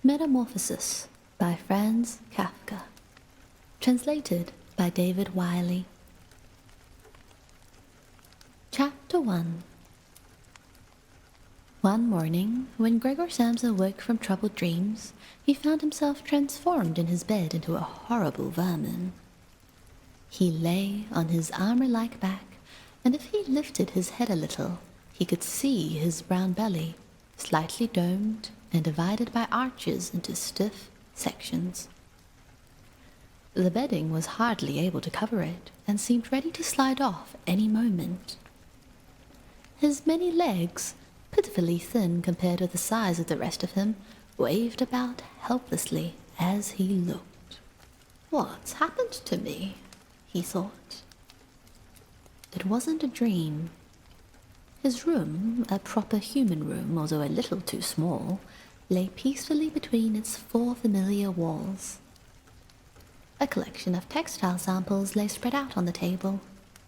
Metamorphosis by Franz Kafka. Translated by David Wylie. Chapter 1. One morning, when Gregor Samsa woke from troubled dreams, he found himself transformed in his bed into a horrible vermin. He lay on his armor-like back, and if he lifted his head a little, he could see his brown belly, slightly domed and divided by arches into stiff sections. The bedding was hardly able to cover it, and seemed ready to slide off any moment. His many legs, pitifully thin compared with the size of the rest of him, waved about helplessly as he looked. "What's happened to me?" he thought. It wasn't a dream. His room, a proper human room, although a little too small, lay peacefully between its four familiar walls. A collection of textile samples lay spread out on the table.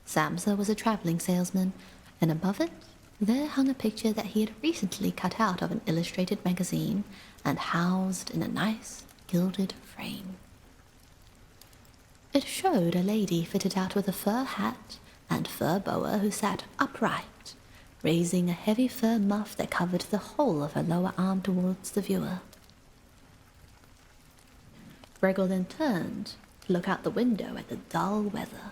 Samsa was a traveling salesman, and above it there hung a picture that he had recently cut out of an illustrated magazine and housed in a nice gilded frame. It showed a lady fitted out with a fur hat and fur boa who sat upright, raising a heavy fur muff that covered the whole of her lower arm towards the viewer. Gregor then turned to look out the window at the dull weather.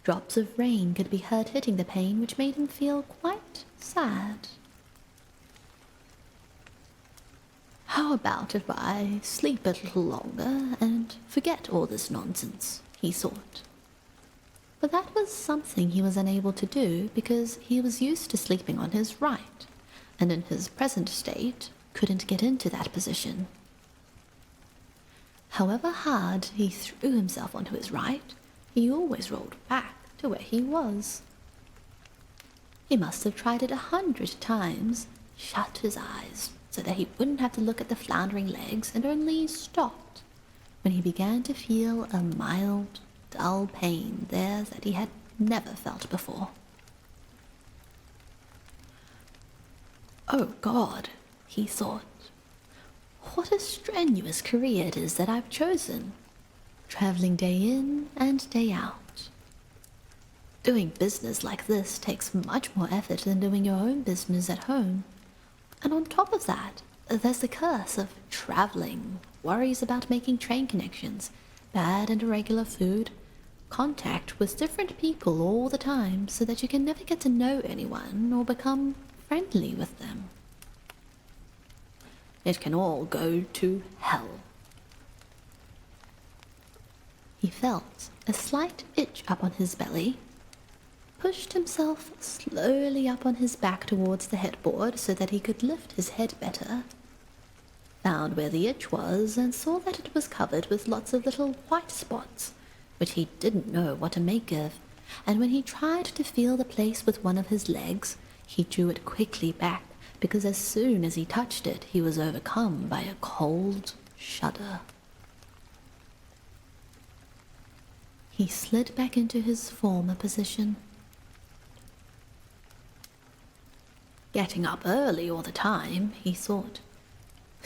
Drops of rain could be heard hitting the pane, which made him feel quite sad. "How about if I sleep a little longer and forget all this nonsense?" he thought. But that was something he was unable to do because he was used to sleeping on his right, and in his present state couldn't get into that position. However hard he threw himself onto his right, he always rolled back to where he was. He must have tried it 100 times, shut his eyes so that he wouldn't have to look at the floundering legs, and only stopped when he began to feel a mild, dull pain there that he had never felt before. "Oh God," he thought, "what a strenuous career it is that I've chosen, traveling day in and day out. Doing business like this takes much more effort than doing your own business at home, and on top of that, there's the curse of traveling, worries about making train connections, bad and irregular food, contact with different people all the time so that you can never get to know anyone or become friendly with them. It can all go to hell." He felt a slight itch up on his belly, pushed himself slowly up on his back towards the headboard so that he could lift his head better, found where the itch was and saw that it was covered with lots of little white spots, which he didn't know what to make of, and when he tried to feel the place with one of his legs, he drew it quickly back, because as soon as he touched it, he was overcome by a cold shudder. He slid back into his former position. "Getting up early all the time," he thought.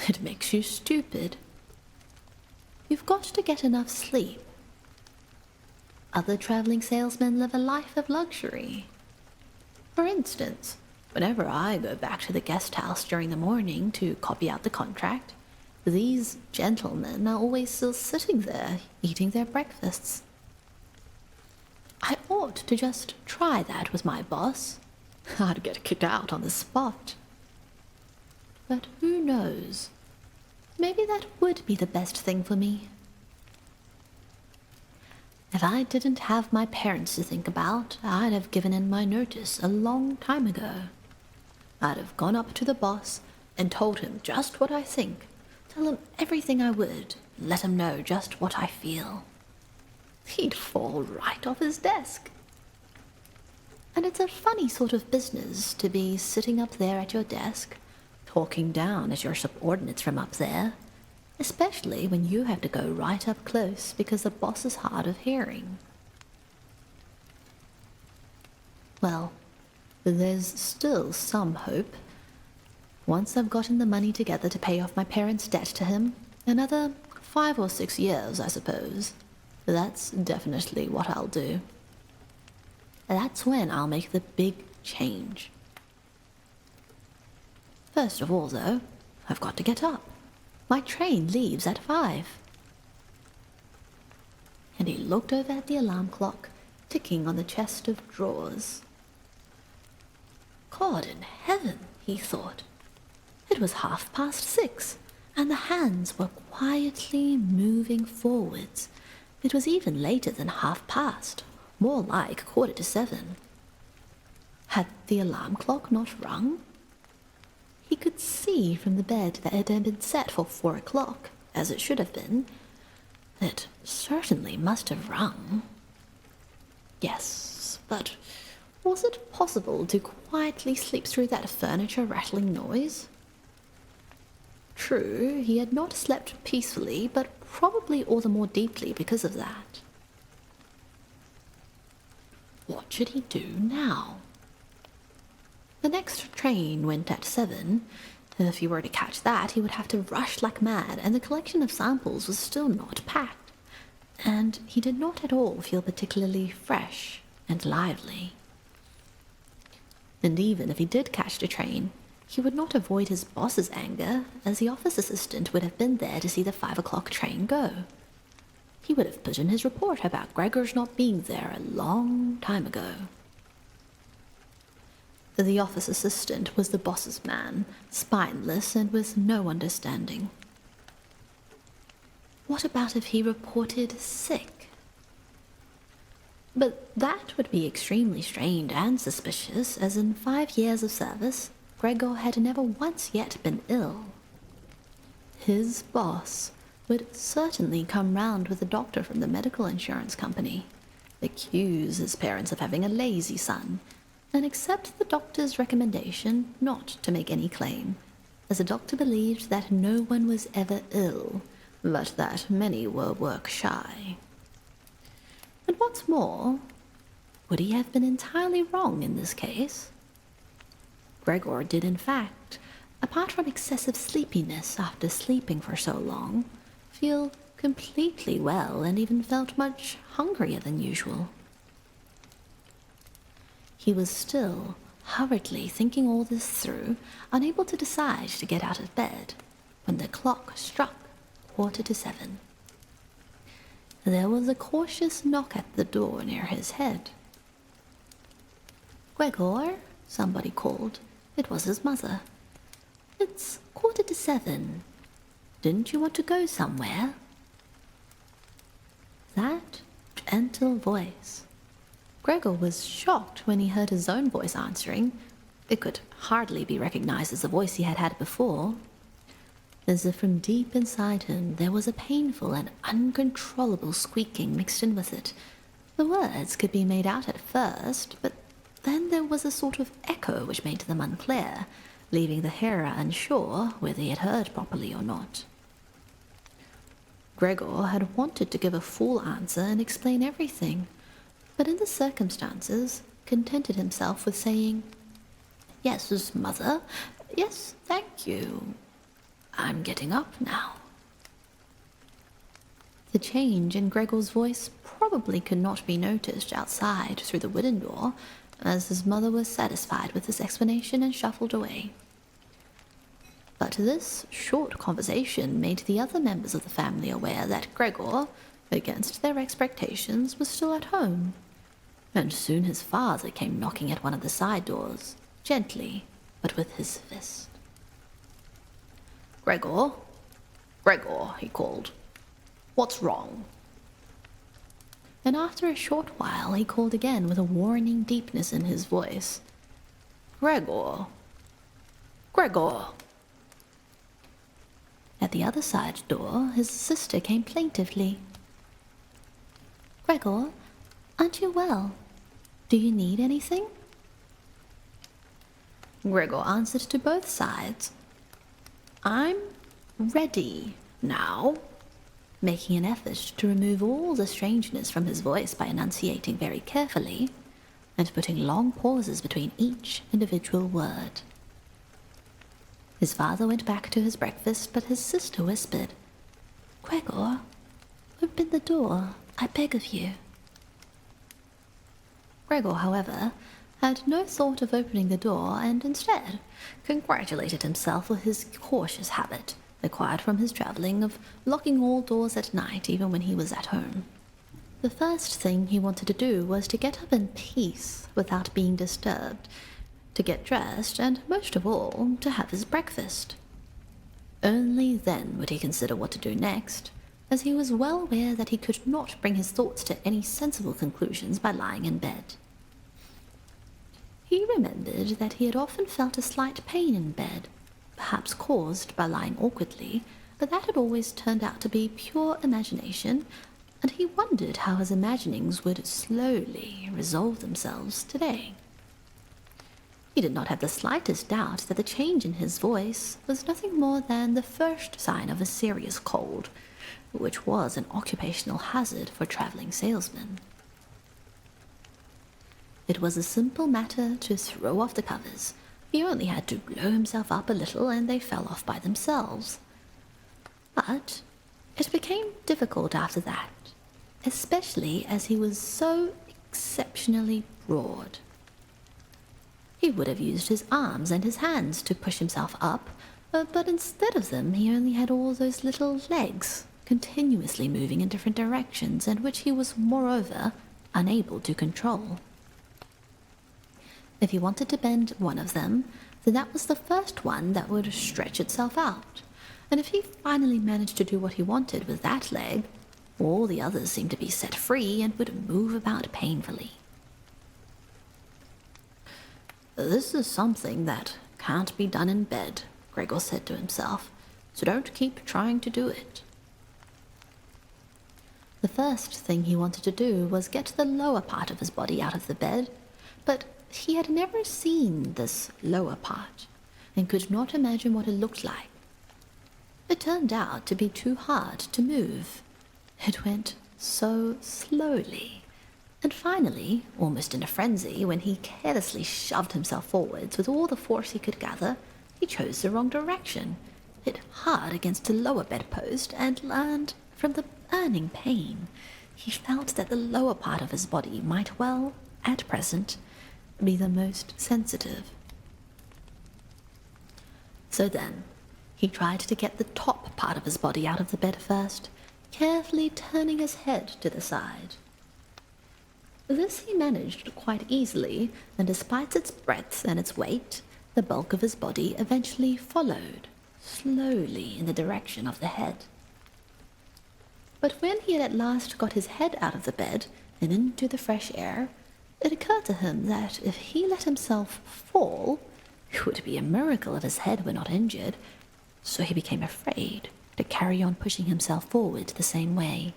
"It makes you stupid. You've got to get enough sleep. Other traveling salesmen live a life of luxury. For instance, whenever I go back to the guest house during the morning to copy out the contract, these gentlemen are always still sitting there eating their breakfasts. I ought to just try that with my boss. I'd get kicked out on the spot. But who knows? Maybe that would be the best thing for me. If I didn't have my parents to think about, I'd have given in my notice a long time ago. I'd have gone up to the boss and told him just what I think, tell him everything I would, let him know just what I feel. He'd fall right off his desk. And it's a funny sort of business to be sitting up there at your desk, talking down at your subordinates from up there, especially when you have to go right up close because the boss is hard of hearing. Well, there's still some hope. Once I've gotten the money together to pay off my parents' debt to him, another 5 or 6 years, I suppose. That's definitely what I'll do. That's when I'll make the big change. First of all, though, I've got to get up. My train leaves at 5. And he looked over at the alarm clock, ticking on the chest of drawers. God in heaven, he thought. It was 6:30, and the hands were quietly moving forwards. It was even later than 7:30, more like 7:15. Had the alarm clock not rung? He could see from the bed that it had been set for 4 o'clock, as it should have been. It certainly must have rung. Yes, but was it possible to quietly sleep through that furniture-rattling noise? True, he had not slept peacefully, but probably all the more deeply because of that. What should he do now? The next train went at 7. If he were to catch that, he would have to rush like mad, and the collection of samples was still not packed. And he did not at all feel particularly fresh and lively. And even if he did catch the train, he would not avoid his boss's anger, as the office assistant would have been there to see the 5 o'clock train go. He would have put in his report about Gregor's not being there a long time ago. The office assistant was the boss's man, spineless and with no understanding. What about if he reported sick? But that would be extremely strange and suspicious, as in 5 years of service, Gregor had never once yet been ill. His boss would certainly come round with a doctor from the medical insurance company, accuse his parents of having a lazy son, and accept the doctor's recommendation not to make any claim, as the doctor believed that no one was ever ill, but that many were work-shy. And what's more, would he have been entirely wrong in this case? Gregor did, in fact, apart from excessive sleepiness after sleeping for so long, feel completely well and even felt much hungrier than usual. He was still hurriedly thinking all this through, unable to decide to get out of bed, when the clock struck 7:15. There was a cautious knock at the door near his head. "Gregor," somebody called. It was his mother. "It's 7:15. Didn't you want to go somewhere?" That gentle voice. Gregor was shocked when he heard his own voice answering. It could hardly be recognized as the voice he had had before. As if from deep inside him there was a painful and uncontrollable squeaking mixed in with it. The words could be made out at first, but then there was a sort of echo which made them unclear, leaving the hearer unsure whether he had heard properly or not. Gregor had wanted to give a full answer and explain everything, but in the circumstances contented himself with saying, "Yes, mother. Yes, thank you. I'm getting up now." The change in Gregor's voice probably could not be noticed outside through the wooden door, as his mother was satisfied with his explanation and shuffled away. But this short conversation made the other members of the family aware that Gregor, against their expectations, was still at home, and soon his father came knocking at one of the side doors, gently, but with his fist. "Gregor, Gregor," he called. "What's wrong?" And after a short while he called again with a warning deepness in his voice. "Gregor, Gregor." At the other side door, his sister came plaintively. "Gregor, aren't you well? Do you need anything?" Gregor answered to both sides. "I'm ready now," making an effort to remove all the strangeness from his voice by enunciating very carefully, and putting long pauses between each individual word. His father went back to his breakfast, but his sister whispered, "Gregor, open the door, I beg of you." Gregor, however, had no thought of opening the door, and instead congratulated himself for his cautious habit, acquired from his travelling, of locking all doors at night, even when he was at home. The first thing he wanted to do was to get up in peace without being disturbed, to get dressed, and most of all, to have his breakfast. Only then would he consider what to do next, as he was well aware that he could not bring his thoughts to any sensible conclusions by lying in bed. He remembered that he had often felt a slight pain in bed, perhaps caused by lying awkwardly, but that had always turned out to be pure imagination, and he wondered how his imaginings would slowly resolve themselves today. He did not have the slightest doubt that the change in his voice was nothing more than the first sign of a serious cold, which was an occupational hazard for travelling salesmen. It was a simple matter to throw off the covers. He only had to blow himself up a little and they fell off by themselves. But it became difficult after that, especially as he was so exceptionally broad. He would have used his arms and his hands to push himself up, but instead of them he only had all those little legs, continuously moving in different directions, and which he was moreover unable to control. If he wanted to bend one of them, then that was the first one that would stretch itself out, and if he finally managed to do what he wanted with that leg, all the others seemed to be set free and would move about painfully. "This is something that can't be done in bed," Gregor said to himself, "so don't keep trying to do it." The first thing he wanted to do was get the lower part of his body out of the bed, but he had never seen this lower part, and could not imagine what it looked like. It turned out to be too hard to move. It went so slowly, and finally, almost in a frenzy, when he carelessly shoved himself forwards with all the force he could gather, he chose the wrong direction, hit hard against a lower bedpost, and from the burning pain, he felt that the lower part of his body might well, at present, be the most sensitive. So then, he tried to get the top part of his body out of the bed first, carefully turning his head to the side. This he managed quite easily, and despite its breadth and its weight, the bulk of his body eventually followed, slowly in the direction of the head. But when he had at last got his head out of the bed and into the fresh air, it occurred to him that if he let himself fall, it would be a miracle if his head were not injured, so he became afraid to carry on pushing himself forward the same way.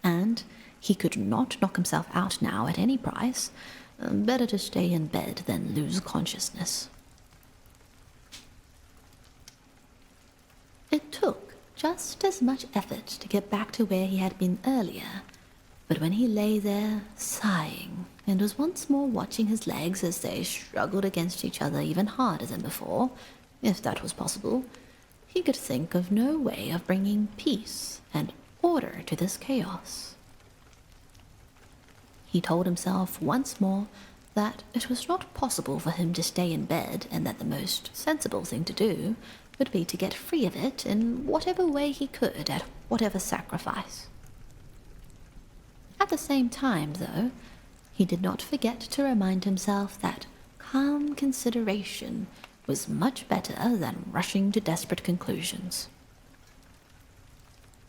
And he could not knock himself out now at any price. Better to stay in bed than lose consciousness. It took just as much effort to get back to where he had been earlier, but when he lay there, sighing, and was once more watching his legs as they struggled against each other even harder than before, if that was possible, he could think of no way of bringing peace and order to this chaos. He told himself once more that it was not possible for him to stay in bed, and that the most sensible thing to do would be to get free of it in whatever way he could, at whatever sacrifice. At the same time, though, he did not forget to remind himself that calm consideration was much better than rushing to desperate conclusions.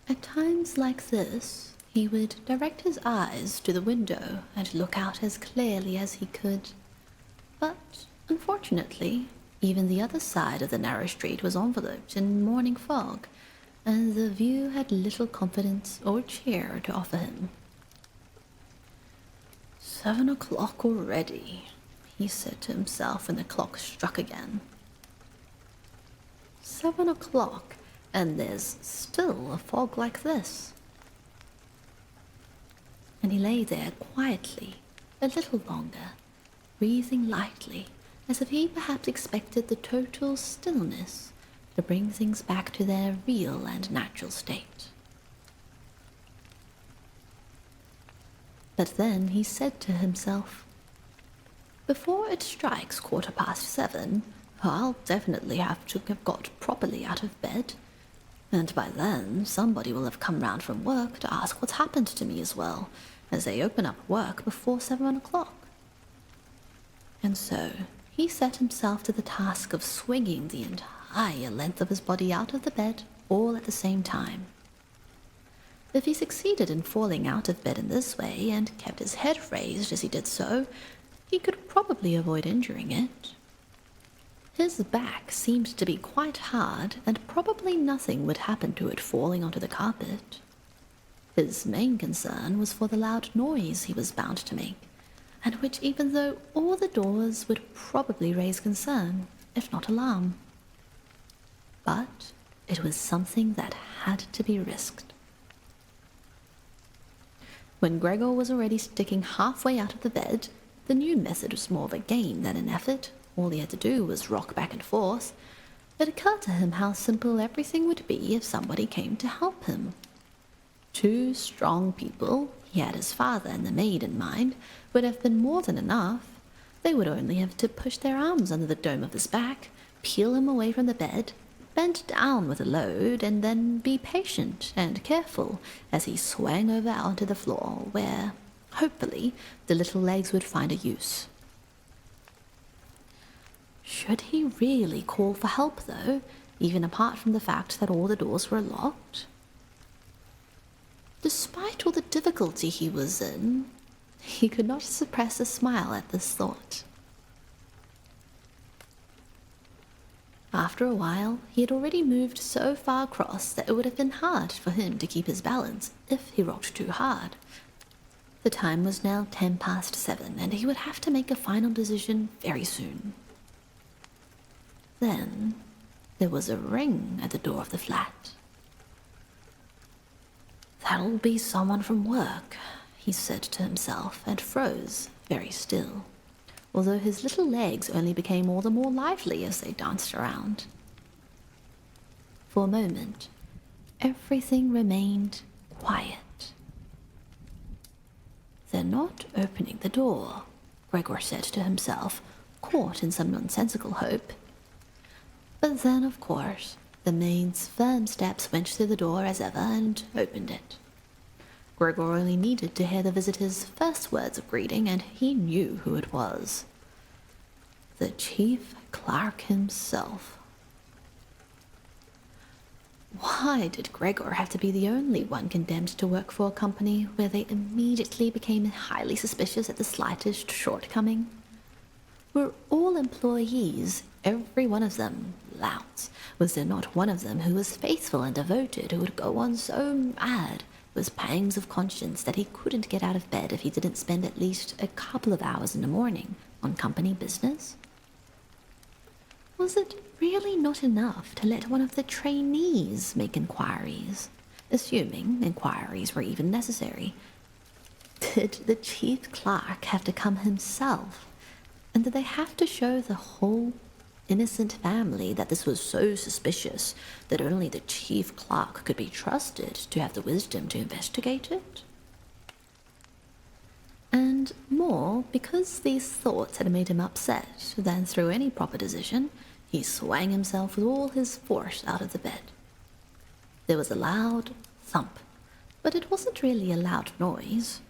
At times like this, he would direct his eyes to the window and look out as clearly as he could. But, unfortunately, even the other side of the narrow street was enveloped in morning fog, and the view had little confidence or cheer to offer him. 7 o'clock already, he said to himself when the clock struck again. 7 o'clock, and there's still a fog like this. And he lay there quietly, a little longer, breathing lightly, as if he perhaps expected the total stillness to bring things back to their real and natural state. But then he said to himself, "Before it strikes 7:15, I'll definitely have to have got properly out of bed, and by then somebody will have come round from work to ask what's happened to me as well, as they open up work before 7 o'clock. And so he set himself to the task of swinging the entire length of his body out of the bed all at the same time. If he succeeded in falling out of bed in this way and kept his head raised as he did so, he could probably avoid injuring it. His back seemed to be quite hard, and probably nothing would happen to it falling onto the carpet. His main concern was for the loud noise he was bound to make, and which, even though all the doors, would probably raise concern, if not alarm. But it was something that had to be risked. When Gregor was already sticking halfway out of the bed, the new method was more of a game than an effort. All he had to do was rock back and forth. It occurred to him how simple everything would be if somebody came to help him. 2 strong people, he had his father and the maid in mind, would have been more than enough. They would only have to push their arms under the dome of his back, peel him away from the bed, bend down with a load, and then be patient and careful as he swang over onto the floor where, hopefully, the little legs would find a use. Should he really call for help, though, even apart from the fact that all the doors were locked? Despite all the difficulty he was in, he could not suppress a smile at this thought. After a while, he had already moved so far across that it would have been hard for him to keep his balance if he rocked too hard. The time was now 7:10, and he would have to make a final decision very soon. Then there was a ring at the door of the flat. "That'll be someone from work," he said to himself, and froze very still, although his little legs only became all the more lively as they danced around. For a moment, everything remained quiet. "They're not opening the door," Gregor said to himself, caught in some nonsensical hope. But then, of course, the maid's firm steps went through the door as ever and opened it. Gregor only needed to hear the visitor's first words of greeting, and he knew who it was. The chief clerk himself. Why did Gregor have to be the only one condemned to work for a company where they immediately became highly suspicious at the slightest shortcoming? Were all employees, every one of them, louts? Was there not one of them who was faithful and devoted, who would go on so mad with pangs of conscience that he couldn't get out of bed if he didn't spend at least a couple of hours in the morning on company business? Was it really not enough to let one of the trainees make inquiries, assuming inquiries were even necessary? Did the chief clerk have to come himself? And did they have to show the whole innocent family that this was so suspicious that only the chief clerk could be trusted to have the wisdom to investigate it? And more, because these thoughts had made him upset than through any proper decision, he swung himself with all his force out of the bed. There was a loud thump, but it wasn't really a loud noise.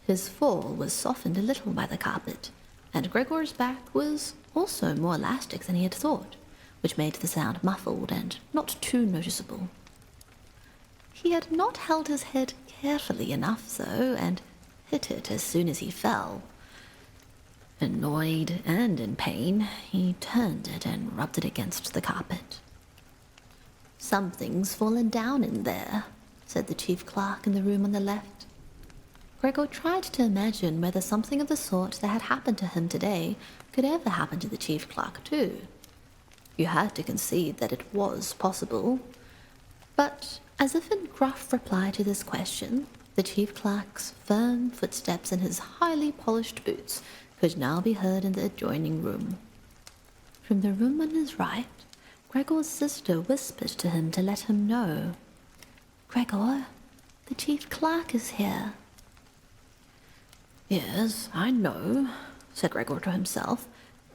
His fall was softened a little by the carpet, and Gregor's back was also more elastic than he had thought, which made the sound muffled and not too noticeable. He had not held his head carefully enough, though, and hit it as soon as he fell. Annoyed and in pain, he turned it and rubbed it against the carpet. "Something's fallen down in there," said the chief clerk in the room on the left. Gregor tried to imagine whether something of the sort that had happened to him today could ever happen to the chief clerk too. You had to concede that it was possible. But, as if in gruff reply to this question, the chief clerk's firm footsteps in his highly polished boots could now be heard in the adjoining room, From the room on his right, Gregor's sister whispered to him to let him know. "Gregor, the chief clerk is here." "Yes, I know," said Gregor to himself,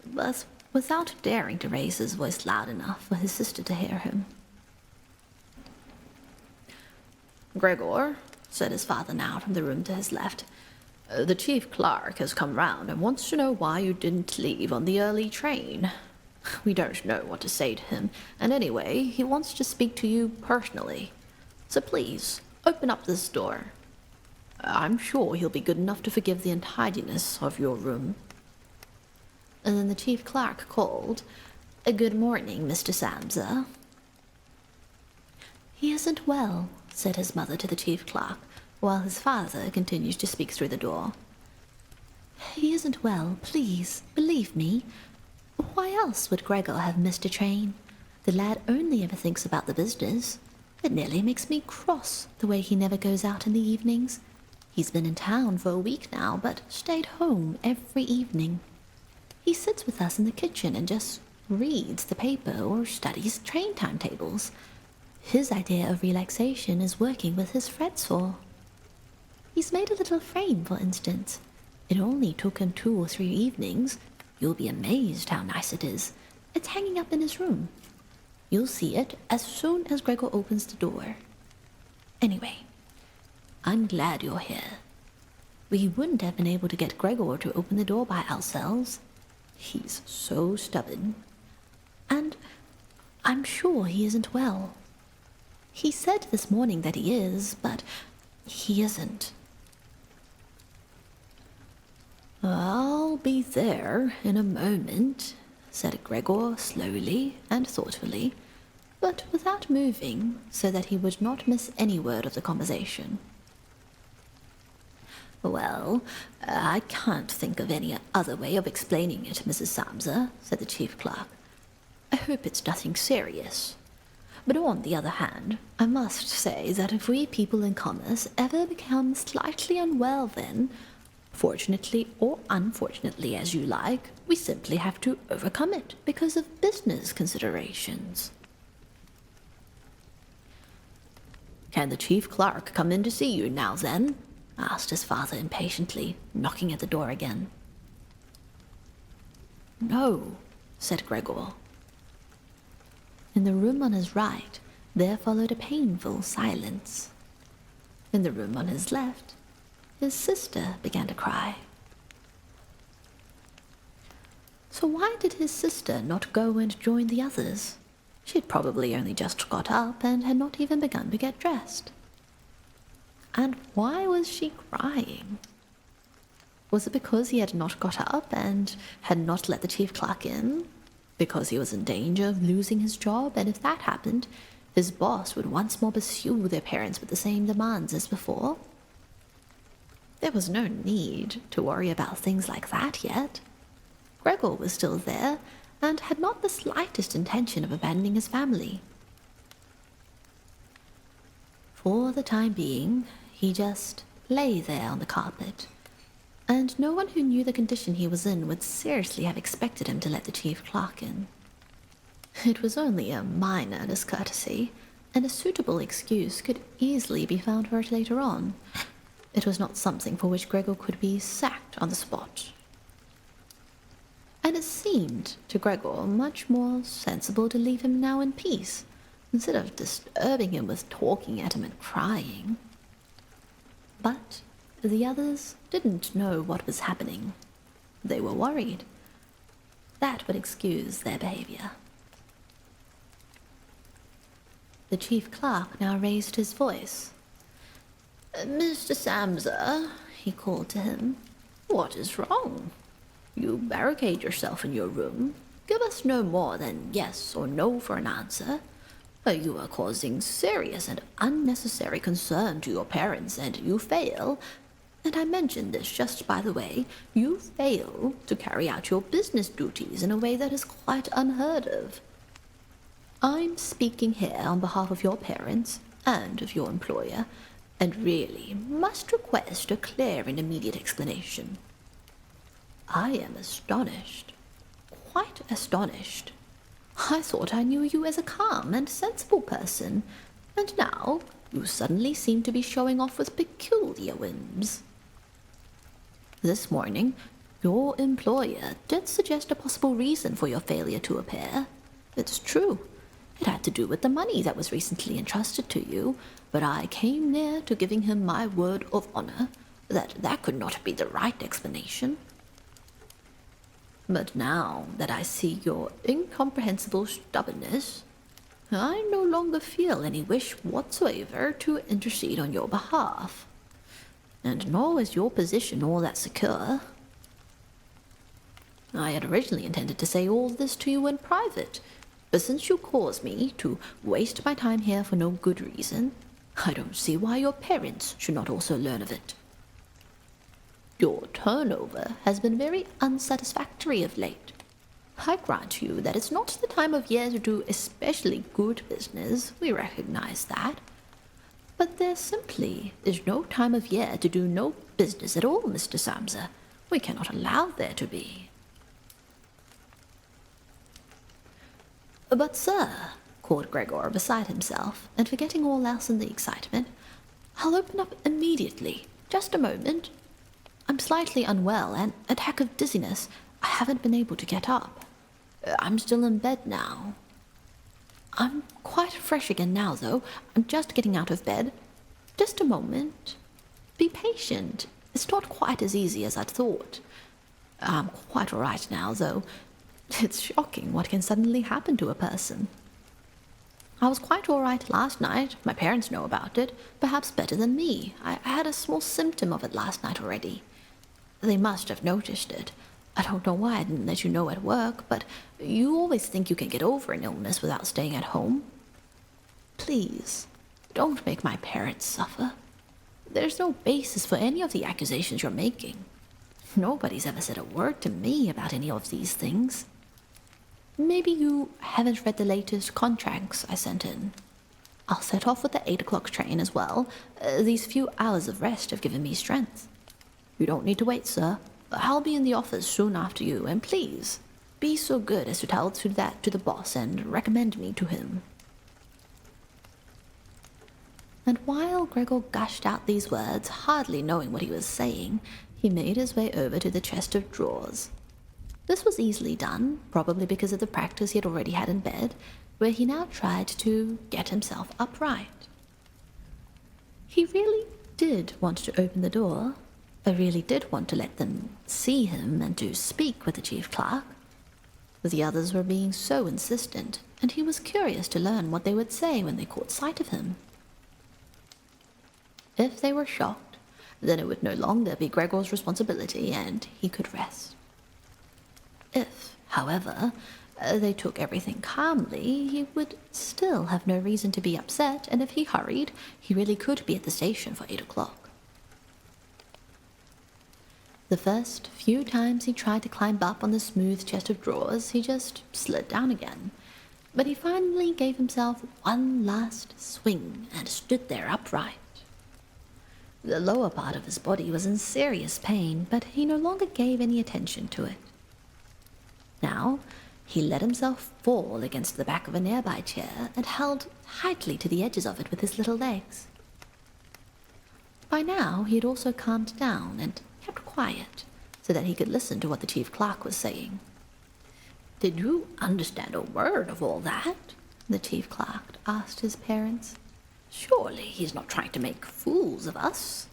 but without daring to raise his voice loud enough for his sister to hear him. "Gregor," said his father now from the room to his left, "the chief clerk has come round and wants to know why you didn't leave on the early train. We don't know what to say to him, and anyway, he wants to speak to you personally. So please, open up this door. I'm sure he'll be good enough to forgive the untidiness of your room." And then the chief clerk called, "Good morning, Mr. Samsa." "He isn't well," said his mother to the chief clerk, while his father continues to speak through the door. "He isn't well, please, believe me. Why else would Gregor have missed a train? The lad only ever thinks about the business. It nearly makes me cross, the way he never goes out in the evenings. He's been in town for a week now, but stayed home every evening. He sits with us in the kitchen and just reads the paper or studies train timetables. His idea of relaxation is working with his fretsaw. He's made a little frame, for instance. It only took him 2 or 3 evenings. You'll be amazed how nice it is. It's hanging up in his room. You'll see it as soon as Gregor opens the door. Anyway, I'm glad you're here. We wouldn't have been able to get Gregor to open the door by ourselves. He's so stubborn. And I'm sure he isn't well. He said this morning that he is, but he isn't." "I'll be there in a moment," said Gregor slowly and thoughtfully, but without moving, so that he would not miss any word of the conversation. "Well, I can't think of any other way of explaining it, Mrs. Samsa," said the chief clerk. "I hope it's nothing serious. But on the other hand, I must say that if we people in commerce ever become slightly unwell, then, fortunately or unfortunately as you like, we simply have to overcome it because of business considerations." "Can the chief clerk come in to see you now, then?" asked his father impatiently, knocking at the door again. "No," said Gregor. In the room on his right, there followed a painful silence. In the room on his left, his sister began to cry. So why did his sister not go and join the others? She had probably only just got up and had not even begun to get dressed. And why was she crying? Was it because he had not got up and had not let the chief clerk in? Because he was in danger of losing his job, and if that happened, his boss would once more pursue their parents with the same demands as before? There was no need to worry about things like that yet. Gregor was still there, and had not the slightest intention of abandoning his family. For the time being, he just lay there on the carpet, and no one who knew the condition he was in would seriously have expected him to let the chief clerk in. It was only a minor discourtesy, and a suitable excuse could easily be found for it later on. It was not something for which Gregor could be sacked on the spot. And it seemed to Gregor much more sensible to leave him now in peace, instead of disturbing him with talking at him and crying. But the others didn't know what was happening. They were worried. That would excuse their behavior. The chief clerk now raised his voice. "Mr. Samsa," he called to him, "what is wrong? You barricade yourself in your room. Give us no more than yes or no for an answer. You are causing serious and unnecessary concern to your parents, and you fail, and I mention this just by the way, you fail to carry out your business duties in a way that is quite unheard of. I'm speaking here on behalf of your parents and of your employer, and really must request a clear and immediate explanation. I am astonished, quite astonished. I thought I knew you as a calm and sensible person, and now you suddenly seem to be showing off with peculiar whims. This morning, your employer did suggest a possible reason for your failure to appear. It's true. It had to do with the money that was recently entrusted to you, but I came near to giving him my word of honor that could not be the right explanation. But now that I see your incomprehensible stubbornness, I no longer feel any wish whatsoever to intercede on your behalf. And nor is your position all that secure. I had originally intended to say all this to you in private, but since you cause me to waste my time here for no good reason, I don't see why your parents should not also learn of it. Your turnover has been very unsatisfactory of late. I grant you that it's not the time of year to do especially good business, we recognize that. But there simply is no time of year to do no business at all, Mr. Samsa. We cannot allow there to be. But, sir, called Gregor beside himself, and forgetting all else in the excitement, I'll open up immediately. Just a moment. I'm slightly unwell, and an attack of dizziness. I haven't been able to get up. I'm still in bed now. I'm quite fresh again now, though. I'm just getting out of bed. Just a moment. Be patient. It's not quite as easy as I'd thought. I'm quite all right now, though. It's shocking what can suddenly happen to a person. I was quite all right last night. My parents know about it, perhaps better than me. I had a small symptom of it last night already. They must have noticed it. I don't know why I didn't let you know at work, but you always think you can get over an illness without staying at home. Please, don't make my parents suffer. There's no basis for any of the accusations you're making. Nobody's ever said a word to me about any of these things. Maybe you haven't read the latest contracts I sent in. I'll set off with the 8 o'clock train as well. These few hours of rest have given me strength. You don't need to wait, sir. I'll be in the office soon after you, and please, be so good as to tell that to the boss and recommend me to him. And while Gregor gushed out these words, hardly knowing what he was saying, he made his way over to the chest of drawers. This was easily done, probably because of the practice he had already had in bed, where he now tried to get himself upright. He really did want to open the door. I really did want to let them see him and to speak with the chief clerk. The others were being so insistent, and he was curious to learn what they would say when they caught sight of him. If they were shocked, then it would no longer be Gregor's responsibility, and he could rest. If, however, they took everything calmly, he would still have no reason to be upset, and if he hurried, he really could be at the station for 8 o'clock. The first few times he tried to climb up on the smooth chest of drawers, he just slid down again. But he finally gave himself one last swing and stood there upright. The lower part of his body was in serious pain, but he no longer gave any attention to it. Now, he let himself fall against the back of a nearby chair and held tightly to the edges of it with his little legs. By now, he had also calmed down and kept quiet so that he could listen to what the chief clerk was saying. "Did you understand a word of all that?" the chief clerk asked his parents. "Surely he's not trying to make fools of us."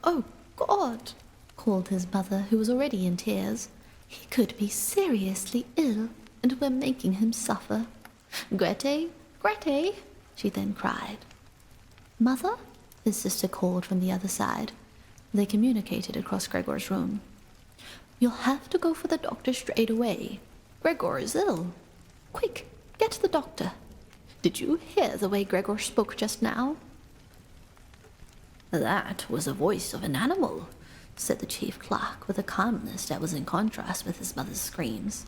"Oh, God," called his mother, who was already in tears. "He could be seriously ill, and we're making him suffer. Grete, Grete," she then cried. "Mother?" his sister called from the other side. They communicated across Gregor's room. "You'll have to go for the doctor straight away. Gregor is ill. Quick, get the doctor. Did you hear the way Gregor spoke just now?" "That was the voice of an animal," said the chief clerk with a calmness that was in contrast with his mother's screams.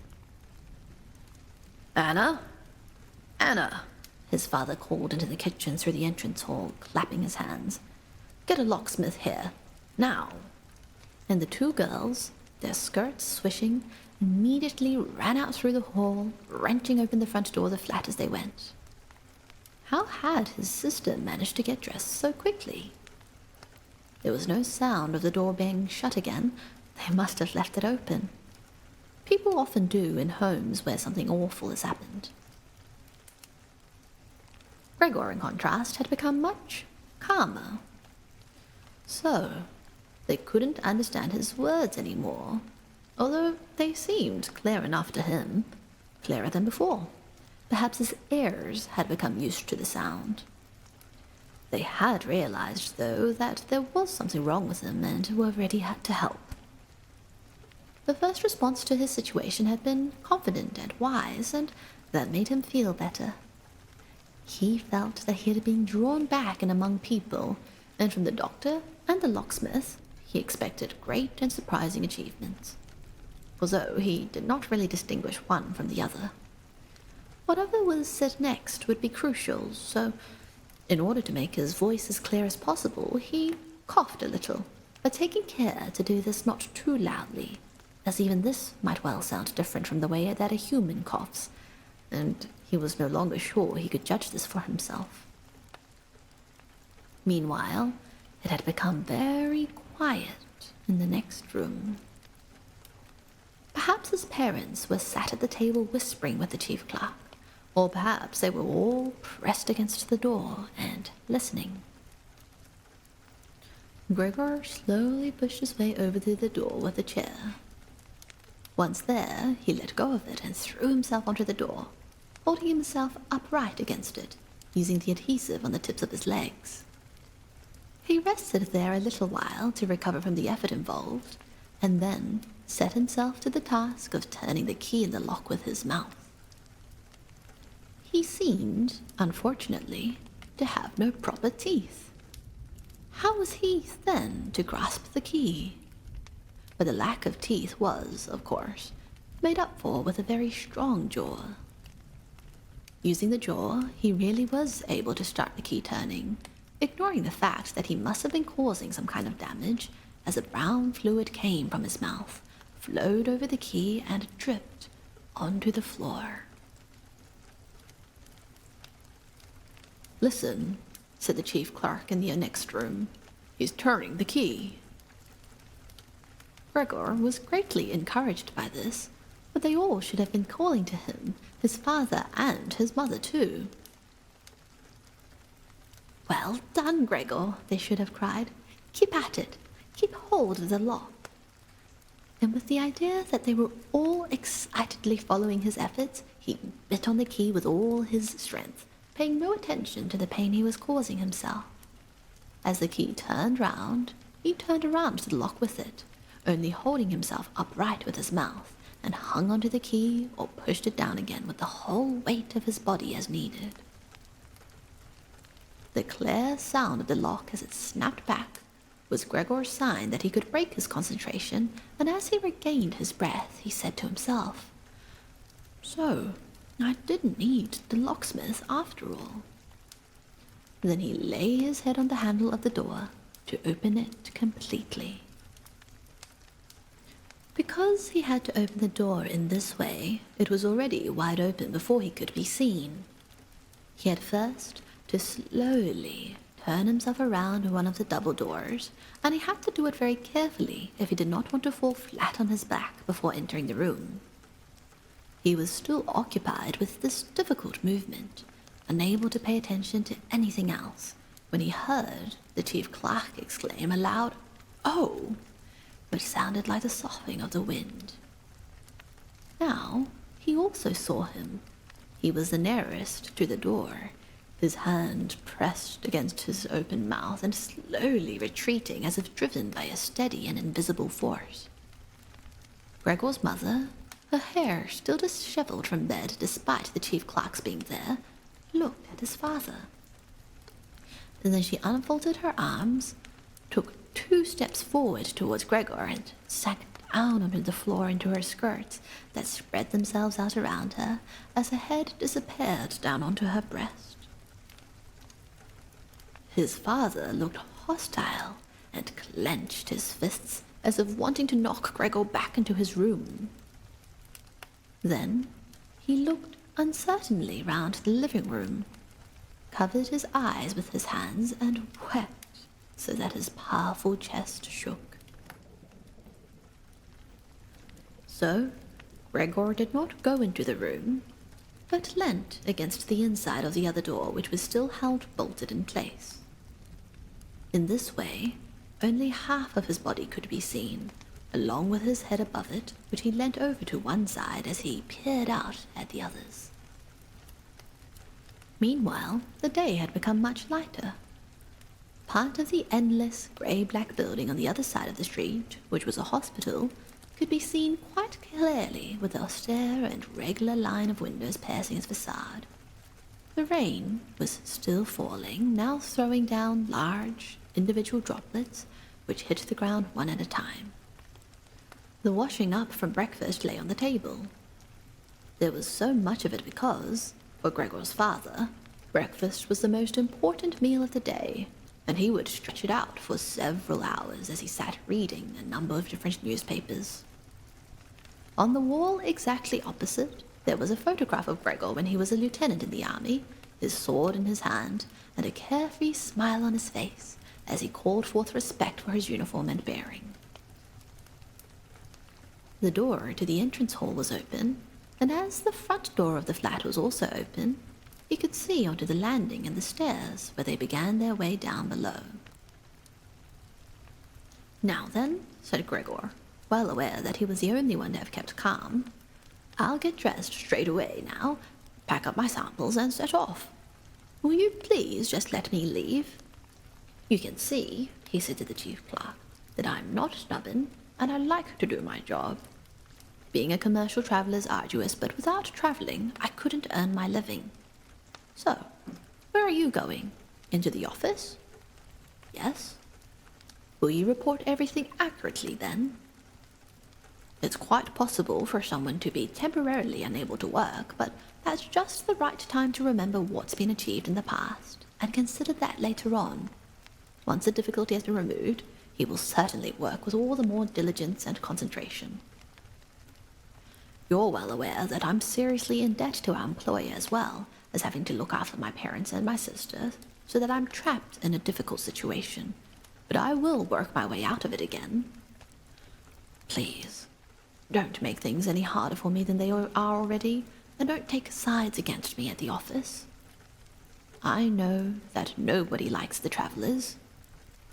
"Anna? Anna!" his father called into the kitchen through the entrance hall, clapping his hands. "Get a locksmith here, now." And the two girls, their skirts swishing immediately ran out through the hall, wrenching open the front door of the flat as they went. How had his sister managed to get dressed so quickly? There was no sound of the door being shut again. They must have left it open. People often do in homes where something awful has happened. Gregor, in contrast, had become much calmer. So, they couldn't understand his words anymore, although they seemed clear enough to him, clearer than before. Perhaps his ears had become used to the sound. They had realized, though, that there was something wrong with him and were ready to help. The first response to his situation had been confident and wise, and that made him feel better. He felt that he had been drawn back in among people, and from the doctor and the locksmith he expected great and surprising achievements, although he did not really distinguish one from the other. Whatever was said next would be crucial, so in order to make his voice as clear as possible, he coughed a little, but taking care to do this not too loudly, as even this might well sound different from the way that a human coughs, and he was no longer sure he could judge this for himself. Meanwhile, it had become very quiet in the next room. Perhaps his parents were sat at the table whispering with the chief clerk, or perhaps they were all pressed against the door and listening. Gregor slowly pushed his way over to the door with a chair. Once there, he let go of it and threw himself onto the door, holding himself upright against it, using the adhesive on the tips of his legs. He rested there a little while to recover from the effort involved, and then set himself to the task of turning the key in the lock with his mouth. He seemed, unfortunately, to have no proper teeth. How was he, then, to grasp the key? But the lack of teeth was, of course, made up for with a very strong jaw. Using the jaw, he really was able to start the key turning, ignoring the fact that he must have been causing some kind of damage as a brown fluid came from his mouth, flowed over the key, and dripped onto the floor. "Listen," said the chief clerk in the next room. "He's turning the key." Gregor was greatly encouraged by this, but they all should have been calling to him, his father and his mother too. "Well done, Gregor," they should have cried. "Keep at it. Keep hold of the lock." And with the idea that they were all excitedly following his efforts, he bit on the key with all his strength, paying no attention to the pain he was causing himself. As the key turned round, he turned around to the lock with it, only holding himself upright with his mouth, and hung onto the key or pushed it down again with the whole weight of his body as needed. The clear sound of the lock as it snapped back was Gregor's sign that he could break his concentration, and as he regained his breath, he said to himself, "So, I didn't need the locksmith after all." Then he lay his head on the handle of the door to open it completely. Because he had to open the door in this way, it was already wide open before he could be seen. He had first to slowly turn himself around one of the double doors, and he had to do it very carefully if he did not want to fall flat on his back before entering the room. He was still occupied with this difficult movement, unable to pay attention to anything else, when he heard the chief clerk exclaim aloud, "Oh!" which sounded like the soughing of the wind. Now he also saw him. He was the nearest to the door, his hand pressed against his open mouth and slowly retreating as if driven by a steady and invisible force. Gregor's mother, her hair still disheveled from bed despite the chief clerk's being there, looked at his father. And then she unfolded her arms, took 2 steps forward towards Gregor, and sank down onto the floor into her skirts that spread themselves out around her as her head disappeared down onto her breast. His father looked hostile and clenched his fists as if wanting to knock Gregor back into his room. Then he looked uncertainly round the living room, covered his eyes with his hands, and wept so that his powerful chest shook. So Gregor did not go into the room, but leant against the inside of the other door, which was still held bolted in place. In this way, only half of his body could be seen, along with his head above it, which he leant over to one side as he peered out at the others. Meanwhile, the day had become much lighter. Part of the endless grey-black building on the other side of the street, which was a hospital, could be seen quite clearly with the austere and regular line of windows piercing its facade. The rain was still falling, now throwing down large, individual droplets, which hit the ground one at a time. The washing up from breakfast lay on the table. There was so much of it because, for Gregor's father, breakfast was the most important meal of the day, and he would stretch it out for several hours as he sat reading a number of different newspapers. On the wall exactly opposite, there was a photograph of Gregor when he was a lieutenant in the army, his sword in his hand, and a carefree smile on his face as he called forth respect for his uniform and bearing. The door to the entrance hall was open, and as the front door of the flat was also open, he could see onto the landing and the stairs where they began their way down below. "Now then," said Gregor, well aware that he was the only one to have kept calm, "I'll get dressed straight away now, pack up my samples, and set off. Will you please just let me leave? You can see," he said to the chief clerk, "that I'm not stubborn, and I like to do my job. Being a commercial traveller is arduous, but without travelling, I couldn't earn my living. So, where are you going? Into the office? Yes. Will you report everything accurately then? It's quite possible for someone to be temporarily unable to work, but that's just the right time to remember what's been achieved in the past, and consider that later on. Once the difficulty has been removed, he will certainly work with all the more diligence and concentration. You're well aware that I'm seriously in debt to our employer as well as having to look after my parents and my sister, so that I'm trapped in a difficult situation, but I will work my way out of it again. Please, don't make things any harder for me than they are already, and don't take sides against me at the office. I know that nobody likes the travellers.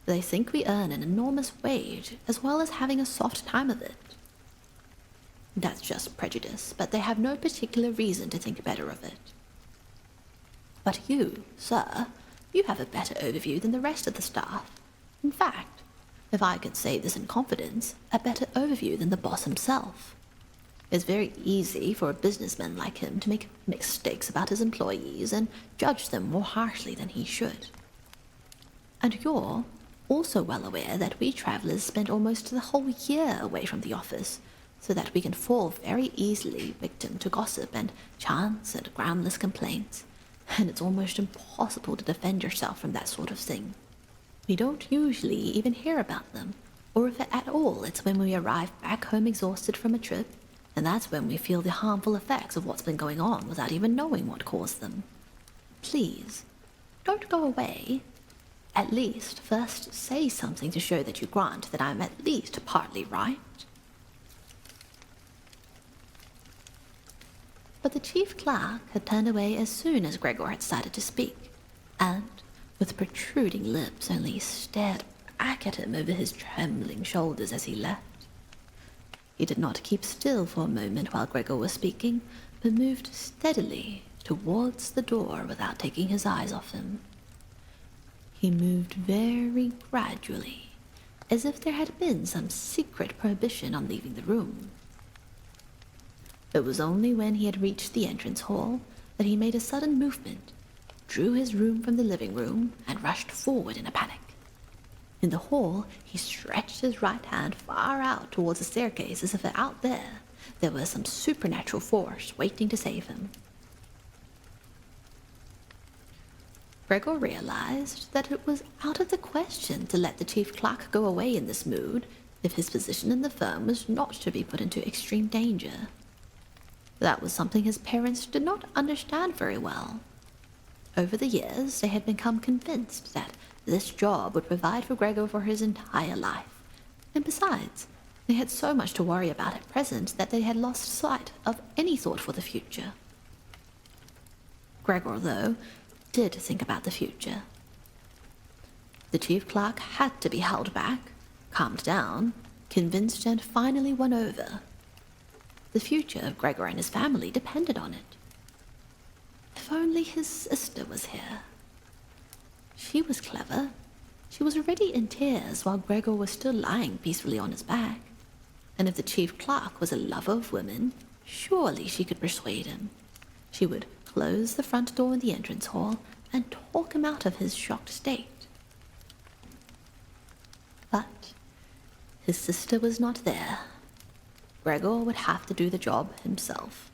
They think we earn an enormous wage, as well as having a soft time of it. That's just prejudice, but they have no particular reason to think better of it. But you, sir, you have a better overview than the rest of the staff. In fact, if I could say this in confidence, a better overview than the boss himself. It's very easy for a businessman like him to make mistakes about his employees and judge them more harshly than he should. And you're also well aware that we travellers spend almost the whole year away from the office, so that we can fall very easily victim to gossip and chance and groundless complaints, and it's almost impossible to defend yourself from that sort of thing. We don't usually even hear about them, or if at all, it's when we arrive back home exhausted from a trip, and that's when we feel the harmful effects of what's been going on without even knowing what caused them. Please, don't go away. At least first say something to show that you grant that I'm at least partly right." But the chief clerk had turned away as soon as Gregor had started to speak, and, with protruding lips, only stared back at him over his trembling shoulders as he left. He did not keep still for a moment while Gregor was speaking, but moved steadily towards the door without taking his eyes off him. He moved very gradually, as if there had been some secret prohibition on leaving the room. It was only when he had reached the entrance hall that he made a sudden movement, drew his room from the living room, and rushed forward in a panic. In the hall, he stretched his right hand far out towards the staircase as if out there was some supernatural force waiting to save him. Gregor realized that it was out of the question to let the chief clerk go away in this mood if his position in the firm was not to be put into extreme danger. That was something his parents did not understand very well. Over the years, they had become convinced that this job would provide for Gregor for his entire life. And besides, they had so much to worry about at present that they had lost sight of any thought for the future. Gregor, though, did think about the future. The chief clerk had to be held back, calmed down, convinced, and finally won over. The future of Gregor and his family depended on it. If only his sister was here. She was clever. She was already in tears while Gregor was still lying peacefully on his back. And if the chief clerk was a lover of women, surely she could persuade him. She would close the front door in the entrance hall and talk him out of his shocked state. But his sister was not there. Gregor would have to do the job himself.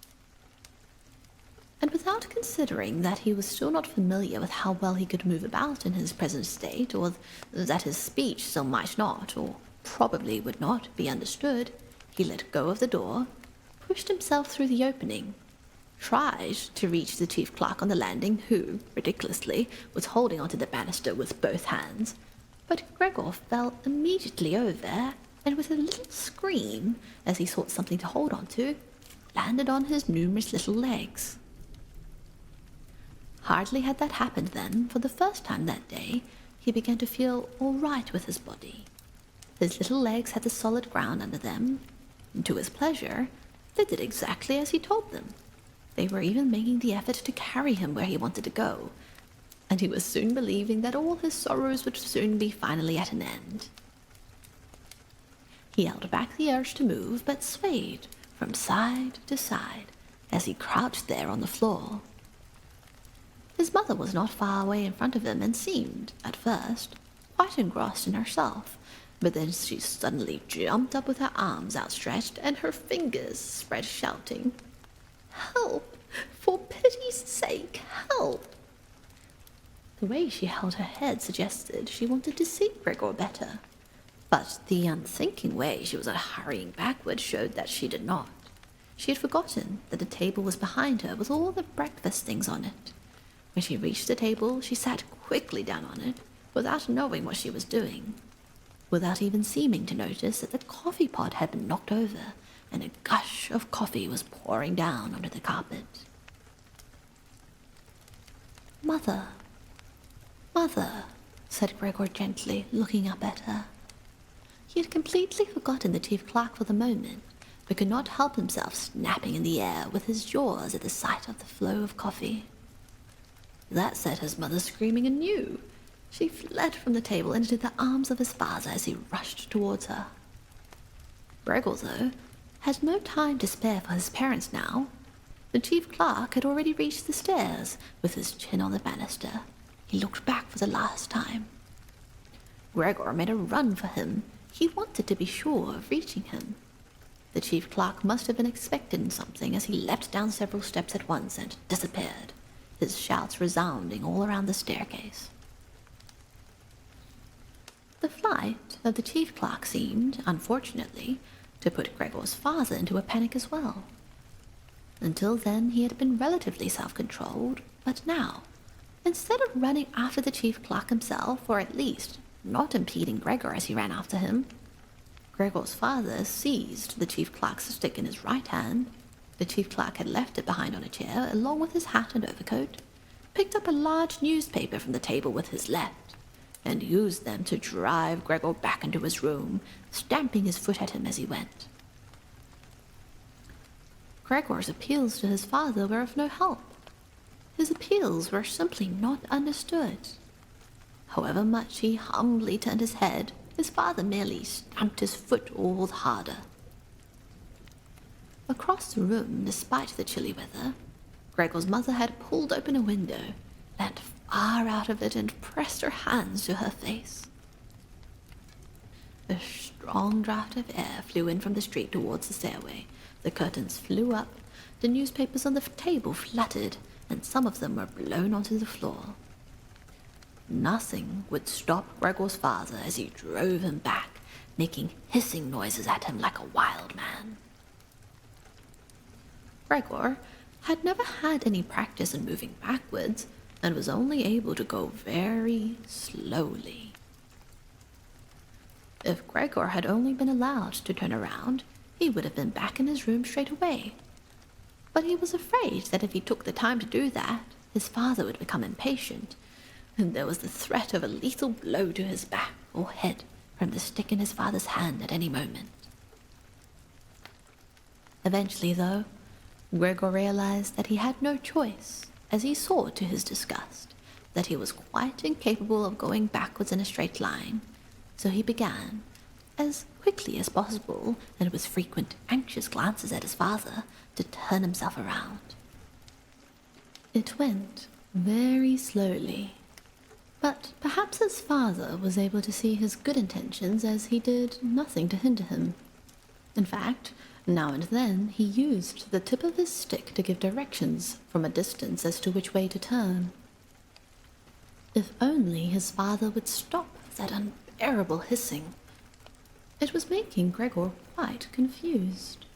And without considering that he was still not familiar with how well he could move about in his present state, or that his speech still might not, or probably would not, be understood, he let go of the door, pushed himself through the opening, tried to reach the chief clerk on the landing, who, ridiculously, was holding onto the banister with both hands. But Gregor fell immediately over, and with a little scream, as he sought something to hold on to, landed on his numerous little legs. Hardly had that happened then, for the first time that day, he began to feel all right with his body. His little legs had the solid ground under them, and to his pleasure, they did exactly as he told them. They were even making the effort to carry him where he wanted to go, and he was soon believing that all his sorrows would soon be finally at an end. He held back the urge to move, but swayed from side to side as he crouched there on the floor. His mother was not far away in front of him and seemed, at first, quite engrossed in herself, but then she suddenly jumped up with her arms outstretched and her fingers spread, shouting, "Help! For pity's sake, help!" The way she held her head suggested she wanted to see Gregor better, but the unthinking way she was hurrying backward showed that she did not. She had forgotten that the table was behind her with all the breakfast things on it. When she reached the table, she sat quickly down on it, without knowing what she was doing, without even seeming to notice that the coffee pot had been knocked over, and a gush of coffee was pouring down onto the carpet. "Mother, Mother," said Gregor gently, looking up at her. He had completely forgotten the chief clerk for the moment, but could not help himself snapping in the air with his jaws at the sight of the flow of coffee. That set his mother screaming anew. She fled from the table into the arms of his father as he rushed towards her. Gregor, though, had no time to spare for his parents now. The chief clerk had already reached the stairs, with his chin on the banister. He looked back for the last time. Gregor made a run for him. He wanted to be sure of reaching him. The chief clerk must have been expecting something as he leapt down several steps at once and disappeared, his shouts resounding all around the staircase. The flight of the chief clerk seemed, unfortunately, to put Gregor's father into a panic as well. Until then he had been relatively self-controlled, but now, instead of running after the chief clerk himself, or at least not impeding Gregor as he ran after him, Gregor's father seized the chief clerk's stick in his right hand. The chief clerk had left it behind on a chair, along with his hat and overcoat, picked up a large newspaper from the table with his left, and used them to drive Gregor back into his room, stamping his foot at him as he went. Gregor's appeals to his father were of no help. His appeals were simply not understood. However much he humbly turned his head, his father merely stamped his foot all the harder. Across the room, despite the chilly weather, Gregor's mother had pulled open a window, leant far out of it, and pressed her hands to her face. A strong draught of air flew in from the street towards the stairway. The curtains flew up, the newspapers on the table fluttered, and some of them were blown onto the floor. Nothing would stop Gregor's father as he drove him back, making hissing noises at him like a wild man. Gregor had never had any practice in moving backwards and was only able to go very slowly. If Gregor had only been allowed to turn around, he would have been back in his room straight away. But he was afraid that if he took the time to do that, his father would become impatient, and there was the threat of a lethal blow to his back or head from the stick in his father's hand at any moment. Eventually, though, Gregor realized that he had no choice, as he saw to his disgust that he was quite incapable of going backwards in a straight line, so he began, as quickly as possible and with frequent anxious glances at his father, to turn himself around. It went very slowly, but perhaps his father was able to see his good intentions as he did nothing to hinder him. In fact, now and then he used the tip of his stick to give directions from a distance as to which way to turn. If only his father would stop that unbearable hissing. It was making Gregor quite confused.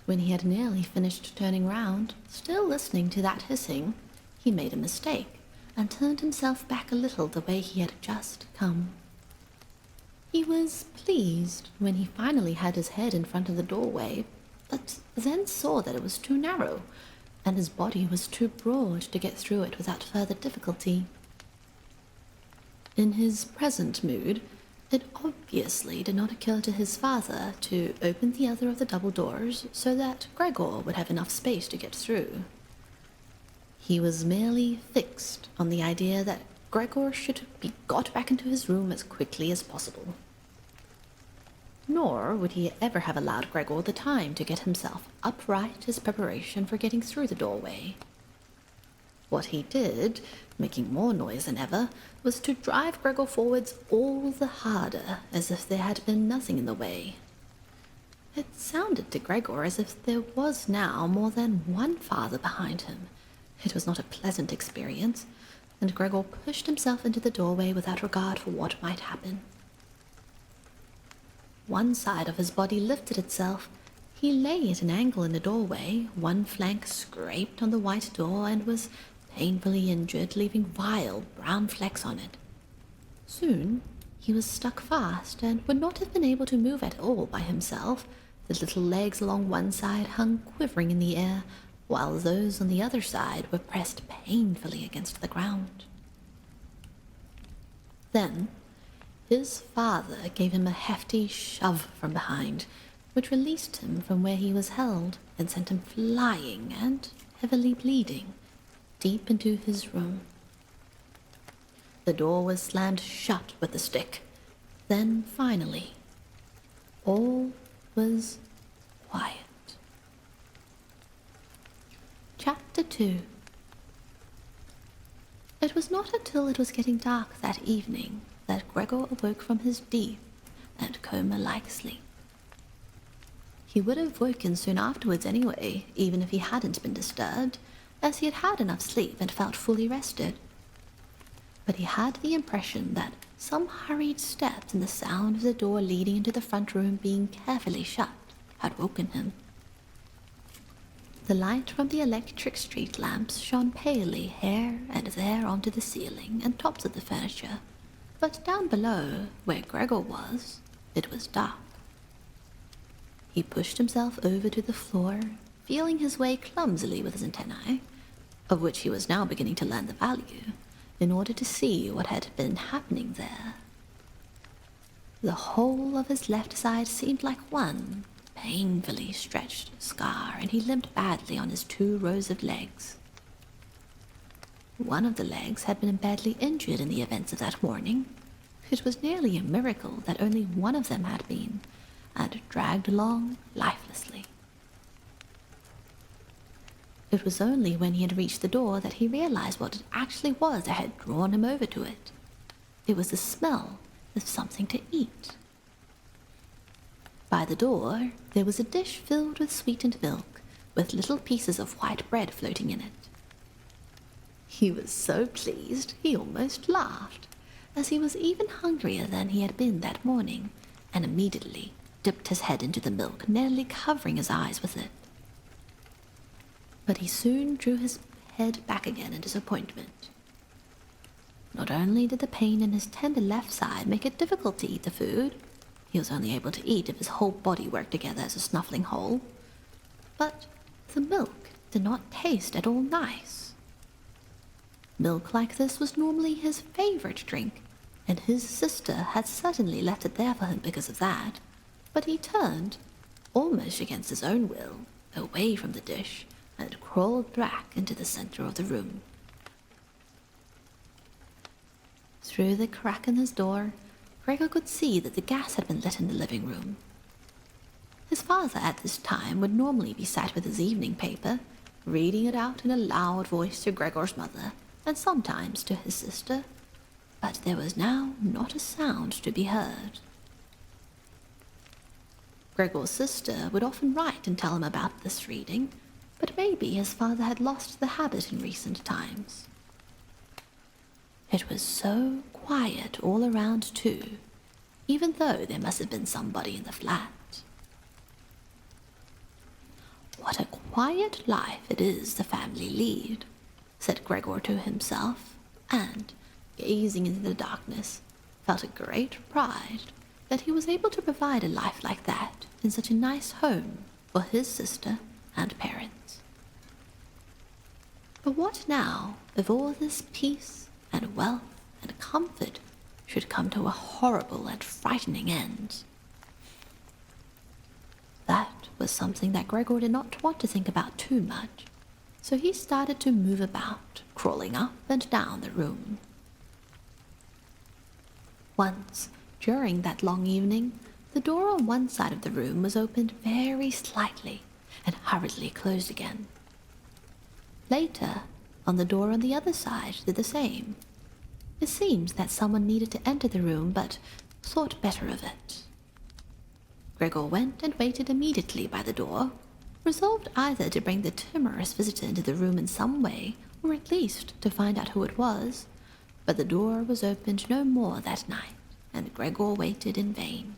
When he had nearly finished turning round, still listening to that hissing, he made a mistake and turned himself back a little the way he had just come. He was pleased when he finally had his head in front of the doorway, but then saw that it was too narrow, and his body was too broad to get through it without further difficulty. In his present mood, it obviously did not occur to his father to open the other of the double doors so that Gregor would have enough space to get through. He was merely fixed on the idea that Gregor should be got back into his room as quickly as possible. Nor would he ever have allowed Gregor the time to get himself upright as preparation for getting through the doorway. What he did, making more noise than ever, was to drive Gregor forwards all the harder, as if there had been nothing in the way. It sounded to Gregor as if there was now more than one father behind him. It was not a pleasant experience, and Gregor pushed himself into the doorway without regard for what might happen. One side of his body lifted itself. He lay at an angle in the doorway, one flank scraped on the white door and was painfully injured, leaving vile brown flecks on it. Soon he was stuck fast and would not have been able to move at all by himself. The little legs along one side hung quivering in the air, while those on the other side were pressed painfully against the ground. Then his father gave him a hefty shove from behind, which released him from where he was held and sent him flying and heavily bleeding deep into his room. The door was slammed shut with the stick. Then finally, all was quiet. Chapter 2. It was not until it was getting dark that evening that Gregor awoke from his deep and coma-like sleep. He would have woken soon afterwards anyway, even if he hadn't been disturbed, as he had had enough sleep and felt fully rested. But he had the impression that some hurried steps and the sound of the door leading into the front room being carefully shut had woken him. The light from the electric street lamps shone palely here and there onto the ceiling and tops of the furniture, but down below, where Gregor was, it was dark. He pushed himself over to the floor, feeling his way clumsily with his antennae, of which he was now beginning to learn the value, in order to see what had been happening there. The whole of his left side seemed like one painfully stretched scar, and he limped badly on his 2 rows of legs. One of the legs had been badly injured in the events of that morning. It was nearly a miracle that only one of them had been, and dragged along lifelessly. It was only when he had reached the door that he realized what it actually was that had drawn him over to it. It was the smell of something to eat. By the door, there was a dish filled with sweetened milk, with little pieces of white bread floating in it. He was so pleased he almost laughed, as he was even hungrier than he had been that morning, and immediately dipped his head into the milk, nearly covering his eyes with it. but he soon drew his head back again in disappointment. Not only did the pain in his tender left side make it difficult to eat the food, he was only able to eat if his whole body worked together as a snuffling whole, but the milk did not taste at all nice. Milk like this was normally his favorite drink, and his sister had certainly left it there for him because of that, but he turned, almost against his own will, away from the dish and crawled back into the center of the room. Through the crack in his door, Gregor could see that the gas had been lit in the living room. His father at this time would normally be sat with his evening paper, reading it out in a loud voice to Gregor's mother and sometimes to his sister, but there was now not a sound to be heard. Gregor's sister would often write and tell him about this reading, but maybe his father had lost the habit in recent times. It was so quiet all around too, even though there must have been somebody in the flat. "What a quiet life it is the family lead," said Gregor to himself, and, gazing into the darkness, felt a great pride that he was able to provide a life like that in such a nice home for his sister and parents. But what now if all this peace and wealth and comfort should come to a horrible and frightening end? That was something that Gregor did not want to think about too much, so he started to move about, crawling up and down the room. Once, during that long evening, the door on one side of the room was opened very slightly and hurriedly closed again. Later, on the door on the other side did the same. It seemed that someone needed to enter the room, but thought better of it. Gregor went and waited immediately by the door, resolved either to bring the timorous visitor into the room in some way, or at least to find out who it was, but the door was opened no more that night, and Gregor waited in vain.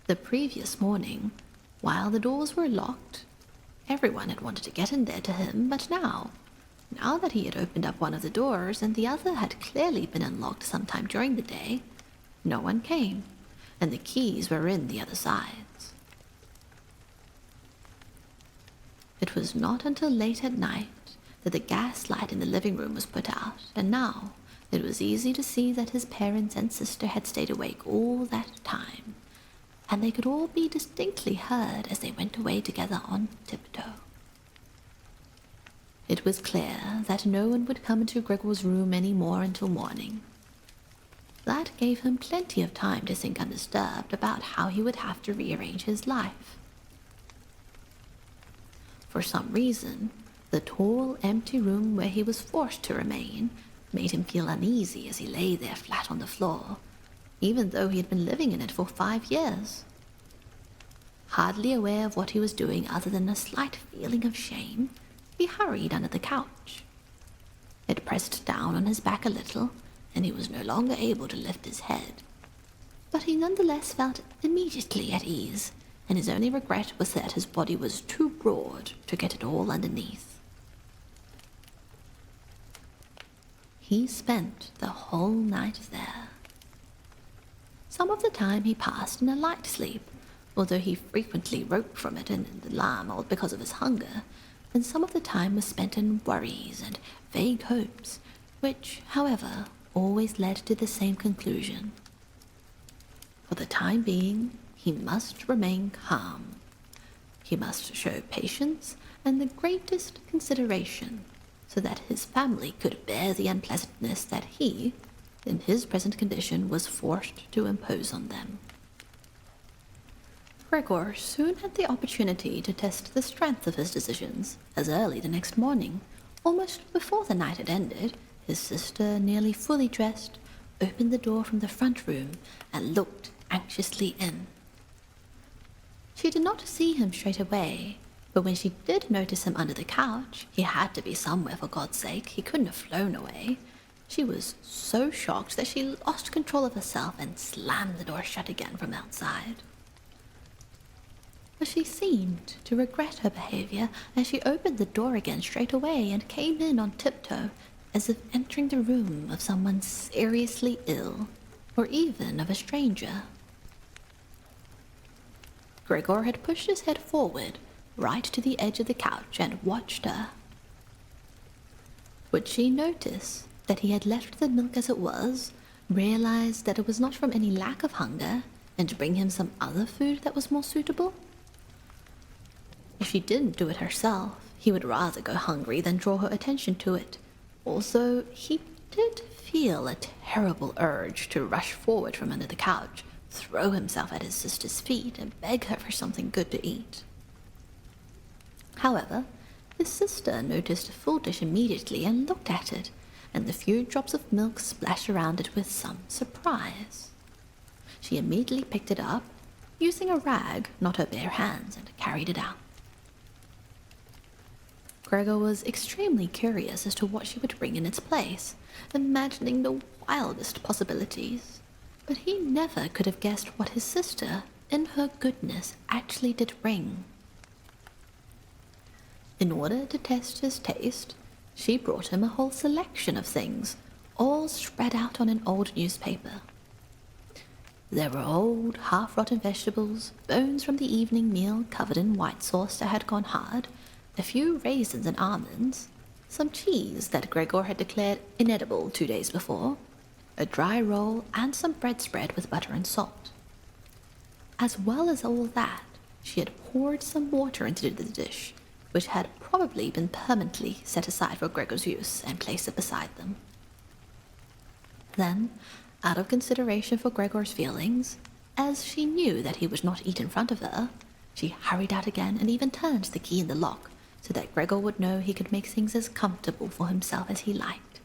The previous morning, while the doors were locked, everyone had wanted to get in there to him, but now that he had opened up one of the doors and the other had clearly been unlocked sometime during the day, no one came, and the keys were in the other sides. It was not until late at night that the gas light in the living room was put out, and now it was easy to see that his parents and sister had stayed awake all that time, and they could all be distinctly heard as they went away together on tiptoe. It was clear that no one would come into Gregor's room any more until morning. That gave him plenty of time to think undisturbed about how he would have to rearrange his life. For some reason, the tall, empty room where he was forced to remain made him feel uneasy as he lay there flat on the floor, even though he had been living in it for 5 years. Hardly aware of what he was doing other than a slight feeling of shame, he hurried under the couch. It pressed down on his back a little, and he was no longer able to lift his head. But he nonetheless felt immediately at ease, and his only regret was that his body was too broad to get it all underneath. He spent the whole night there. Some of the time he passed in a light sleep, although he frequently woke from it in an alarm because of his hunger, and some of the time was spent in worries and vague hopes, which, however, always led to the same conclusion. For the time being, he must remain calm. He must show patience and the greatest consideration, so that his family could bear the unpleasantness that he, in his present condition, was forced to impose on them. Gregor soon had the opportunity to test the strength of his decisions, as early the next morning, almost before the night had ended, his sister, nearly fully dressed, opened the door from the front room and looked anxiously in. She did not see him straight away, but when she did notice him under the couch, he had to be somewhere for God's sake, he couldn't have flown away. She was so shocked that she lost control of herself and slammed the door shut again from outside. but she seemed to regret her behavior as she opened the door again straight away and came in on tiptoe, as if entering the room of someone seriously ill, or even of a stranger. Gregor had pushed his head forward, right to the edge of the couch, and watched her. Would she notice that he had left the milk as it was, realize that it was not from any lack of hunger, and bring him some other food that was more suitable? If she didn't do it herself, he would rather go hungry than draw her attention to it. Also, he did feel a terrible urge to rush forward from under the couch, throw himself at his sister's feet, and beg her for something good to eat. However, his sister noticed the full dish immediately and looked at it, and the few drops of milk splashed around it with some surprise. She immediately picked it up, using a rag, not her bare hands, and carried it out. Gregor was extremely curious as to what she would bring in its place, imagining the wildest possibilities, but he never could have guessed what his sister, in her goodness, actually did bring. In order to test his taste, she brought him a whole selection of things, all spread out on an old newspaper. There were old, half-rotten vegetables, bones from the evening meal covered in white sauce that had gone hard, a few raisins and almonds, some cheese that Gregor had declared inedible 2 days before, a dry roll, and some bread spread with butter and salt. As well as all that, she had poured some water into the dish, which had probably been permanently set aside for Gregor's use, and placed it beside them. Then, out of consideration for Gregor's feelings, as she knew that he would not eat in front of her, she hurried out again and even turned the key in the lock, so that Gregor would know he could make things as comfortable for himself as he liked.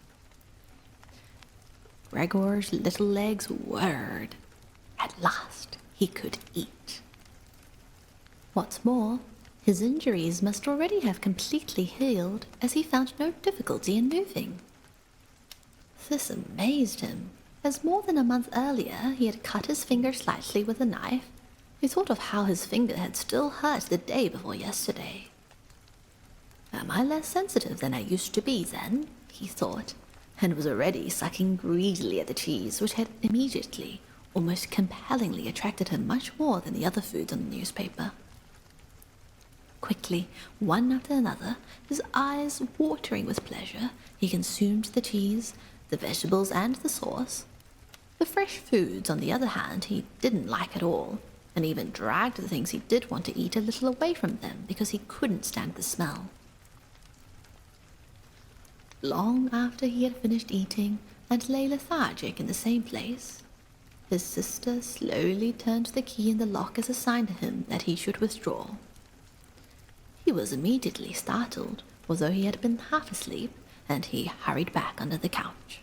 Gregor's little legs whirred. At last he could eat. What's more, his injuries must already have completely healed, as he found no difficulty in moving. This amazed him, as more than a month earlier he had cut his finger slightly with a knife. He thought of how his finger had still hurt the day before yesterday. Am I less sensitive than I used to be then? He thought, and was already sucking greedily at the cheese, which had immediately, almost compellingly attracted him much more than the other foods on the newspaper. Quickly, one after another, his eyes watering with pleasure, he consumed the cheese, the vegetables, and the sauce. The fresh foods, on the other hand, he didn't like at all, and even dragged the things he did want to eat a little away from them because he couldn't stand the smell. Long after he had finished eating and lay lethargic in the same place, his sister slowly turned the key in the lock as a sign to him that he should withdraw. He was immediately startled, although he had been half asleep, and he hurried back under the couch.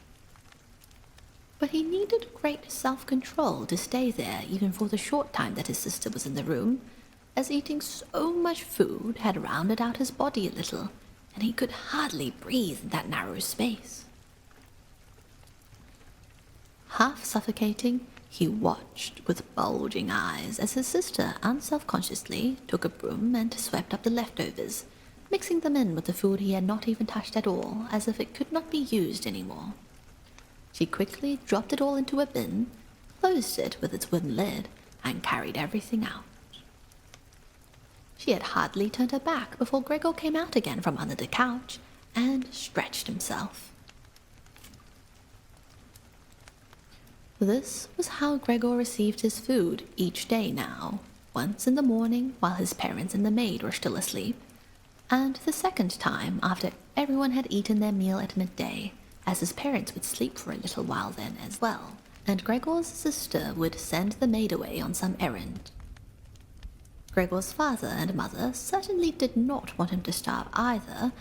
But he needed great self-control to stay there even for the short time that his sister was in the room, as eating so much food had rounded out his body a little, and he could hardly breathe in that narrow space. Half suffocating, he watched with bulging eyes as his sister unselfconsciously took a broom and swept up the leftovers, mixing them in with the food he had not even touched at all, as if it could not be used any more. She quickly dropped it all into a bin, closed it with its wooden lid, and carried everything out. She had hardly turned her back before Gregor came out again from under the couch and stretched himself. This was how Gregor received his food each day now, once in the morning while his parents and the maid were still asleep, and the second time after everyone had eaten their meal at midday, as his parents would sleep for a little while then as well, and Gregor's sister would send the maid away on some errand. Gregor's father and mother certainly did not want him to starve either,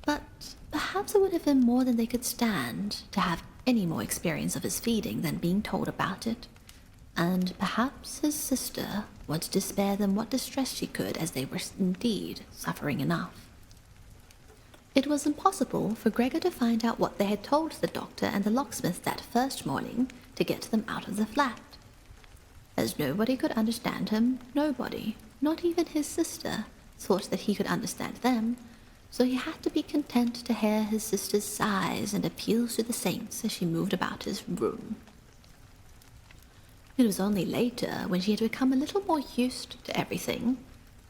but perhaps it would have been more than they could stand to have any more experience of his feeding than being told about it, and perhaps his sister wanted to spare them what distress she could, as they were indeed suffering enough. It was impossible for Gregor to find out what they had told the doctor and the locksmith that first morning to get them out of the flat. As nobody could understand him, nobody, not even his sister, thought that he could understand them, so he had to be content to hear his sister's sighs and appeals to the saints as she moved about his room. It was only later, when she had become a little more used to everything.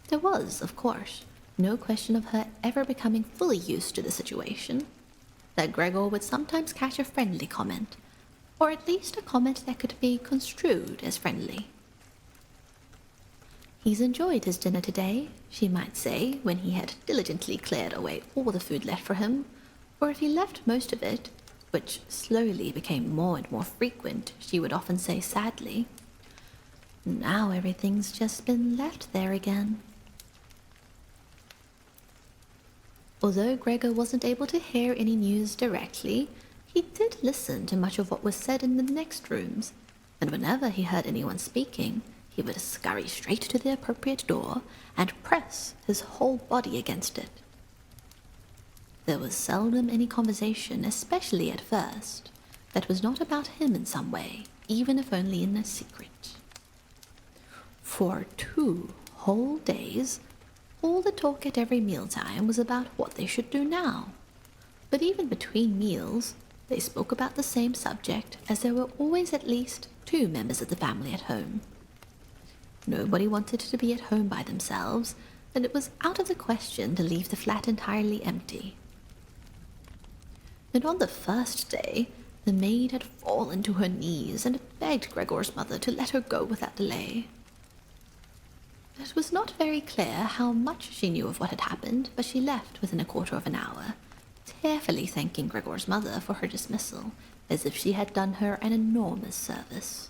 There was, of course, no question of her ever becoming fully used to the situation, that Gregor would sometimes catch a friendly comment, or at least a comment that could be construed as friendly. "He's enjoyed his dinner today," she might say, when he had diligently cleared away all the food left for him, or if he left most of it, which slowly became more and more frequent, she would often say sadly, "Now everything's just been left there again." Although Gregor wasn't able to hear any news directly, he did listen to much of what was said in the next rooms, and whenever he heard anyone speaking, he would scurry straight to the appropriate door and press his whole body against it. There was seldom any conversation, especially at first, that was not about him in some way, even if only in a secret. For 2 whole days, all the talk at every mealtime was about what they should do now. But even between meals, they spoke about the same subject, as there were always at least 2 members of the family at home. Nobody wanted to be at home by themselves, and it was out of the question to leave the flat entirely empty. And on the first day, the maid had fallen to her knees and begged Gregor's mother to let her go without delay. It was not very clear how much she knew of what had happened, but she left within a quarter of an hour, tearfully thanking Gregor's mother for her dismissal, as if she had done her an enormous service.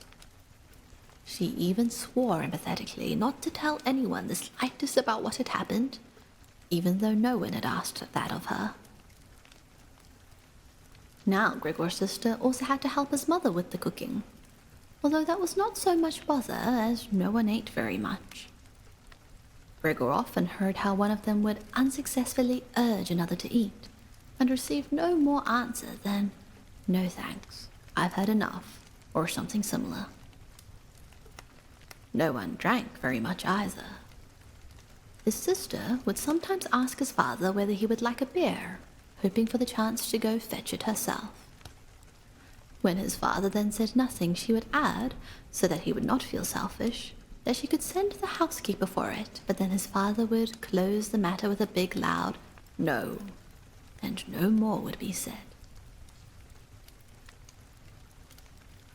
She even swore emphatically not to tell anyone the slightest about what had happened, even though no one had asked that of her. Now Gregor's sister also had to help his mother with the cooking, although that was not so much bother, as no one ate very much. Gregor often heard how one of them would unsuccessfully urge another to eat, and received no more answer than, "No thanks, I've had enough," or something similar. No one drank very much either. His sister would sometimes ask his father whether he would like a beer, hoping for the chance to go fetch it herself. When his father then said nothing, she would add, so that he would not feel selfish, that she could send the housekeeper for it, but then his father would close the matter with a big loud "no," and no more would be said.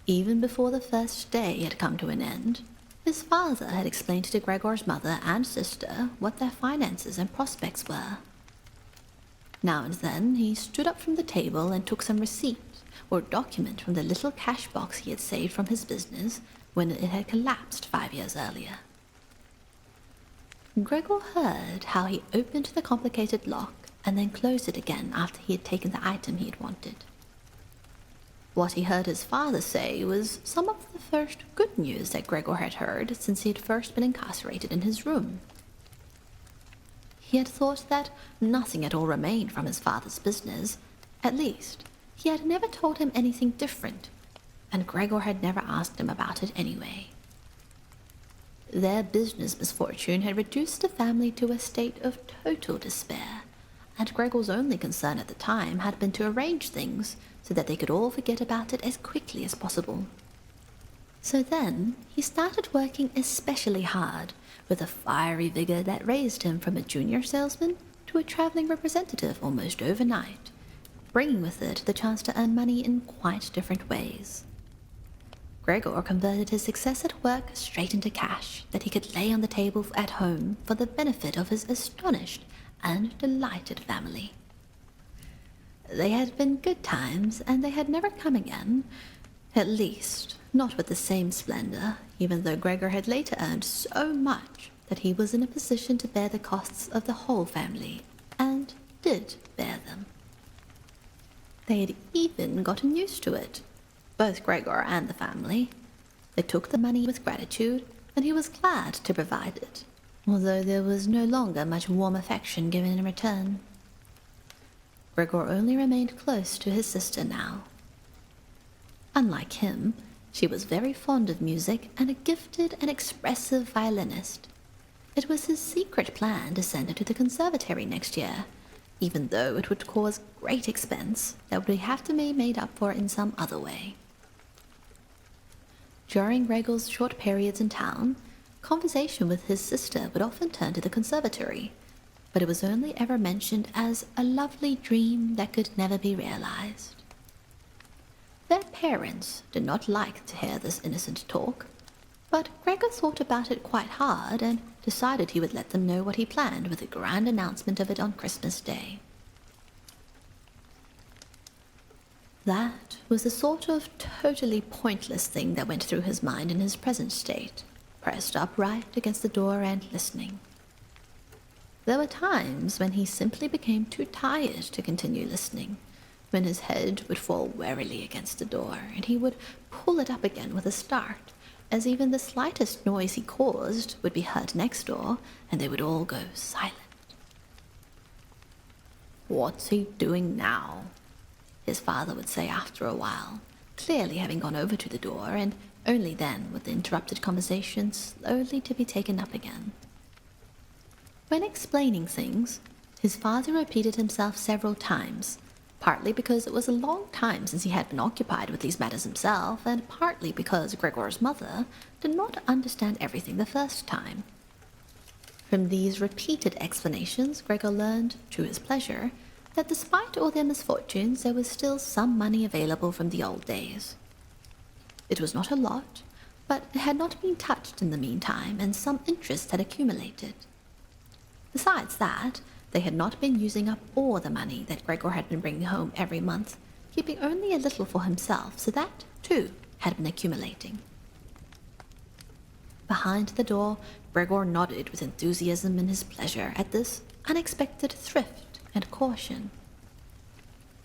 Even before the first day had come to an end, his father had explained to Gregor's mother and sister what their finances and prospects were. Now and then he stood up from the table and took some receipt or document from the little cash box he had saved from his business when it had collapsed 5 years earlier. Gregor heard how he opened the complicated lock and then closed it again after he had taken the item he had wanted. What he heard his father say was some of the first good news that Gregor had heard since he had first been incarcerated in his room. He had thought that nothing at all remained from his father's business. At least, he had never told him anything different, and Gregor had never asked him about it anyway. Their business misfortune had reduced the family to a state of total despair, and Gregor's only concern at the time had been to arrange things so that they could all forget about it as quickly as possible. So then he started working especially hard, with a fiery vigor that raised him from a junior salesman to a traveling representative almost overnight, bringing with it the chance to earn money in quite different ways. Gregor converted his success at work straight into cash that he could lay on the table at home for the benefit of his astonished and delighted family. They had been good times, and they had never come again, at least not with the same splendor, even though Gregor had later earned so much that he was in a position to bear the costs of the whole family, and did bear them. They had even gotten used to it, both Gregor and the family. They took the money with gratitude, and he was glad to provide it, although there was no longer much warm affection given in return. Gregor only remained close to his sister now. Unlike him, she was very fond of music and a gifted and expressive violinist. It was his secret plan to send her to the conservatory next year, even though it would cause great expense that would have to be made up for in some other way. During Gregor's short periods in town, conversation with his sister would often turn to the conservatory, but it was only ever mentioned as a lovely dream that could never be realized. Their parents did not like to hear this innocent talk, but Gregor thought about it quite hard and decided he would let them know what he planned with a grand announcement of it on Christmas Day. That was the sort of totally pointless thing that went through his mind in his present state, pressed upright against the door and listening. There were times when he simply became too tired to continue listening, when his head would fall wearily against the door, and he would pull it up again with a start, as even the slightest noise he caused would be heard next door, and they would all go silent. "What's he doing now?" his father would say after a while, clearly having gone over to the door, and only then would the interrupted conversation slowly to be taken up again. When explaining things, his father repeated himself several times, partly because it was a long time since he had been occupied with these matters himself, and partly because Gregor's mother did not understand everything the first time. From these repeated explanations, Gregor learned, to his pleasure, that despite all their misfortunes, there was still some money available from the old days. It was not a lot, but it had not been touched in the meantime, and some interest had accumulated. Besides that, they had not been using up all the money that Gregor had been bringing home every month, keeping only a little for himself, so that, too, had been accumulating. Behind the door, Gregor nodded with enthusiasm in his pleasure at this unexpected thrift and caution.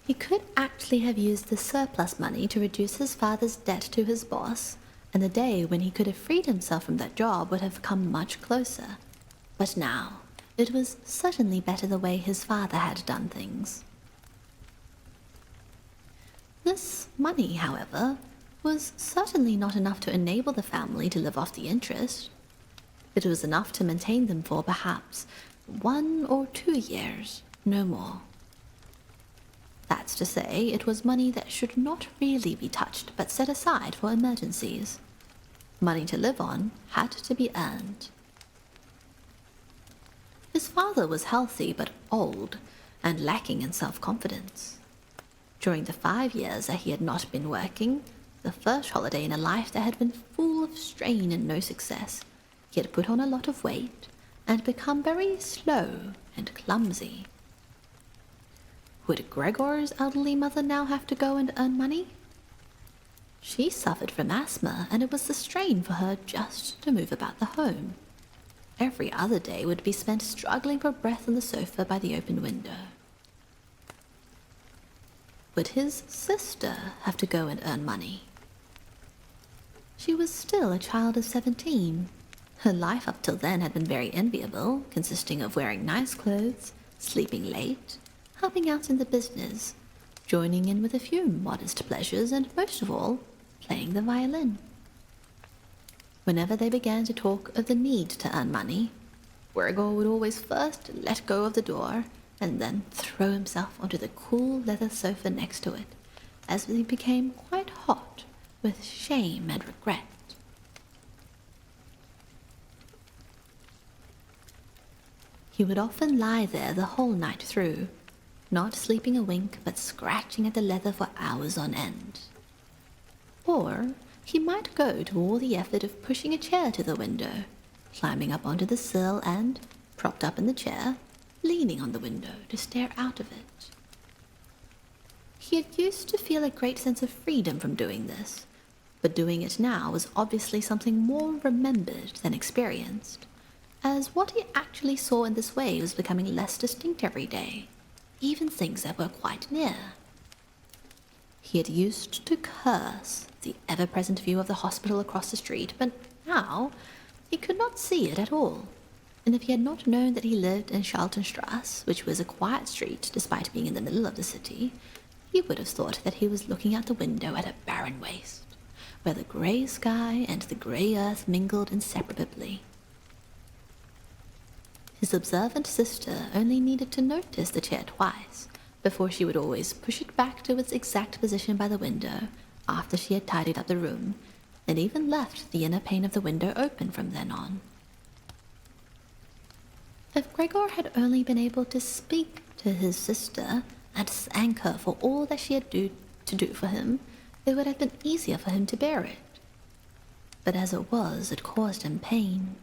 He could actually have used the surplus money to reduce his father's debt to his boss, and the day when he could have freed himself from that job would have come much closer. But now, it was certainly better the way his father had done things. This money, however, was certainly not enough to enable the family to live off the interest. It was enough to maintain them for perhaps 1 or 2 years, no more. That's to say, it was money that should not really be touched but set aside for emergencies. Money to live on had to be earned. His father was healthy but old, and lacking in self-confidence. During the 5 years that he had not been working, the first holiday in a life that had been full of strain and no success, he had put on a lot of weight and become very slow and clumsy. Would Gregor's elderly mother now have to go and earn money? She suffered from asthma, and it was the strain for her just to move about the home. Every other day would be spent struggling for breath on the sofa by the open window. Would his sister have to go and earn money? She was still a child of 17. Her life up till then had been very enviable, consisting of wearing nice clothes, sleeping late, helping out in the business, joining in with a few modest pleasures, and most of all, playing the violin. Whenever they began to talk of the need to earn money, Gregor would always first let go of the door and then throw himself onto the cool leather sofa next to it, as he became quite hot with shame and regret. He would often lie there the whole night through, not sleeping a wink but scratching at the leather for hours on end. Or he might go to all the effort of pushing a chair to the window, climbing up onto the sill and, propped up in the chair, leaning on the window to stare out of it. He had used to feel a great sense of freedom from doing this, but doing it now was obviously something more remembered than experienced, as what he actually saw in this way was becoming less distinct every day, even things that were quite near. He had used to curse the ever-present view of the hospital across the street, but now he could not see it at all, and if he had not known that he lived in ʟɪᴏᴏ, which was a quiet street despite being in the middle of the city, he would have thought that he was looking out the window at a barren waste, where the grey sky and the grey earth mingled inseparably. His observant sister only needed to notice the chair twice before she would always push it back to its exact position by the window after she had tidied up the room, and even left the inner pane of the window open from then on. If Gregor had only been able to speak to his sister and thank her for all that she had to do for him, it would have been easier for him to bear it. But as it was, it caused him pain.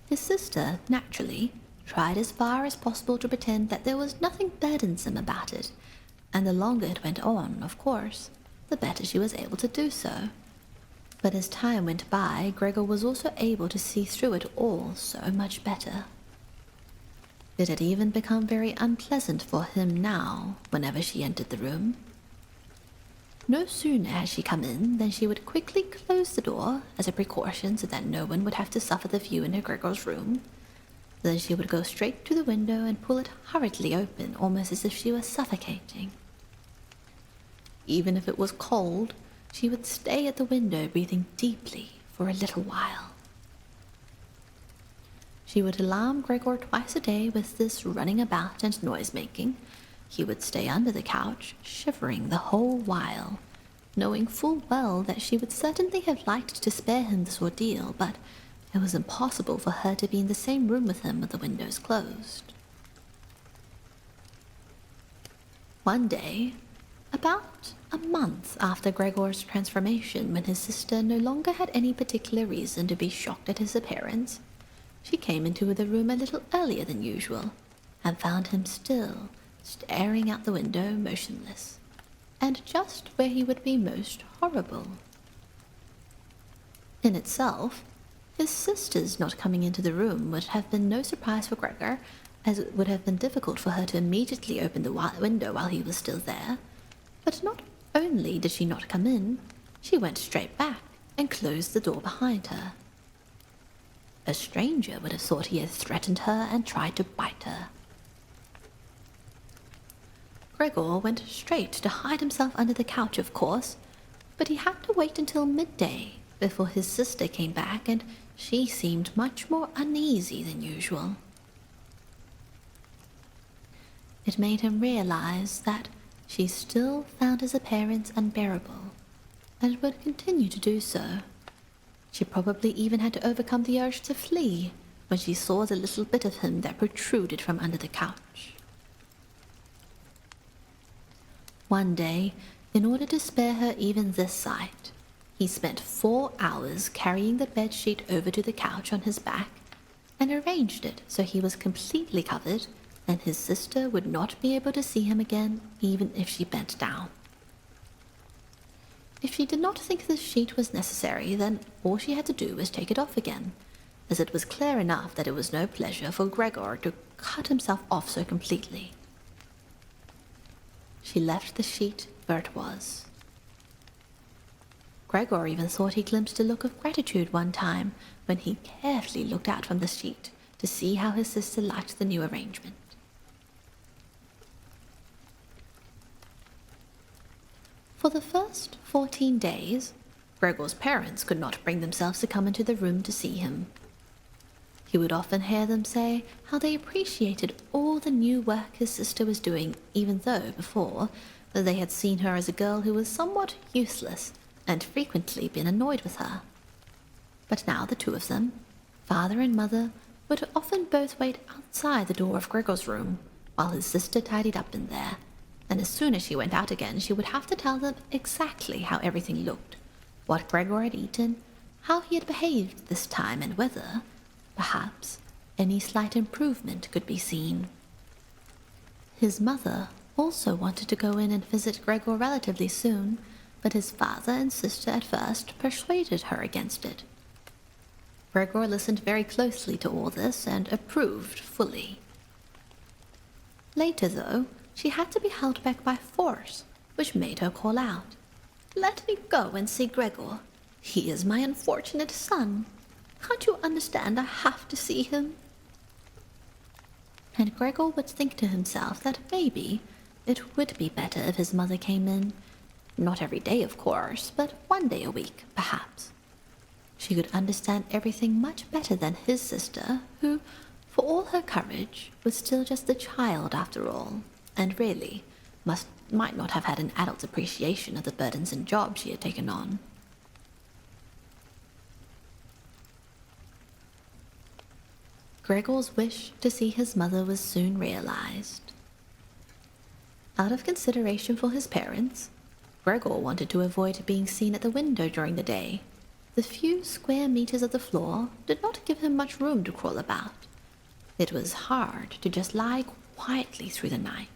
His sister, naturally, tried as far as possible to pretend that there was nothing burdensome about it, and the longer it went on, of course, the better she was able to do so. But as time went by, Gregor was also able to see through it all so much better. It had even become very unpleasant for him now, whenever she entered the room. No sooner had she come in than she would quickly close the door as a precaution so that no one would have to suffer the view into Gregor's room. Then she would go straight to the window and pull it hurriedly open, almost as if she was suffocating. Even if it was cold, she would stay at the window breathing deeply for a little while. She would alarm Gregor twice a day with this running about and noise-making. He would stay under the couch, shivering the whole while, knowing full well that she would certainly have liked to spare him this ordeal, but it was impossible for her to be in the same room with him with the windows closed. One day, about a month after Gregor's transformation, when his sister no longer had any particular reason to be shocked at his appearance, she came into the room a little earlier than usual, and found him still staring out the window motionless, and just where he would be most horrible. In itself, his sister's not coming into the room would have been no surprise for Gregor, as it would have been difficult for her to immediately open the window while he was still there. But not only did she not come in, she went straight back and closed the door behind her. A stranger would have thought he had threatened her and tried to bite her. Gregor went straight to hide himself under the couch, of course, but he had to wait until midday before his sister came back, and she seemed much more uneasy than usual. It made him realize that she still found his appearance unbearable, and would continue to do so. She probably even had to overcome the urge to flee when she saw the little bit of him that protruded from under the couch. One day, in order to spare her even this sight, he spent 4 hours carrying the bedsheet over to the couch on his back and arranged it so he was completely covered and his sister would not be able to see him again even if she bent down. If she did not think the sheet was necessary, then all she had to do was take it off again, as it was clear enough that it was no pleasure for Gregor to cut himself off so completely. She left the sheet where it was. Gregor even thought he glimpsed a look of gratitude one time when he carefully looked out from the sheet to see how his sister liked the new arrangement. For the first 14 days, Gregor's parents could not bring themselves to come into the room to see him. He would often hear them say how they appreciated all the new work his sister was doing, even though, before, they had seen her as a girl who was somewhat useless and frequently been annoyed with her. But now the two of them, father and mother, would often both wait outside the door of Gregor's room while his sister tidied up in there, and as soon as she went out again she would have to tell them exactly how everything looked, what Gregor had eaten, how he had behaved this time, and whether, perhaps, any slight improvement could be seen. His mother also wanted to go in and visit Gregor relatively soon, but his father and sister at first persuaded her against it. Gregor listened very closely to all this and approved fully. Later, though, she had to be held back by force, which made her call out, "Let me go and see Gregor. He is my unfortunate son. Can't you understand I have to see him?" And Gregor would think to himself that maybe it would be better if his mother came in. Not every day, of course, but one day a week, perhaps. She could understand everything much better than his sister, who, For all her courage, was still just a child after all, and really might not have had an adult's appreciation of the burdensome job she had taken on. Gregor's wish to see his mother was soon realized. Out of consideration for his parents, Gregor wanted to avoid being seen at the window during the day. The few square meters of the floor did not give him much room to crawl about. It was hard to just lie quietly through the night.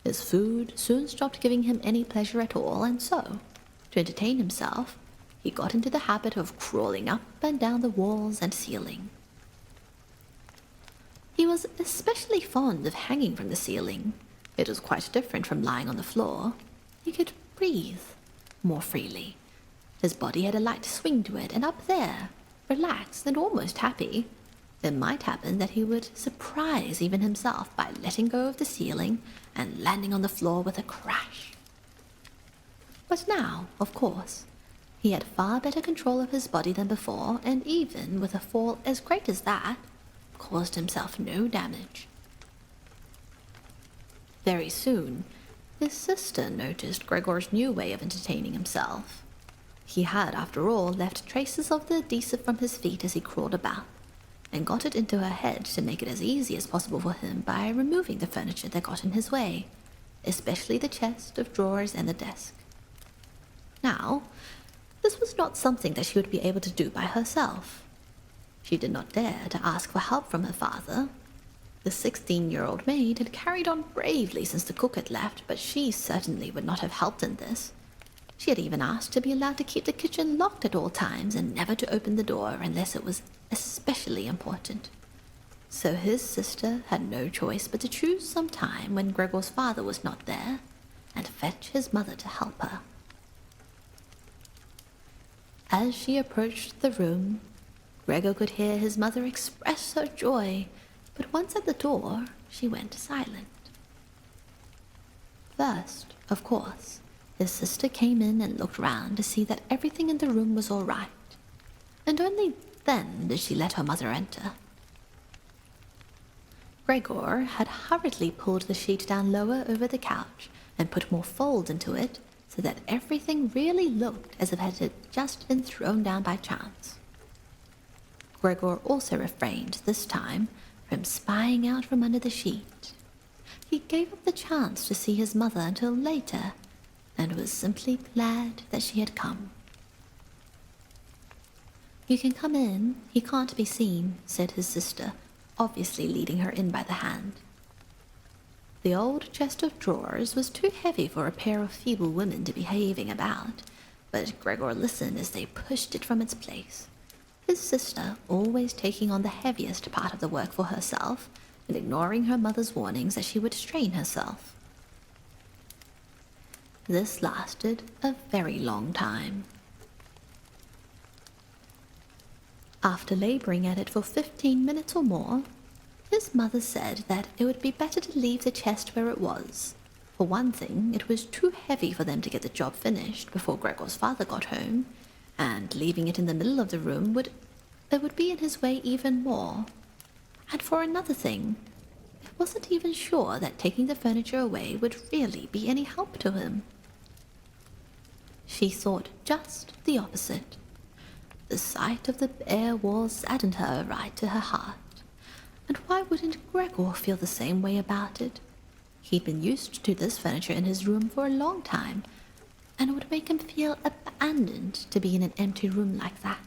His food soon stopped giving him any pleasure at all, and so, to entertain himself, he got into the habit of crawling up and down the walls and ceiling. He was especially fond of hanging from the ceiling. It was quite different from lying on the floor. He could breathe more freely. His body had a light swing to it, and up there, relaxed and almost happy, it might happen that he would surprise even himself by letting go of the ceiling and landing on the floor with a crash. But now, of course, he had far better control of his body than before, and even with a fall as great as that, caused himself no damage. Very soon, his sister noticed Gregor's new way of entertaining himself. He had, after all, left traces of the adhesive from his feet as he crawled about, and got it into her head to make it as easy as possible for him by removing the furniture that got in his way, especially the chest of drawers and the desk. Now, this was not something that she would be able to do by herself. She did not dare to ask for help from her father. The 16-year-old maid had carried on bravely since the cook had left, but she certainly would not have helped in this. She had even asked to be allowed to keep the kitchen locked at all times and never to open the door unless it was especially important. So his sister had no choice but to choose some time when Gregor's father was not there and fetch his mother to help her. As she approached the room, Gregor could hear his mother express her joy, but once at the door, she went silent. First, of course, his sister came in and looked round to see that everything in the room was all right, and only then did she let her mother enter. Gregor had hurriedly pulled the sheet down lower over the couch and put more fold into it so that everything really looked as if it had just been thrown down by chance. Gregor also refrained, this time, from spying out from under the sheet. He gave up the chance to see his mother until later, and was simply glad that she had come. "You can come in, he can't be seen," said his sister, obviously leading her in by the hand. The old chest of drawers was too heavy for a pair of feeble women to be heaving about, but Gregor listened as they pushed it from its place, his sister always taking on the heaviest part of the work for herself and ignoring her mother's warnings that she would strain herself. This lasted a very long time. After laboring at it for 15 minutes or more, his mother said that it would be better to leave the chest where it was. For one thing, it was too heavy for them to get the job finished before Gregor's father got home, and leaving it in the middle of the room would be in his way even more. And for another thing, it wasn't even sure that taking the furniture away would really be any help to him. She thought just the opposite. The sight of the bare walls saddened her right to her heart. And why wouldn't Gregor feel the same way about it? He'd been used to this furniture in his room for a long time, and it would make him feel abandoned to be in an empty room like that.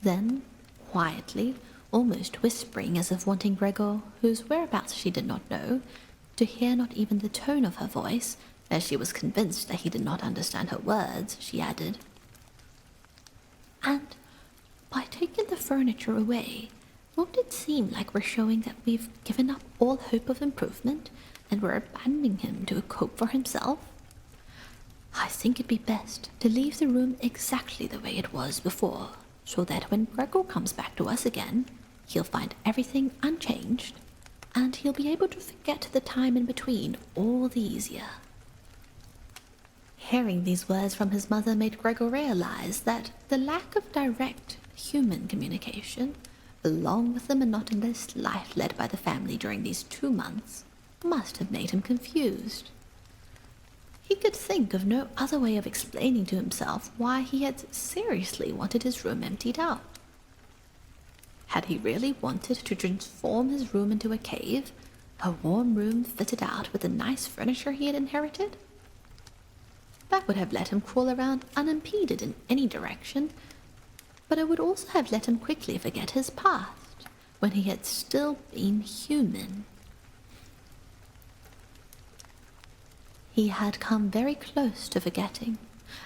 Then, quietly, almost whispering as if wanting Gregor, whose whereabouts she did not know, to hear not even the tone of her voice, as she was convinced that he did not understand her words, she added, "And by taking the furniture away, won't it seem like we're showing that we've given up all hope of improvement and we're abandoning him to cope for himself? I think it'd be best to leave the room exactly the way it was before, so that when Gregor comes back to us again, he'll find everything unchanged, and he'll be able to forget the time in between all the easier." Hearing these words from his mother made Gregor realize that the lack of direct human communication along with the monotonous life led by the family during these 2 months, must have made him confused. He could think of no other way of explaining to himself why he had seriously wanted his room emptied out. Had he really wanted to transform his room into a cave, a warm room fitted out with the nice furniture he had inherited? That would have let him crawl around unimpeded in any direction, but it would also have let him quickly forget his past, when he had still been human. He had come very close to forgetting,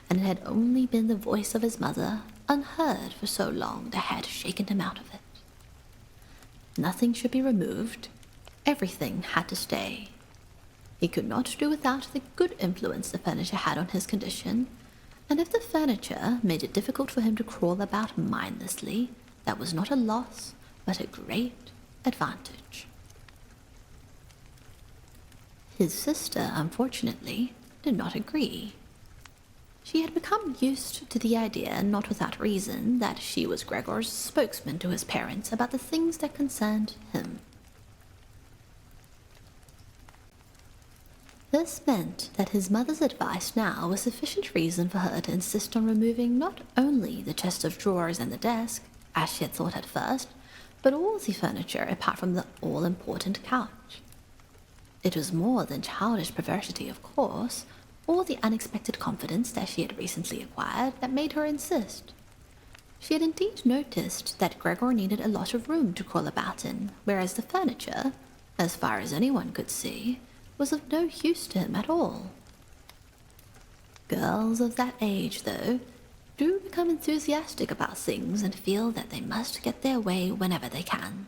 and it had only been the voice of his mother, unheard for so long, that had shaken him out of it. Nothing should be removed. Everything had to stay. He could not do without the good influence the furniture had on his condition, and if the furniture made it difficult for him to crawl about mindlessly, that was not a loss, but a great advantage. His sister, unfortunately, did not agree. She had become used to the idea, not without reason, that she was Gregor's spokesman to his parents about the things that concerned him. This meant that his mother's advice now was sufficient reason for her to insist on removing not only the chest of drawers and the desk, as she had thought at first, but all the furniture apart from the all-important couch. It was more than childish perversity, of course, or the unexpected confidence that she had recently acquired that made her insist. She had indeed noticed that Gregor needed a lot of room to crawl about in, whereas the furniture, as far as anyone could see, was of no use to him at all. Girls of that age, though, do become enthusiastic about things and feel that they must get their way whenever they can.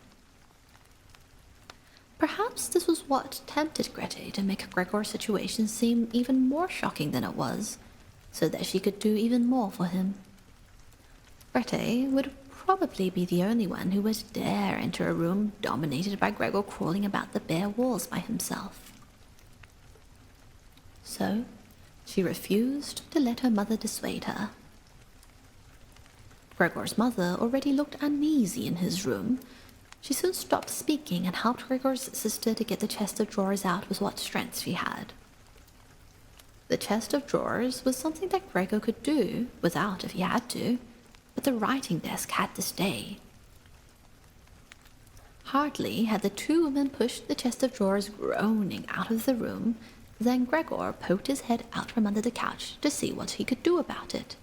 Perhaps this was what tempted Grete to make Gregor's situation seem even more shocking than it was, so that she could do even more for him. Grete would probably be the only one who would dare enter a room dominated by Gregor crawling about the bare walls by himself. So, she refused to let her mother dissuade her. Gregor's mother already looked uneasy in his room. She soon stopped speaking and helped Gregor's sister to get the chest of drawers out with what strength she had. The chest of drawers was something that Gregor could do without if he had to, but the writing desk had to stay. Hardly had the 2 women pushed the chest of drawers groaning out of the room than Gregor poked his head out from under the couch to see what he could do about it.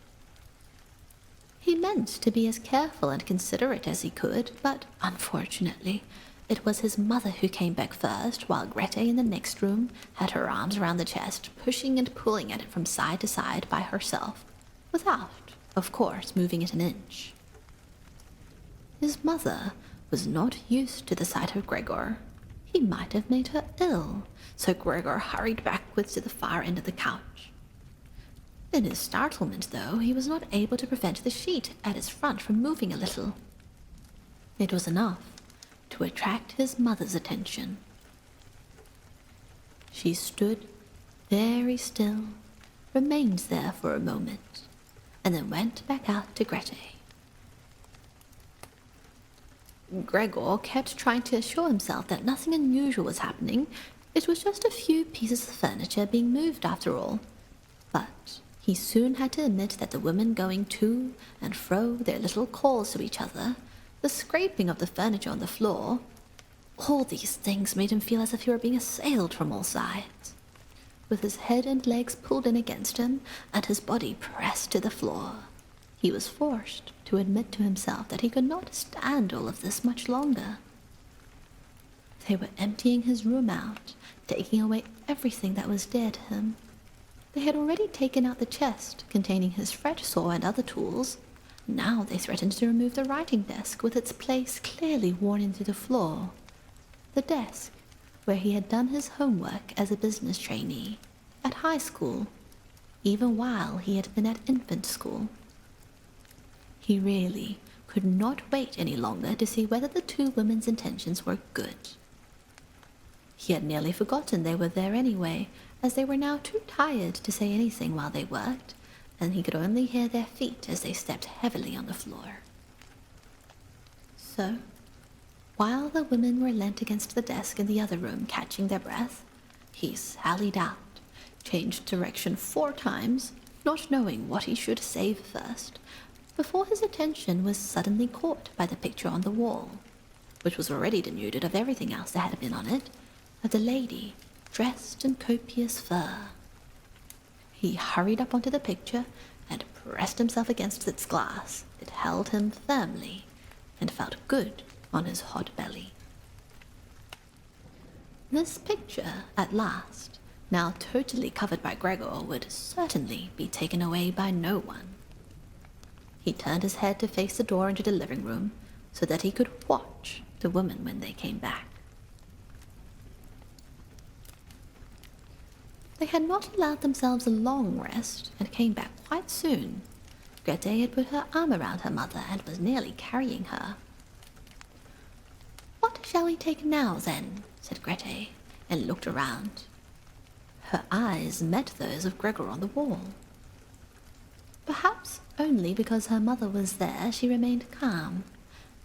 He meant to be as careful and considerate as he could, but unfortunately, it was his mother who came back first, while Grete in the next room had her arms around the chest, pushing and pulling at it from side to side by herself, without, of course, moving it an inch. His mother was not used to the sight of Gregor. He might have made her ill, so Gregor hurried backwards to the far end of the couch. In his startlement, though, he was not able to prevent the sheet at his front from moving a little. It was enough to attract his mother's attention. She stood very still, remained there for a moment, and then went back out to Grete. Gregor kept trying to assure himself that nothing unusual was happening. It was just a few pieces of furniture being moved after all. But he soon had to admit that the women going to and fro their little calls to each other, the scraping of the furniture on the floor, all these things made him feel as if he were being assailed from all sides. With his head and legs pulled in against him and his body pressed to the floor, he was forced to admit to himself that he could not stand all of this much longer. They were emptying his room out, taking away everything that was dear to him. They had already taken out the chest containing his fret saw and other tools. Now they threatened to remove the writing desk with its place clearly worn into the floor. The desk where he had done his homework as a business trainee, at high school, even while he had been at infant school. He really could not wait any longer to see whether the 2 women's intentions were good. He had nearly forgotten they were there anyway, as they were now too tired to say anything while they worked, and he could only hear their feet as they stepped heavily on the floor. So While the women were leant against the desk in the other room catching their breath, he sallied out, changed direction 4 times, not knowing what he should save first, before his attention was suddenly caught by the picture on the wall, which was already denuded of everything else that had been on it, of the lady dressed in copious fur. He hurried up onto the picture and pressed himself against its glass. It held him firmly and felt good on his hot belly. This picture, at last, now totally covered by Gregor, would certainly be taken away by no one. He turned his head to face the door into the living room so that he could watch the women when they came back. They had not allowed themselves a long rest and came back quite soon. Ģēte had put her arm around her mother and was nearly carrying her. "What shall we take now, then?" said Ģēte, and looked around. Her eyes met those of Gregor on the wall. Perhaps only because her mother was there, she remained calm,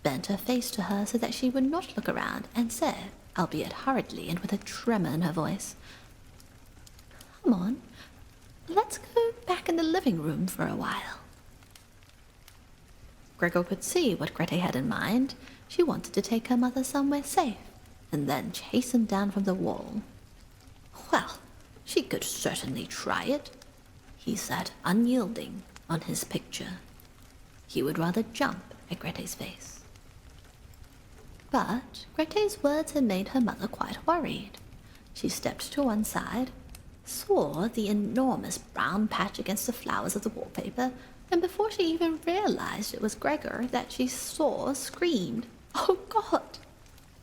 bent her face to her so that she would not look around, and said, albeit hurriedly and with a tremor in her voice, "Come on, let's go back in the living room for a while." Gregor could see what Ģēte had in mind. She wanted to take her mother somewhere safe, and then chase him down from the wall. Well, she could certainly try it. He sat unyielding on his picture. He would rather jump at Ģēte's face. But Ģēte's words had made her mother quite worried. She stepped to one side, saw the enormous brown patch against the flowers of the wallpaper, and before she even realized it was Gregor that she saw, screamed, "Oh God!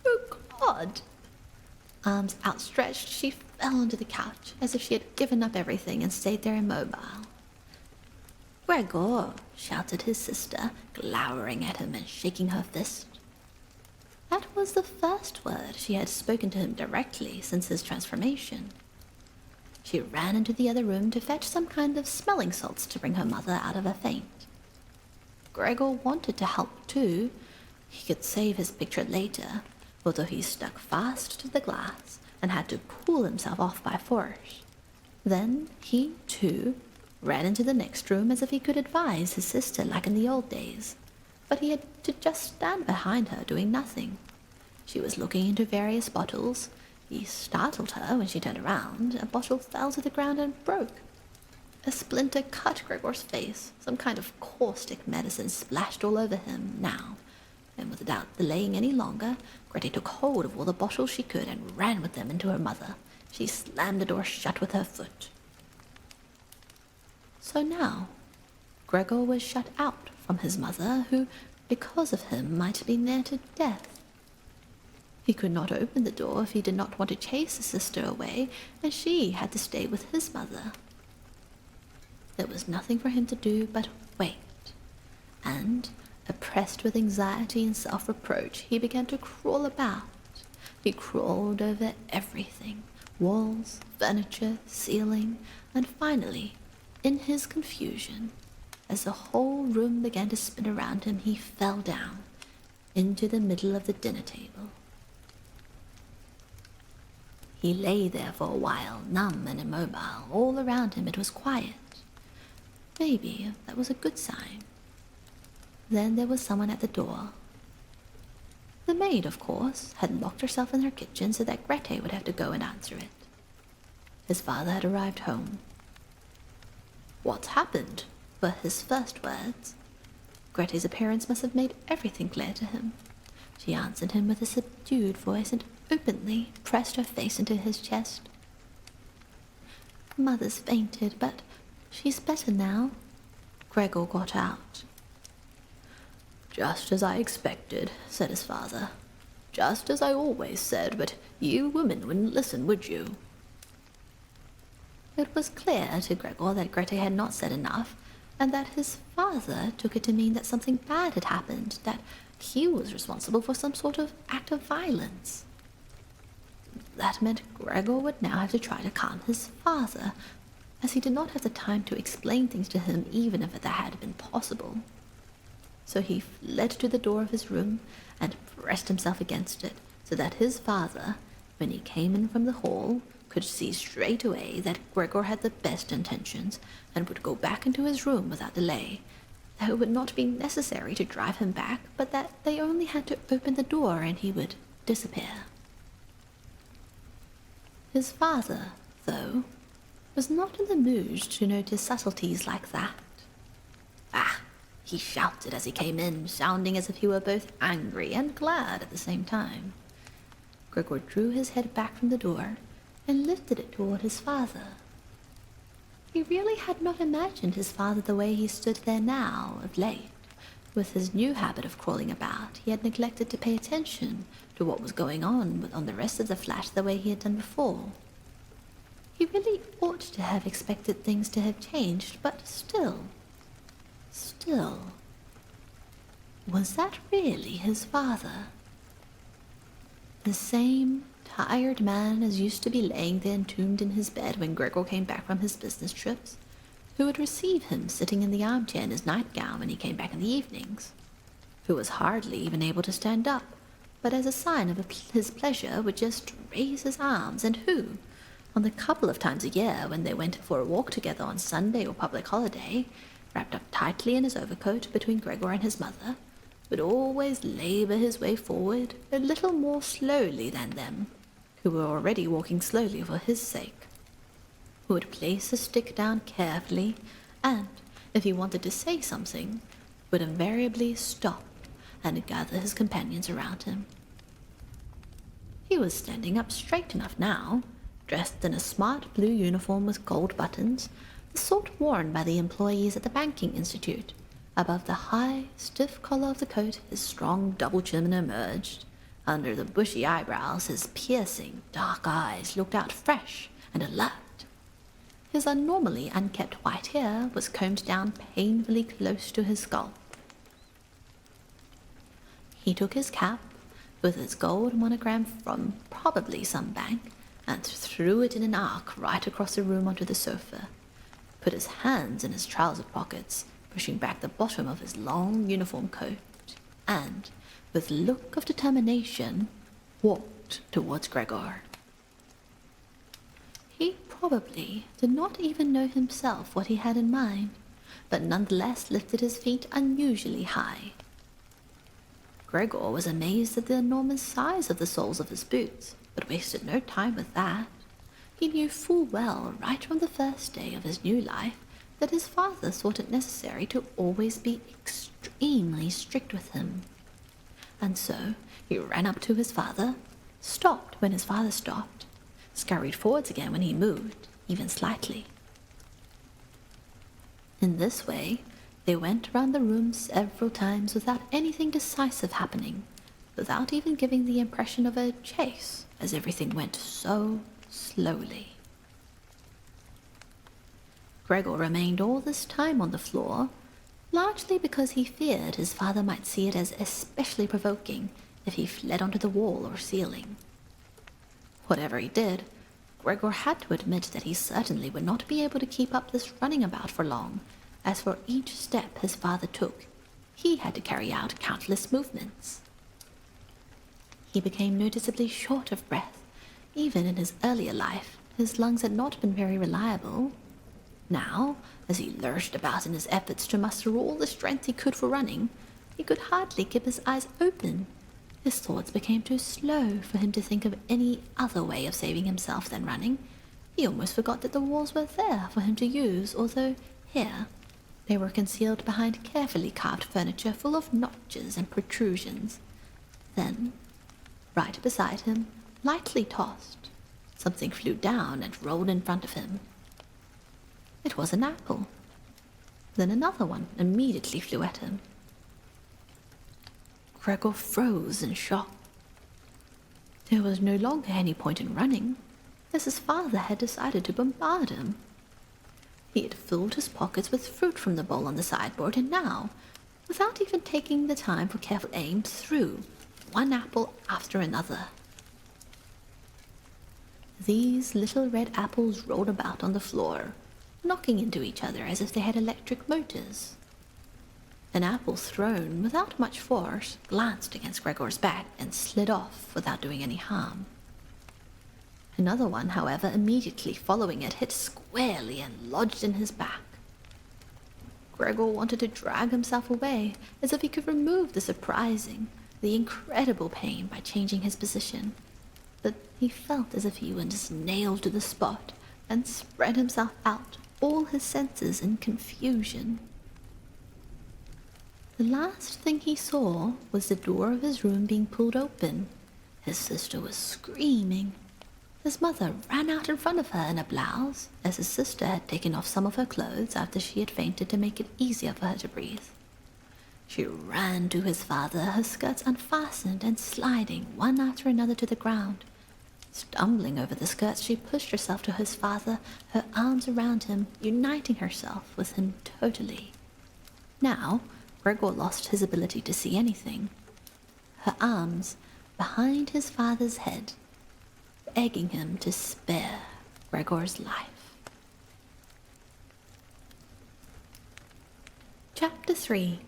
Oh God!" Arms outstretched, she fell onto the couch as if she had given up everything and stayed there immobile. "Gregor!" shouted his sister, glowering at him and shaking her fist. That was the first word she had spoken to him directly since his transformation. She ran into the other room to fetch some kind of smelling salts to bring her mother out of a faint. Gregor wanted to help too. He could save his picture later, although he stuck fast to the glass and had to pull himself off by force. Then he, too, ran into the next room as if he could advise his sister like in the old days, but he had to just stand behind her doing nothing. She was looking into various bottles. He startled her when she turned around. A bottle fell to the ground and broke. A splinter cut Gregor's face. Some kind of caustic medicine splashed all over him now, and without delaying any longer, Ģēte took hold of all the bottles she could and ran with them into her mother. She slammed the door shut with her foot. So now, Gregor was shut out from his mother, who, because of him, might be near to death. He could not open the door if he did not want to chase his sister away, and she had to stay with his mother. There was nothing for him to do but wait, and, oppressed with anxiety and self-reproach, he began to crawl about. He crawled over everything, walls, furniture, ceiling, and finally, in his confusion, as the whole room began to spin around him, he fell down into the middle of the dinner table. He lay there for a while, numb and immobile. All around him it was quiet. Maybe that was a good sign. Then there was someone at the door. The maid, of course, had locked herself in her kitchen so that Ģēte would have to go and answer it. His father had arrived home. "What's happened?" were his first words. Ģēte's appearance must have made everything clear to him. She answered him with a subdued voice and openly pressed her face into his chest. "Mother's fainted, but she's better now." Gregor got out. "Just as I expected," said his father. "Just as I always said, but you women wouldn't listen, would you?" It was clear to Gregor that Ģēte had not said enough, and that his father took it to mean that something bad had happened, that he was responsible for some sort of act of violence. That meant Gregor would now have to try to calm his father, as he did not have the time to explain things to him even if that had been possible. So he fled to the door of his room and pressed himself against it, so that his father, when he came in from the hall, could see straight away that Gregor had the best intentions and would go back into his room without delay, that it would not be necessary to drive him back, but that they only had to open the door and he would disappear. His father, though, was not in the mood to notice subtleties like that. "Ah!" he shouted as he came in, sounding as if he were both angry and glad at the same time. Gregor drew his head back from the door and lifted it toward his father. He really had not imagined his father the way he stood there now, of late. With his new habit of crawling about, he had neglected to pay attention to what was going on the rest of the flat the way he had done before. He really ought to have expected things to have changed, but still, was that really his father? The same tired man as used to be laying there entombed in his bed when Gregor came back from his business trips, who would receive him sitting in the armchair in his nightgown when he came back in the evenings, who was hardly even able to stand up, but as a sign of his pleasure would just raise his arms, and who, on the couple of times a year when they went for a walk together on Sunday or public holiday, wrapped up tightly in his overcoat between Gregor and his mother, would always labour his way forward a little more slowly than them, who were already walking slowly for his sake, who would place his stick down carefully, and, if he wanted to say something, would invariably stop and gather his companions around him. He was standing up straight enough now, dressed in a smart blue uniform with gold buttons, the sort worn by the employees at the banking institute. Above the high, stiff collar of the coat, his strong double chin emerged. Under the bushy eyebrows, his piercing, dark eyes looked out fresh and alert. His abnormally unkempt white hair was combed down painfully close to his skull. He took his cap, with its gold monogram from probably some bank, and threw it in an arc right across the room onto the sofa, put his hands in his trouser pockets, pushing back the bottom of his long uniform coat, and, with a look of determination, walked towards Gregor. He probably did not even know himself what he had in mind, but nonetheless lifted his feet unusually high. Gregor was amazed at the enormous size of the soles of his boots, but wasted no time with that. He knew full well, right from the first day of his new life, that his father thought it necessary to always be extremely strict with him. And so he ran up to his father, stopped when his father stopped, scurried forwards again when he moved, even slightly. In this way, they went round the room several times without anything decisive happening, without even giving the impression of a chase, as everything went so slowly. Gregor remained all this time on the floor, largely because he feared his father might see it as especially provoking if he fled onto the wall or ceiling. Whatever he did, Gregor had to admit that he certainly would not be able to keep up this running about for long, as for each step his father took, he had to carry out countless movements. He became noticeably short of breath. Even in his earlier life, his lungs had not been very reliable. Now, as he lurched about in his efforts to muster all the strength he could for running, he could hardly keep his eyes open. His thoughts became too slow for him to think of any other way of saving himself than running. He almost forgot that the walls were there for him to use, although here they were concealed behind carefully carved furniture full of notches and protrusions. Then, right beside him, lightly tossed, something flew down and rolled in front of him. It was an apple. Then another one immediately flew at him. Gregor froze in shock. There was no longer any point in running, as his father had decided to bombard him. He had filled his pockets with fruit from the bowl on the sideboard, and now, without even taking the time for careful aim, threw one apple after another. These little red apples rolled about on the floor, knocking into each other as if they had electric motors. An apple thrown without much force glanced against Gregor's back and slid off without doing any harm. Another one, however, immediately following it, hit squarely and lodged in his back. Gregor wanted to drag himself away, as if he could remove the surprising, the incredible pain by changing his position, but he felt as if he was nailed to the spot and spread himself out, all his senses in confusion. The last thing he saw was the door of his room being pulled open. His sister was screaming. His mother ran out in front of her in a blouse, as his sister had taken off some of her clothes after she had fainted to make it easier for her to breathe. She ran to his father, her skirts unfastened and sliding one after another to the ground. Stumbling over the skirts, she pushed herself to his father, her arms around him, uniting herself with him totally. Now, Gregor lost his ability to see anything. Her arms behind his father's head, begging him to spare Gregor's life. Chapter 3.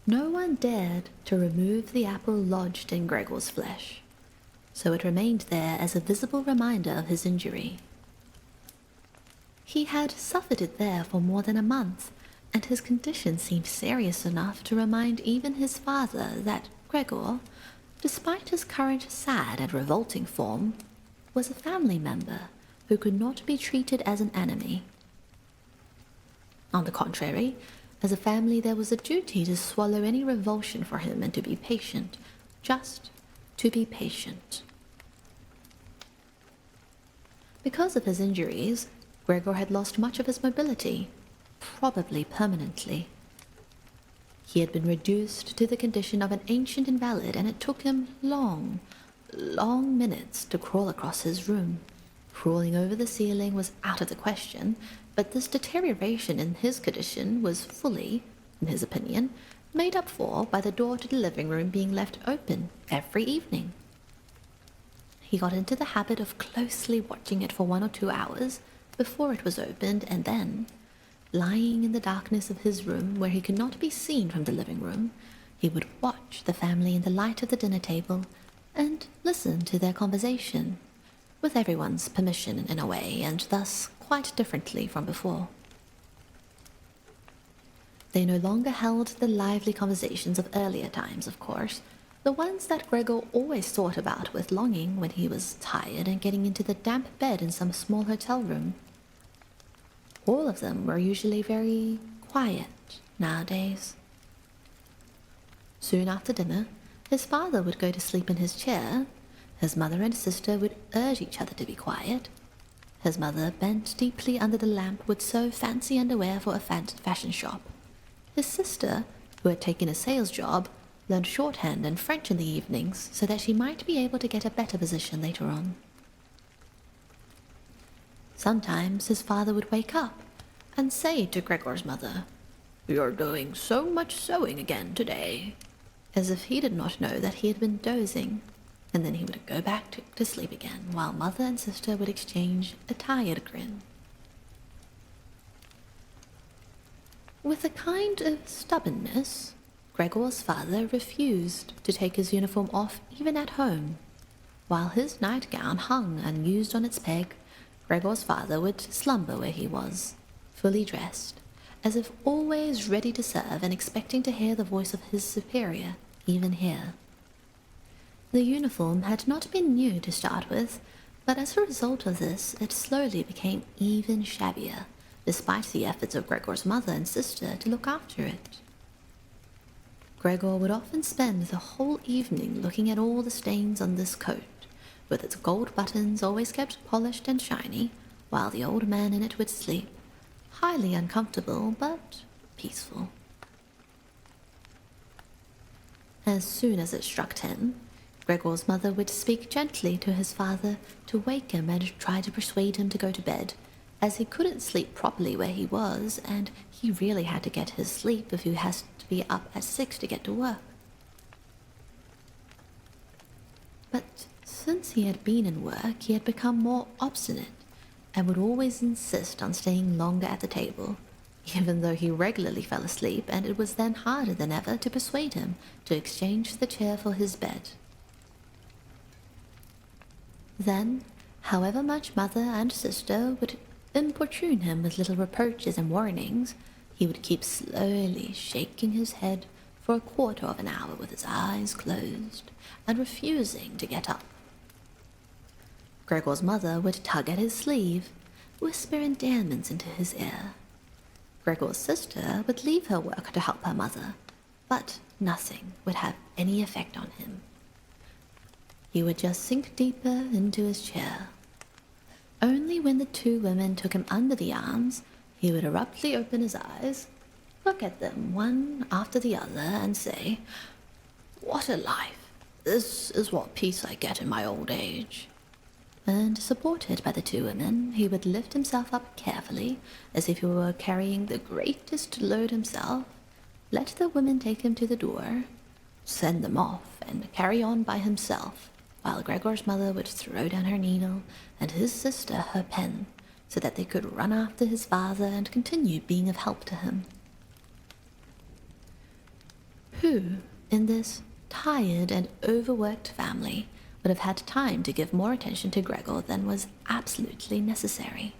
No one dared to remove the apple lodged in Gregor's flesh, so it remained there as a visible reminder of his injury. He had suffered it there for more than a month, and his condition seemed serious enough to remind even his father that Gregor, despite his current sad and revolting form, was a family member who could not be treated as an enemy. On the contrary, as a family there was a duty to swallow any revulsion for him and to be patient, just to be patient. Because of his injuries, Gregor had lost much of his mobility, probably permanently. He had been reduced to the condition of an ancient invalid, and it took him long minutes to crawl across his room. Crawling over the ceiling was out of the question, but this deterioration in his condition was fully, in his opinion, made up for by the door to the living room being left open every evening. He got into the habit of closely watching it for 1 or 2 hours before it was opened, and then, lying in the darkness of his room where he could not be seen from the living room, he would watch the family in the light of the dinner table and listen to their conversation, with everyone's permission in a way, and thus quite differently from before. They no longer held the lively conversations of earlier times, of course, the ones that Gregor always thought about with longing when he was tired and getting into the damp bed in some small hotel room. All of them were usually very quiet nowadays. Soon after dinner, his father would go to sleep in his chair. His mother and sister would urge each other to be quiet. His mother, bent deeply under the lamp, would sew fancy underwear for a fashion shop. His sister, who had taken a sales job, learned shorthand and French in the evenings so that she might be able to get a better position later on. Sometimes his father would wake up and say to Gregor's mother, "You're doing so much sewing again today," as if he did not know that he had been dozing, and then he would go back to sleep again, while mother and sister would exchange a tired grin. With a kind of stubbornness, Gregor's father refused to take his uniform off even at home. While his nightgown hung unused on its peg, Gregor's father would slumber where he was, fully dressed, as if always ready to serve and expecting to hear the voice of his superior, even here. The uniform had not been new to start with, but as a result of this, it slowly became even shabbier, despite the efforts of Gregor's mother and sister to look after it. Gregor would often spend the whole evening looking at all the stains on this coat, with its gold buttons always kept polished and shiny, while the old man in it would sleep, highly uncomfortable but peaceful. As soon as it struck 10, Gregor's mother would speak gently to his father to wake him and try to persuade him to go to bed, as he couldn't sleep properly where he was, and he really had to get his sleep if he has to be up at 6 to get to work. But since he had been in work, he had become more obstinate and would always insist on staying longer at the table, even though he regularly fell asleep, and it was then harder than ever to persuade him to exchange the chair for his bed. Then, however much mother and sister would importune him with little reproaches and warnings, he would keep slowly shaking his head for a quarter of an hour with his eyes closed and refusing to get up. Gregor's mother would tug at his sleeve, whisper endearments into his ear. Gregor's sister would leave her work to help her mother, but nothing would have any effect on him. He would just sink deeper into his chair. Only when the two women took him under the arms, he would abruptly open his eyes, look at them one after the other, and say, "What a life! This is what peace I get in my old age." And, supported by the two women, he would lift himself up carefully, as if he were carrying the greatest load himself, let the women take him to the door, send them off, and carry on by himself, while Gregor's mother would throw down her needle and his sister her pen, so that they could run after his father and continue being of help to him. Who, in this tired and overworked family, would have had time to give more attention to Gregor than was absolutely necessary?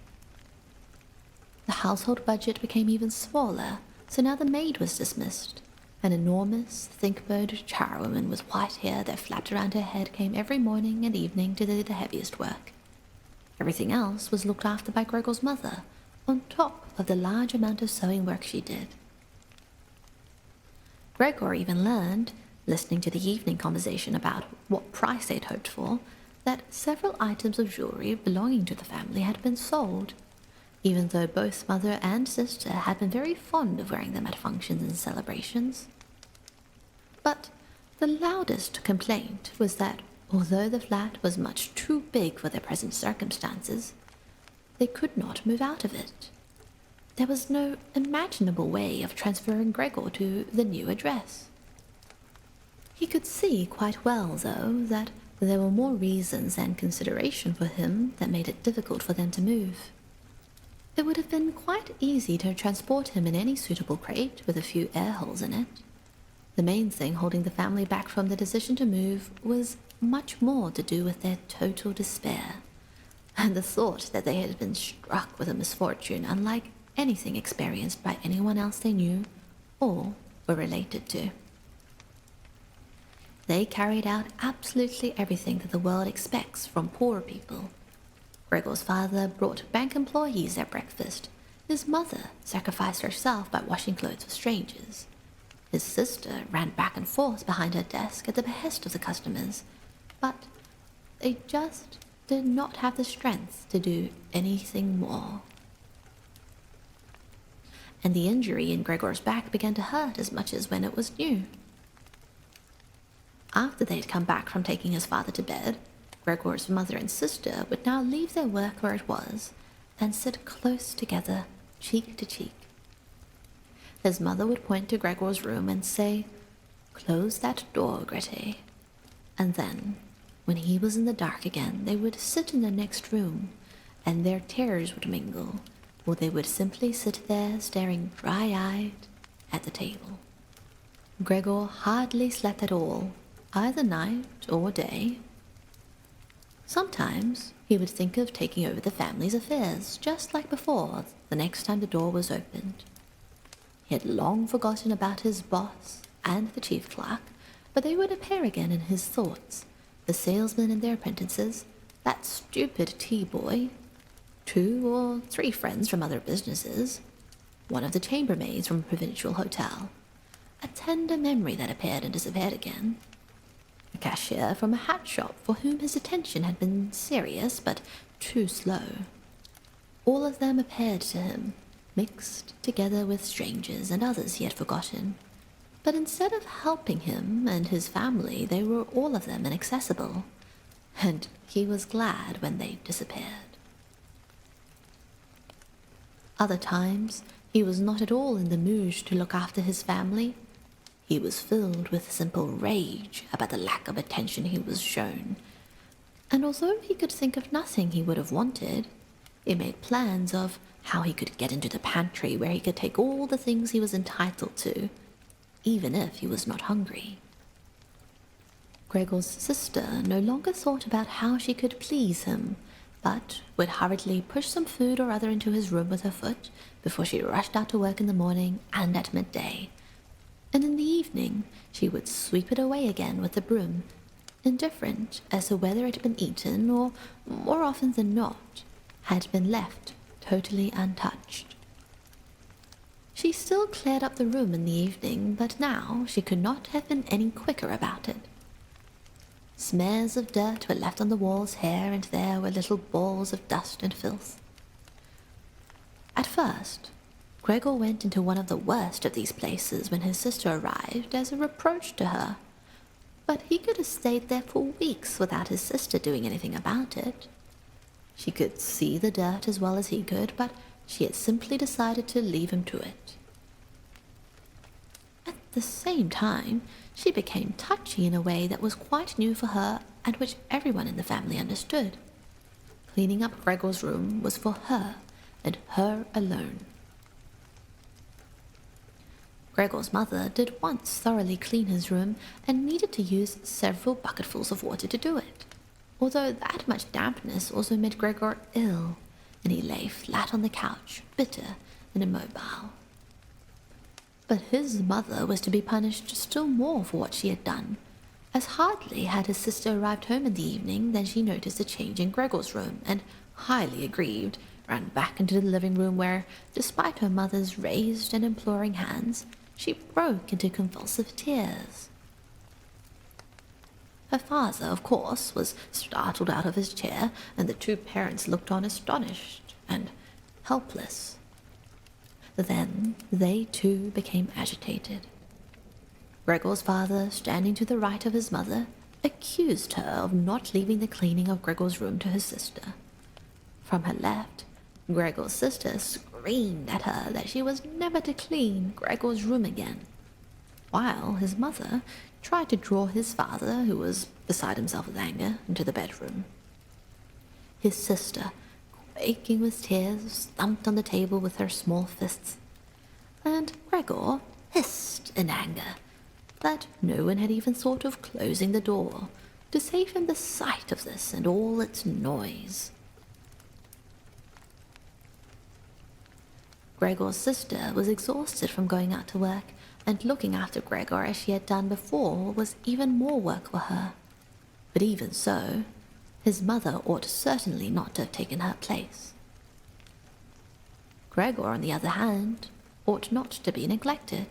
The household budget became even smaller, so now the maid was dismissed. An enormous, think-bird charwoman with white hair that flapped around her head came every morning and evening to do the heaviest work. Everything else was looked after by Gregor's mother, on top of the large amount of sewing work she did. Gregor even learned, listening to the evening conversation about what price they'd hoped for, that several items of jewelry belonging to the family had been sold, even though both mother and sister had been very fond of wearing them at functions and celebrations. But the loudest complaint was that, although the flat was much too big for their present circumstances, they could not move out of it. There was no imaginable way of transferring Gregor to the new address. He could see quite well, though, that there were more reasons than consideration for him that made it difficult for them to move. It would have been quite easy to transport him in any suitable crate with a few air holes in it. The main thing holding the family back from the decision to move was much more to do with their total despair, and the thought that they had been struck with a misfortune unlike anything experienced by anyone else they knew or were related to. They carried out absolutely everything that the world expects from poor people. Gregor's father brought bank employees their breakfast. His mother sacrificed herself by washing clothes for strangers. His sister ran back and forth behind her desk at the behest of the customers, but they just did not have the strength to do anything more. And the injury in Gregor's back began to hurt as much as when it was new. After they'd come back from taking his father to bed, Gregor's mother and sister would now leave their work where it was and sit close together, cheek to cheek. His mother would point to Gregor's room and say, "Close that door, Grete." And then, when he was in the dark again, they would sit in the next room, and their tears would mingle, or they would simply sit there staring dry-eyed at the table. Gregor hardly slept at all, either night or day. Sometimes he would think of taking over the family's affairs, just like before, the next time the door was opened. He had long forgotten about his boss and the chief clerk, but they would appear again in his thoughts, the salesmen and their apprentices, that stupid tea-boy, 2 or 3 friends from other businesses, one of the chambermaids from a provincial hotel, a tender memory that appeared and disappeared again, a cashier from a hat shop for whom his attention had been serious but too slow. All of them appeared to him, mixed together with strangers and others he had forgotten. But instead of helping him and his family, they were all of them inaccessible, and he was glad when they disappeared. Other times, he was not at all in the mood to look after his family. He was filled with simple rage about the lack of attention he was shown, and although he could think of nothing he would have wanted, He made plans of how he could get into the pantry where he could take all the things he was entitled to, even if he was not hungry. Gregor's sister no longer thought about how she could please him, but would hurriedly push some food or other into his room with her foot before she rushed out to work in the morning and at midday, and in the evening she would sweep it away again with the broom, indifferent as to whether it had been eaten or, more often than not, had been left totally untouched. She still cleared up the room in the evening, but now she could not have been any quicker about it. Smears of dirt were left on the walls here and there were little balls of dust and filth. At first, Gregor went into one of the worst of these places when his sister arrived as a reproach to her, but he could have stayed there for weeks without his sister doing anything about it. She could see the dirt as well as he could, but she had simply decided to leave him to it. At the same time, she became touchy in a way that was quite new for her and which everyone in the family understood. Cleaning up Gregor's room was for her and her alone. Gregor's mother did once thoroughly clean his room and needed to use several bucketfuls of water to do it, although that much dampness also made Gregor ill, and he lay flat on the couch, bitter and immobile. But his mother was to be punished still more for what she had done, as hardly had his sister arrived home in the evening than she noticed a change in Gregor's room, and, highly aggrieved, ran back into the living room where, despite her mother's raised and imploring hands, she broke into convulsive tears. Her father, of course, was startled out of his chair, and the two parents looked on astonished and helpless. Then they too became agitated. Gregor's father, standing to the right of his mother, accused her of not leaving the cleaning of Gregor's room to his sister. From her left, Gregor's sister screamed at her that she was never to clean Gregor's room again, while his mother tried to draw his father, who was beside himself with anger, into the bedroom. His sister, quaking with tears, thumped on the table with her small fists, and Gregor hissed in anger that no one had even thought of closing the door to save him the sight of this and all its noise. Gregor's sister was exhausted from going out to work, and looking after Gregor as she had done before was even more work for her. But even so, his mother ought certainly not to have taken her place. Gregor, on the other hand, ought not to be neglected.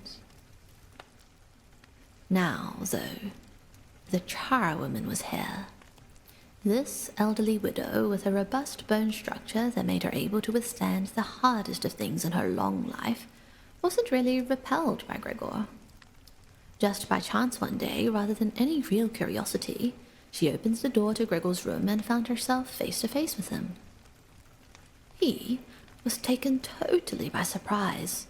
Now, though, the charwoman was here. This elderly widow, with a robust bone structure that made her able to withstand the hardest of things in her long life, wasn't really repelled by Gregor. Just by chance one day, rather than any real curiosity, she opened the door to Gregor's room and found herself face to face with him. He was taken totally by surprise.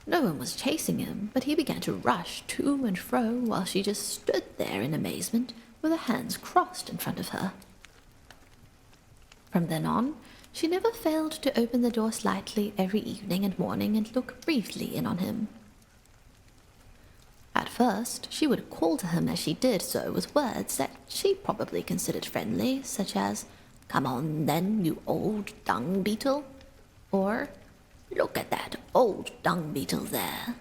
No one was chasing him, but he began to rush to and fro while she just stood there in amazement with her hands crossed in front of her. From then on, she never failed to open the door slightly every evening and morning and look briefly in on him. At first, she would call to him as she did so with words that she probably considered friendly, such as, "Come on then, you old dung beetle," or, "Look at that old dung beetle there."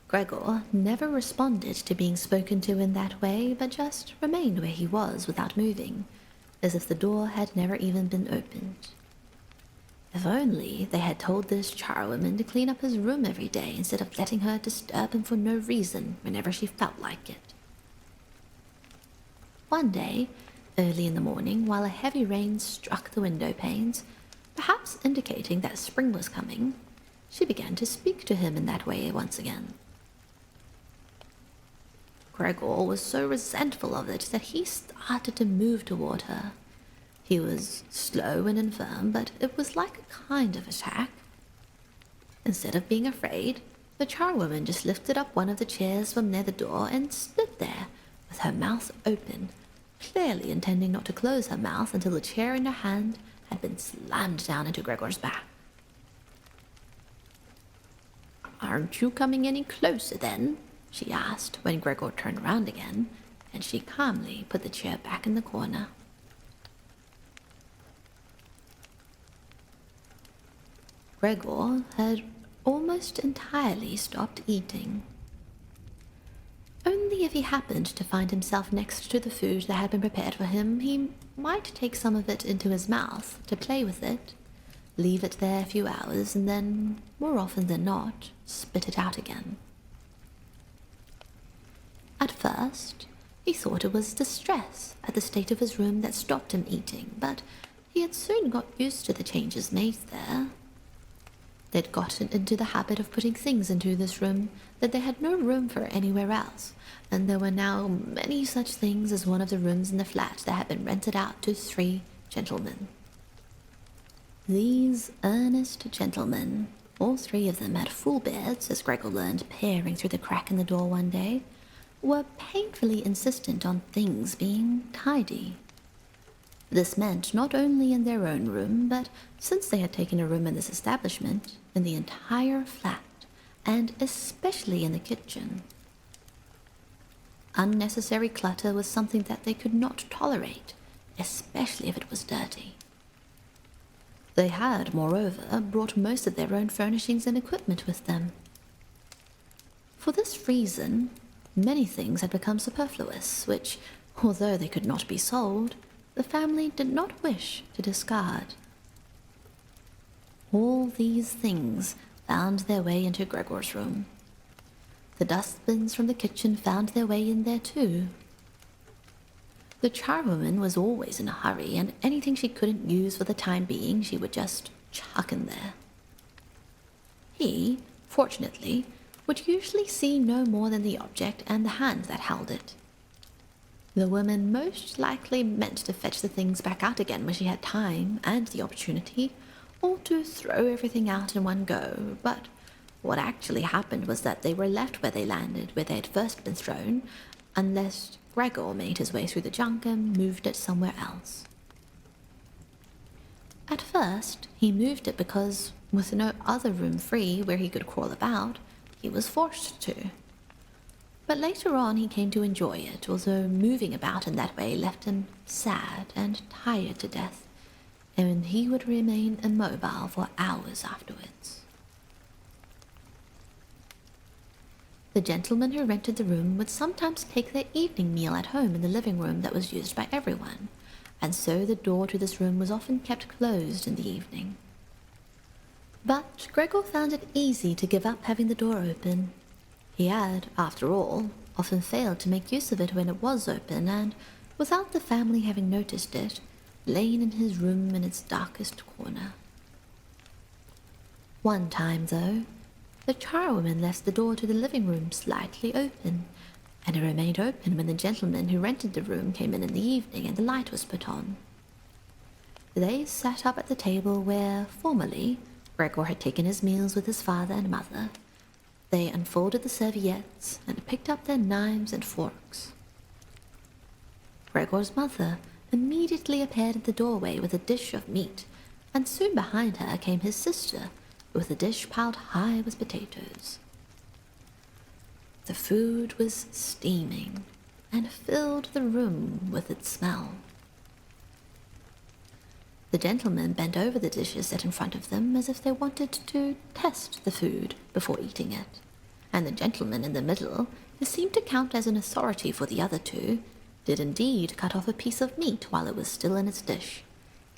Gregor never responded to being spoken to in that way, but just remained where he was without moving, as if the door had never even been opened. If only they had told this charwoman to clean up his room every day instead of letting her disturb him for no reason whenever she felt like it. One day, early in the morning, while a heavy rain struck the window panes, perhaps indicating that spring was coming, she began to speak to him in that way once again. Gregor was so resentful of it that he started to move toward her. He was slow and infirm, but it was like a kind of attack. Instead of being afraid, the charwoman just lifted up one of the chairs from near the door and stood there with her mouth open, clearly intending not to close her mouth until the chair in her hand had been slammed down into Gregor's back. "Aren't you coming any closer, then?" she asked when Gregor turned round again, and she calmly put the chair back in the corner. Gregor had almost entirely stopped eating. Only if he happened to find himself next to the food that had been prepared for him, he might take some of it into his mouth to play with it, leave it there a few hours, and then, more often than not, spit it out again. At first, he thought it was distress at the state of his room that stopped him eating, but he had soon got used to the changes made there. They'd gotten into the habit of putting things into this room that they had no room for anywhere else, and there were now many such things as one of the rooms in the flat that had been rented out to 3 gentlemen. These earnest gentlemen, all 3 of them had full beards, as Gregor learned peering through the crack in the door one day, were painfully insistent on things being tidy. This meant not only in their own room, but since they had taken a room in this establishment, in the entire flat, and especially in the kitchen. Unnecessary clutter was something that they could not tolerate, especially if it was dirty. They had, moreover, brought most of their own furnishings and equipment with them. For this reason, many things had become superfluous, which, although they could not be sold, the family did not wish to discard. All these things found their way into Gregor's room. The dustbins from the kitchen found their way in there too. The charwoman was always in a hurry, and anything she couldn't use for the time being she would just chuck in there. He, fortunately, would usually see no more than the object and the hand that held it. The woman most likely meant to fetch the things back out again when she had time and the opportunity, or to throw everything out in one go, but what actually happened was that they were left where they landed, where they had first been thrown, unless Gregor made his way through the junk and moved it somewhere else. At first, he moved it because, with no other room free where he could crawl about, he was forced to. But later on he came to enjoy it, although moving about in that way left him sad and tired to death, and he would remain immobile for hours afterwards. The gentleman who rented the room would sometimes take their evening meal at home in the living room that was used by everyone, and so the door to this room was often kept closed in the evening. But Gregor found it easy to give up having the door open. He had, after all, often failed to make use of it when it was open, and, without the family having noticed it, lain in his room in its darkest corner. One time, though, the charwoman left the door to the living room slightly open, and it remained open when the gentleman who rented the room came in the evening and the light was put on. They sat up at the table where, formerly, Gregor had taken his meals with his father and mother. They unfolded the serviettes and picked up their knives and forks. Gregor's mother immediately appeared at the doorway with a dish of meat, and soon behind her came his sister, with a dish piled high with potatoes. The food was steaming and filled the room with its smell. The gentlemen bent over the dishes set in front of them as if they wanted to test the food before eating it, and the gentleman in the middle, who seemed to count as an authority for the other 2, did indeed cut off a piece of meat while it was still in its dish,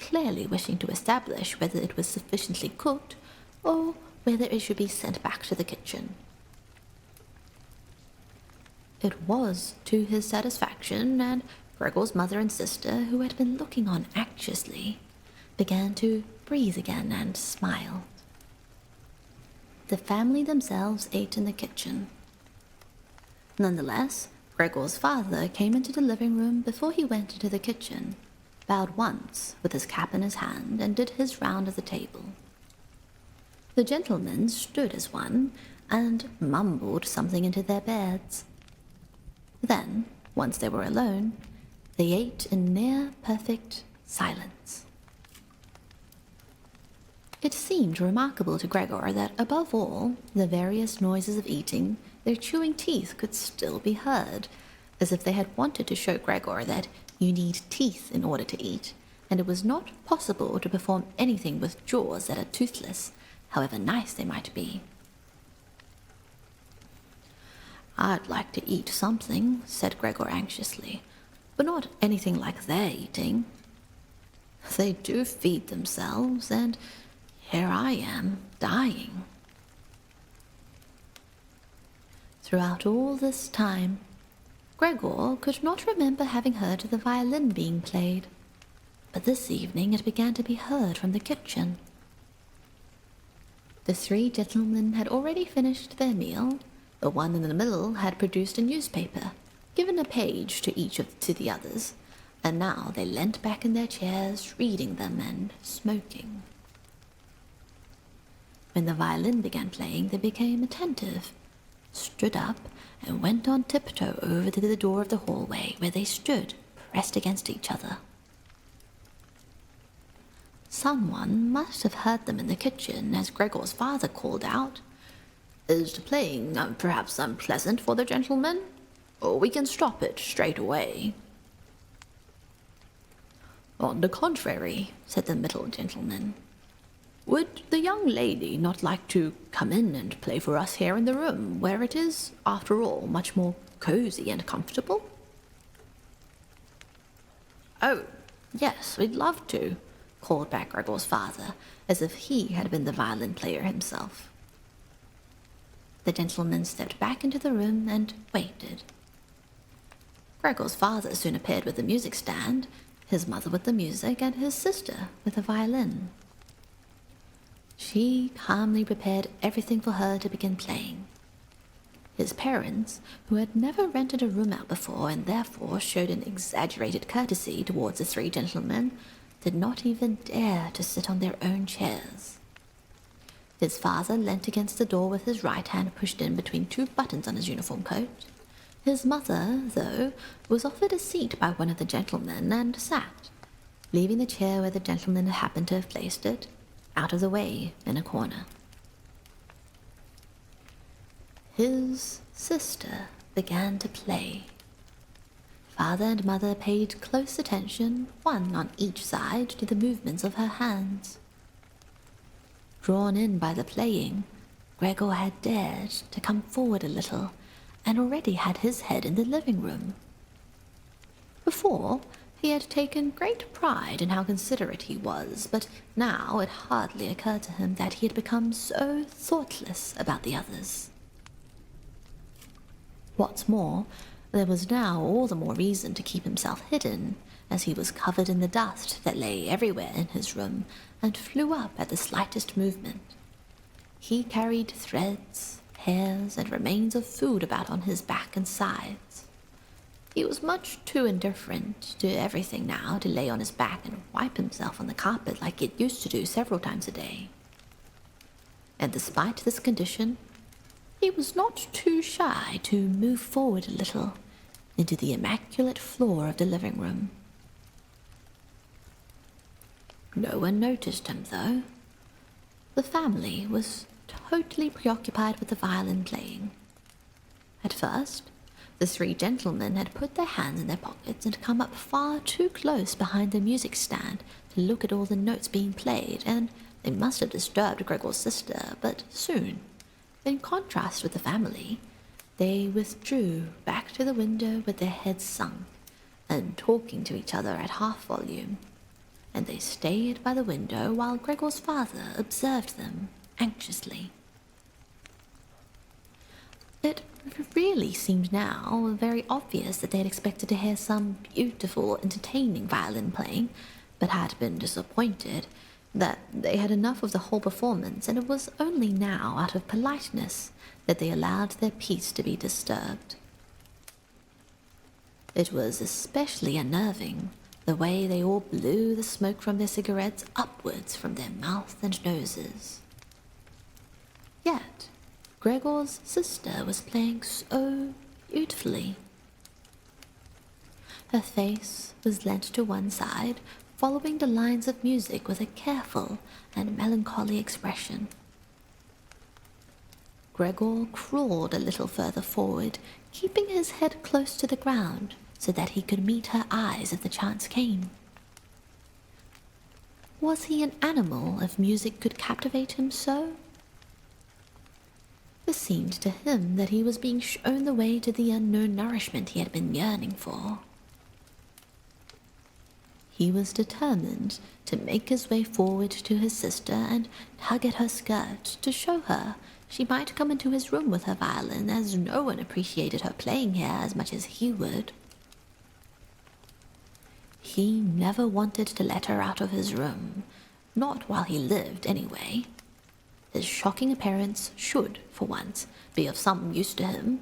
clearly wishing to establish whether it was sufficiently cooked or whether it should be sent back to the kitchen. It was to his satisfaction, and Gregor's mother and sister, who had been looking on anxiously, began to breathe again and smile. The family themselves ate in the kitchen. Nonetheless, Gregor's father came into the living room before he went into the kitchen, bowed once with his cap in his hand, and did his round of the table. The gentlemen stood as one and mumbled something into their beards. Then, once they were alone, they ate in near perfect silence. It seemed remarkable to Gregor that, above all the various noises of eating, their chewing teeth could still be heard, as if they had wanted to show Gregor that you need teeth in order to eat, and it was not possible to perform anything with jaws that are toothless, however nice they might be. "I'd like to eat something," said Gregor anxiously, "but not anything like they're eating. They do feed themselves, and here I am, dying." Throughout all this time, Gregor could not remember having heard the violin being played, but this evening it began to be heard from the kitchen. The three gentlemen had already finished their meal. The one in the middle had produced a newspaper, given a page to each to the others, and now they leant back in their chairs, reading them and smoking. When the violin began playing, they became attentive, stood up, and went on tiptoe over to the door of the hallway, where they stood, pressed against each other. Someone must have heard them in the kitchen, as Gregor's father called out, "Is the playing perhaps unpleasant for the gentlemen? Or we can stop it straight away." "On the contrary," said the middle gentleman. "Would the young lady not like to come in and play for us here in the room, where it is, after all, much more cozy and comfortable?" "Oh, yes, we'd love to," called back Gregor's father, as if he had been the violin player himself. The gentleman stepped back into the room and waited. Gregor's father soon appeared with the music stand, his mother with the music, and his sister with the violin. She calmly prepared everything for her to begin playing. His parents, who had never rented a room out before and therefore showed an exaggerated courtesy towards the three gentlemen, did not even dare to sit on their own chairs. His father leant against the door with his right hand pushed in between two buttons on his uniform coat. His mother, though, was offered a seat by one of the gentlemen and sat, leaving the chair where the gentleman happened to have placed it, out of the way in a corner. His sister began to play. Father and mother paid close attention, one on each side, to the movements of her hands. Drawn in by the playing, Gregor had dared to come forward a little, and already had his head in the living room. Before, he had taken great pride in how considerate he was, but now it hardly occurred to him that he had become so thoughtless about the others. What's more, there was now all the more reason to keep himself hidden, as he was covered in the dust that lay everywhere in his room and flew up at the slightest movement. He carried threads, hairs, and remains of food about on his back and sides. He was much too indifferent to everything now to lay on his back and wipe himself on the carpet like he used to do several times a day. And despite this condition, he was not too shy to move forward a little into the immaculate floor of the living room. No one noticed him, though. The family was totally preoccupied with the violin playing. At first, the three gentlemen had put their hands in their pockets and come up far too close behind the music stand to look at all the notes being played, and they must have disturbed Gregor's sister, but soon, in contrast with the family, they withdrew back to the window with their heads sunk and talking to each other at half volume, and they stayed by the window while Gregor's father observed them anxiously. It really seemed now very obvious that they had expected to hear some beautiful, entertaining violin playing, but had been disappointed that they had enough of the whole performance, and it was only now, out of politeness, that they allowed their peace to be disturbed. It was especially unnerving, the way they all blew the smoke from their cigarettes upwards from their mouths and noses. Yet, Gregor's sister was playing so beautifully. Her face was leant to one side, following the lines of music with a careful and melancholy expression. Gregor crawled a little further forward, keeping his head close to the ground so that he could meet her eyes if the chance came. Was he an animal if music could captivate him so? It seemed to him that he was being shown the way to the unknown nourishment he had been yearning for. He was determined to make his way forward to his sister and tug at her skirt to show her she might come into his room with her violin, as no one appreciated her playing here as much as he would. He never wanted to let her out of his room, not while he lived anyway. His shocking appearance should, for once, be of some use to him.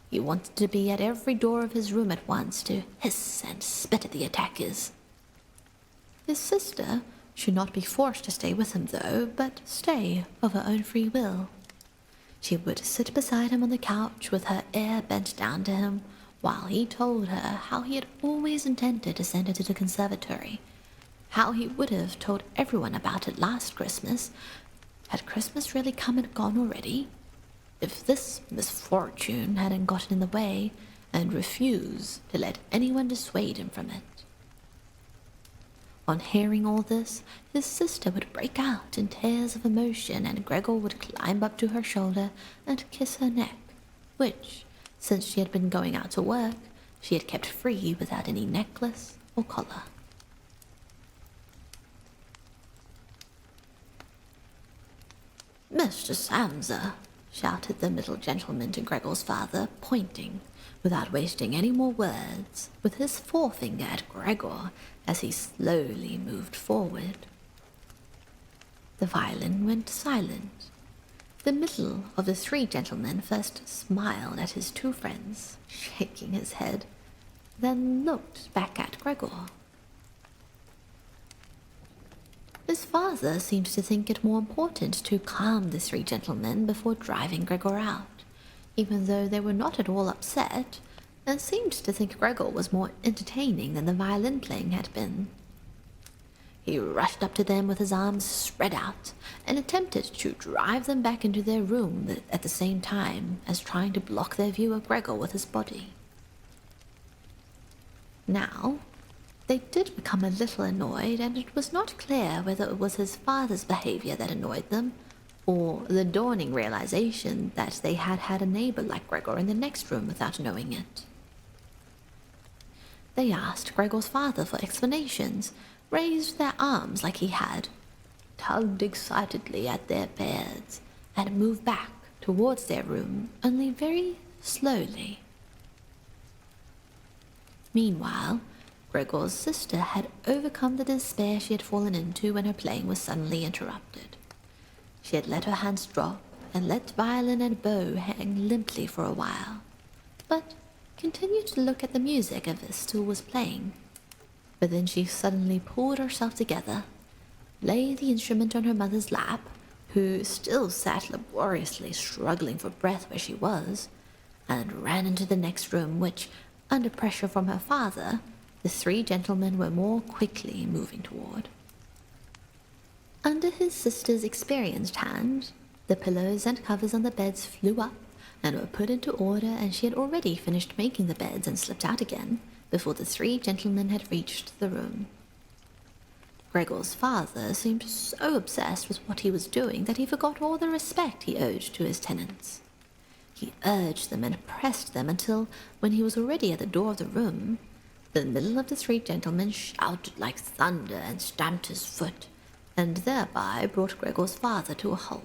He wanted to be at every door of his room at once to hiss and spit at the attackers. His sister should not be forced to stay with him, though, but stay of her own free will. She would sit beside him on the couch with her ear bent down to him, while he told her how he had always intended to send her to the conservatory, how he would have told everyone about it last Christmas. Had Christmas really come and gone already? If this misfortune hadn't gotten in the way, and refused to let anyone dissuade him from it. On hearing all this, his sister would break out in tears of emotion, and Gregor would climb up to her shoulder and kiss her neck, which, since she had been going out to work, she had kept free without any necklace or collar. "Mr. Samsa," shouted the middle gentleman to Gregor's father, pointing, without wasting any more words, with his forefinger at Gregor as he slowly moved forward. The violin went silent. The middle of the three gentlemen first smiled at his two friends, shaking his head, then looked back at Gregor. His father seemed to think it more important to calm the three gentlemen before driving Gregor out, even though they were not at all upset, and seemed to think Gregor was more entertaining than the violin playing had been. He rushed up to them with his arms spread out and attempted to drive them back into their room at the same time as trying to block their view of Gregor with his body. Now, they did become a little annoyed, and it was not clear whether it was his father's behavior that annoyed them, or the dawning realization that they had had a neighbor like Gregor in the next room without knowing it. They asked Gregor's father for explanations, raised their arms like he had, tugged excitedly at their beards, and moved back towards their room, only very slowly. Meanwhile, Gregor's sister had overcome the despair she had fallen into when her playing was suddenly interrupted. She had let her hands drop and let violin and bow hang limply for a while, but continued to look at the music as it still was playing. But then she suddenly pulled herself together, laid the instrument on her mother's lap, who still sat laboriously struggling for breath where she was, and ran into the next room, which, under pressure from her father, the three gentlemen were more quickly moving toward. Under his sister's experienced hand, the pillows and covers on the beds flew up and were put into order, and she had already finished making the beds and slipped out again before the three gentlemen had reached the room. Gregor's father seemed so obsessed with what he was doing that he forgot all the respect he owed to his tenants. He urged them and pressed them until, when he was already at the door of the room, the middle of the three gentlemen shouted like thunder and stamped his foot, and thereby brought Gregor's father to a halt.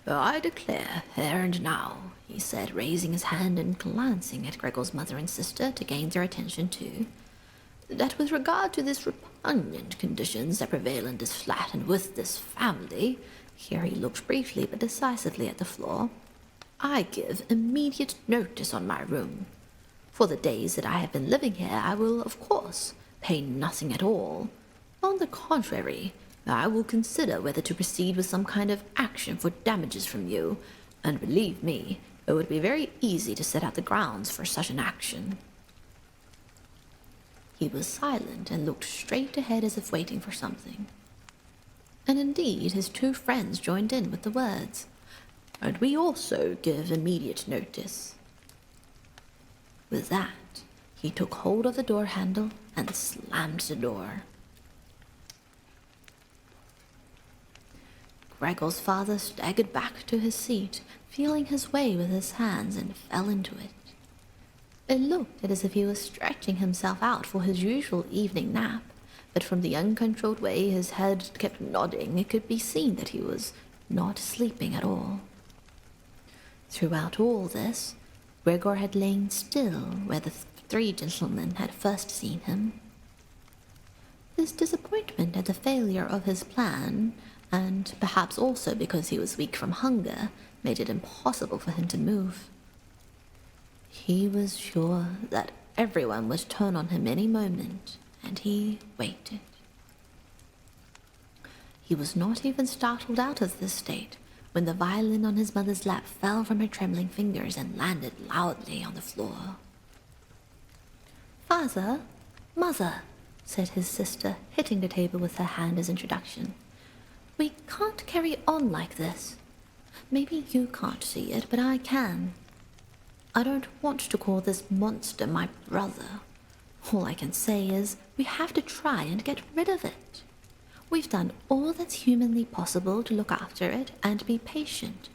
"I declare, here and now," he said, raising his hand and glancing at Gregor's mother and sister to gain their attention too, "that with regard to this repugnant conditions that prevail in this flat and with this family," here he looked briefly but decisively at the floor, "I give immediate notice on my room. For the days that I have been living here, I will, of course, pay nothing at all. On the contrary, I will consider whether to proceed with some kind of action for damages from you, and believe me, it would be very easy to set out the grounds for such an action." He was silent and looked straight ahead as if waiting for something. And indeed, his two friends joined in with the words, "And we also give immediate notice." With that, he took hold of the door handle and slammed the door. Gregor's father staggered back to his seat, feeling his way with his hands, and fell into it. It looked as if he was stretching himself out for his usual evening nap, but from the uncontrolled way his head kept nodding, it could be seen that he was not sleeping at all. Throughout all this, Gregor had lain still where the three gentlemen had first seen him. His disappointment at the failure of his plan, and perhaps also because he was weak from hunger, made it impossible for him to move. He was sure that everyone would turn on him any moment, and he waited. He was not even startled out of this state when the violin on his mother's lap fell from her trembling fingers and landed loudly on the floor. "Father, mother," said his sister, hitting the table with her hand as introduction. "We can't carry on like this. Maybe you can't see it, but I can. I don't want to call this monster my brother. All I can say is we have to try and get rid of it. We've done all that's humanly possible to look after it and be patient.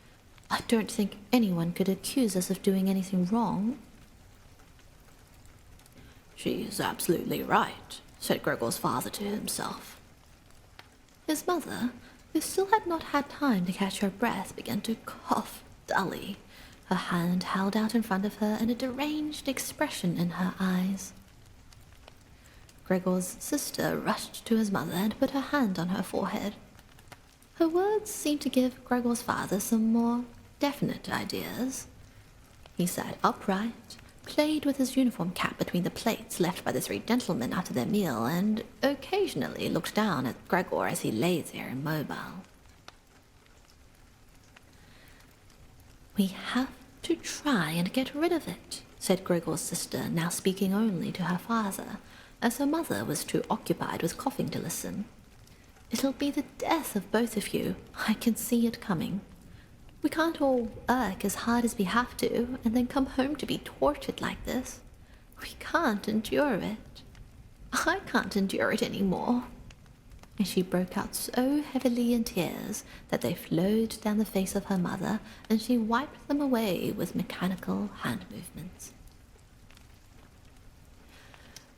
I don't think anyone could accuse us of doing anything wrong." "She's absolutely right," said Gregor's father to himself. His mother, who still had not had time to catch her breath, began to cough dully, her hand held out in front of her and a deranged expression in her eyes. Gregor's sister rushed to his mother and put her hand on her forehead. Her words seemed to give Gregor's father some more definite ideas. He sat upright, played with his uniform cap between the plates left by the three gentlemen after their meal, and occasionally looked down at Gregor as he lay there immobile. "We have to try and get rid of it," said Gregor's sister, now speaking only to her father, as her mother was too occupied with coughing to listen. "It'll be the death of both of you. I can see it coming. We can't all work as hard as we have to, and then come home to be tortured like this. We can't endure it. I can't endure it any more." And she broke out so heavily in tears that they flowed down the face of her mother, and she wiped them away with mechanical hand movements.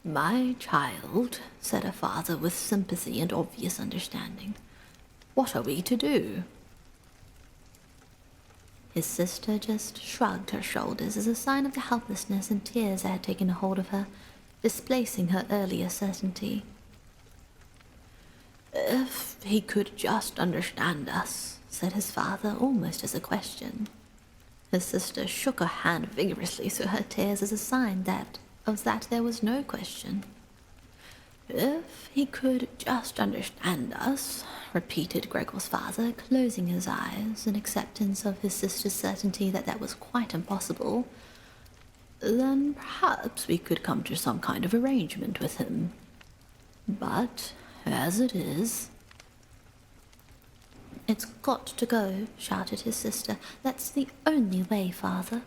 "My child," said her father with sympathy and obvious understanding, "what are we to do?" His sister just shrugged her shoulders as a sign of the helplessness and tears that had taken a hold of her, displacing her earlier certainty. "If he could just understand us," said his father, almost as a question. His sister shook her hand vigorously through her tears as a sign that there was no question. "If he could just understand us," repeated Gregor's father, closing his eyes in acceptance of his sister's certainty that was quite impossible, "then perhaps we could come to some kind of arrangement with him. But as it is—" "It's got to go," shouted his sister. "That's the only way, father.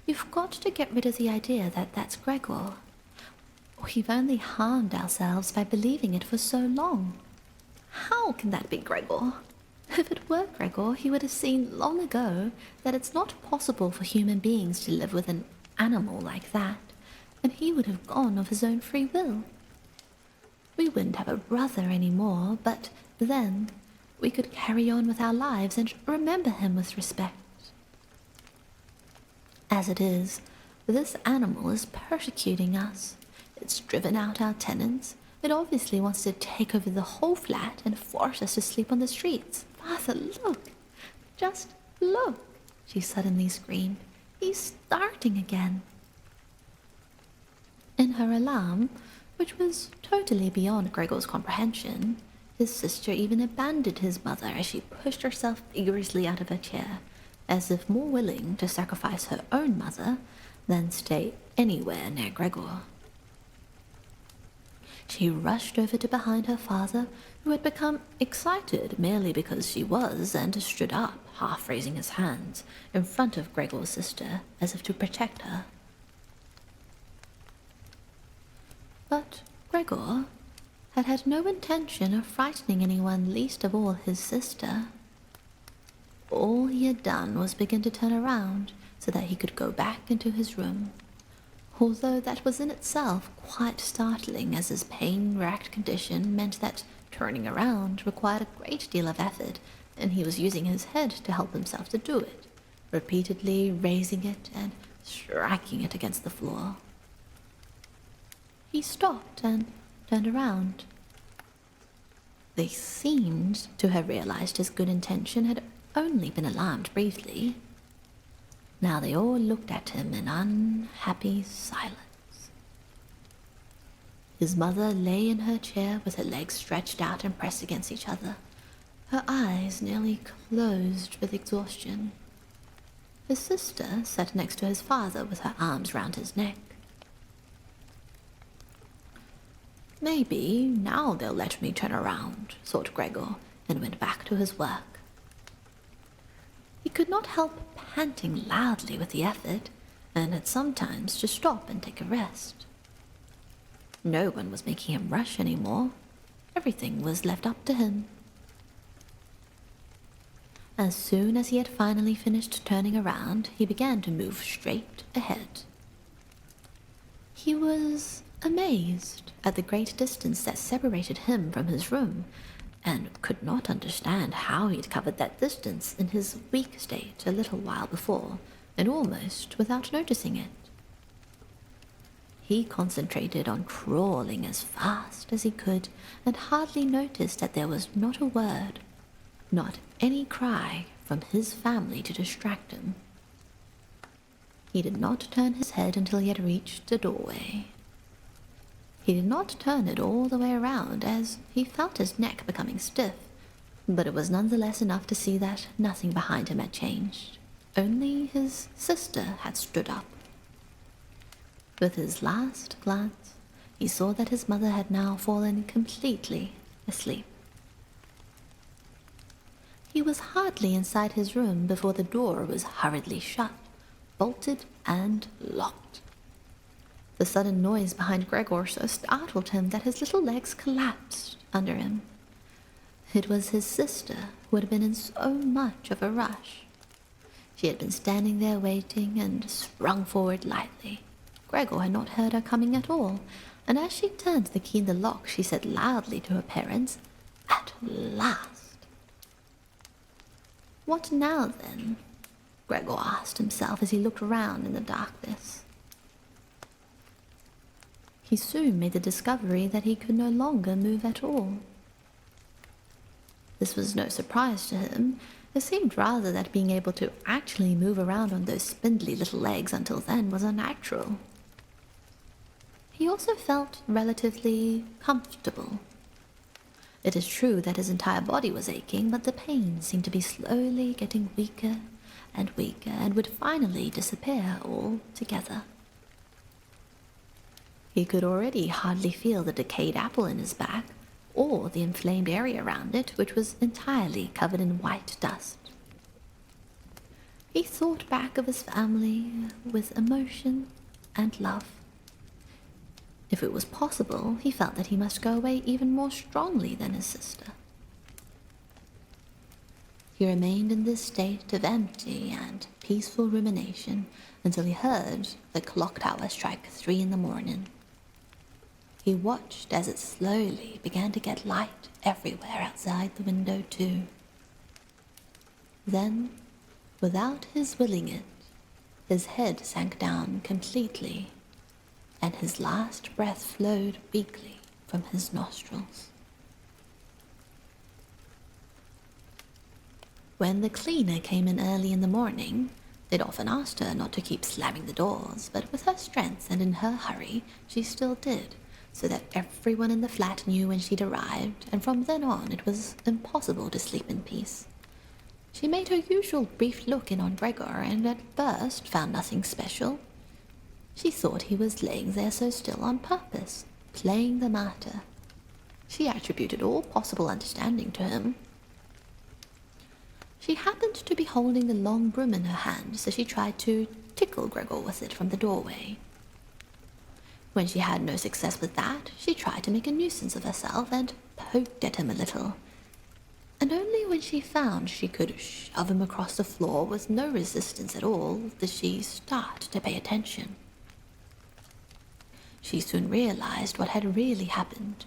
You've got to get rid of the idea that that's Gregor. We've only harmed ourselves by believing it for so long. How can that be Gregor? If it were Gregor, he would have seen long ago that it's not possible for human beings to live with an animal like that, and he would have gone of his own free will. We wouldn't have a brother anymore, but then we could carry on with our lives and remember him with respect. As it is, this animal is persecuting us. It's driven out our tenants. It obviously wants to take over the whole flat and force us to sleep on the streets. Father, look! Just look!" she suddenly screamed. "He's starting again." In her alarm, which was totally beyond Gregor's comprehension, his sister even abandoned his mother as she pushed herself vigorously out of her chair, as if more willing to sacrifice her own mother than stay anywhere near Gregor. She rushed over to behind her father, who had become excited merely because she was, and stood up, half raising his hands, in front of Gregor's sister, as if to protect her. But Gregor had no intention of frightening anyone, least of all his sister. All he had done was begin to turn around so that he could go back into his room, although that was in itself quite startling, as his pain-racked condition meant that turning around required a great deal of effort, and he was using his head to help himself to do it, repeatedly raising it and striking it against the floor. He stopped and turned around. They seemed to have realized his good intention had only been alarmed briefly. Now they all looked at him in unhappy silence. His mother lay in her chair with her legs stretched out and pressed against each other, her eyes nearly closed with exhaustion. His sister sat next to his father with her arms round his neck. Maybe now they'll let me turn around, thought Gregor, and went back to his work. He could not help panting loudly with the effort, and had sometimes to stop and take a rest. No one was making him rush anymore. Everything was left up to him. As soon as he had finally finished turning around, he began to move straight ahead. He was amazed at the great distance that separated him from his room, and could not understand how he'd covered that distance in his weak state a little while before, and almost without noticing it. He concentrated on crawling as fast as he could, and hardly noticed that there was not a word, not any cry from his family to distract him. He did not turn his head until he had reached the doorway. He did not turn it all the way around, as he felt his neck becoming stiff, but it was nonetheless enough to see that nothing behind him had changed. Only his sister had stood up. With his last glance, he saw that his mother had now fallen completely asleep. He was hardly inside his room before the door was hurriedly shut, bolted, and locked. The sudden noise behind Gregor so startled him that his little legs collapsed under him. It was his sister, who had been in so much of a rush. She had been standing there waiting and sprung forward lightly. Gregor had not heard her coming at all, and as she turned the key in the lock, she said loudly to her parents, "At last!" "What now, then?" Gregor asked himself as he looked round in the darkness. He soon made the discovery that he could no longer move at all. This was no surprise to him. It seemed rather that being able to actually move around on those spindly little legs until then was unnatural. He also felt relatively comfortable. It is true that his entire body was aching, but the pain seemed to be slowly getting weaker and weaker, and would finally disappear altogether. He could already hardly feel the decayed apple in his back, or the inflamed area around it, which was entirely covered in white dust. He thought back of his family with emotion and love. If it was possible, he felt that he must go away even more strongly than his sister. He remained in this state of empty and peaceful rumination until he heard the clock tower strike 3 in the morning. He watched as it slowly began to get light everywhere outside the window too. Then, without his willing it, his head sank down completely, and his last breath flowed weakly from his nostrils. When the cleaner came in early in the morning, they'd often asked her not to keep slamming the doors, but with her strength and in her hurry, she still did, so that everyone in the flat knew when she'd arrived, and from then on it was impossible to sleep in peace. She made her usual brief look in on Gregor, and at first found nothing special. She thought he was laying there so still on purpose, playing the martyr. She attributed all possible understanding to him. She happened to be holding the long broom in her hand, so she tried to tickle Gregor with it from the doorway. When she had no success with that, she tried to make a nuisance of herself and poked at him a little. And only when she found she could shove him across the floor with no resistance at all did she start to pay attention. She soon realized what had really happened,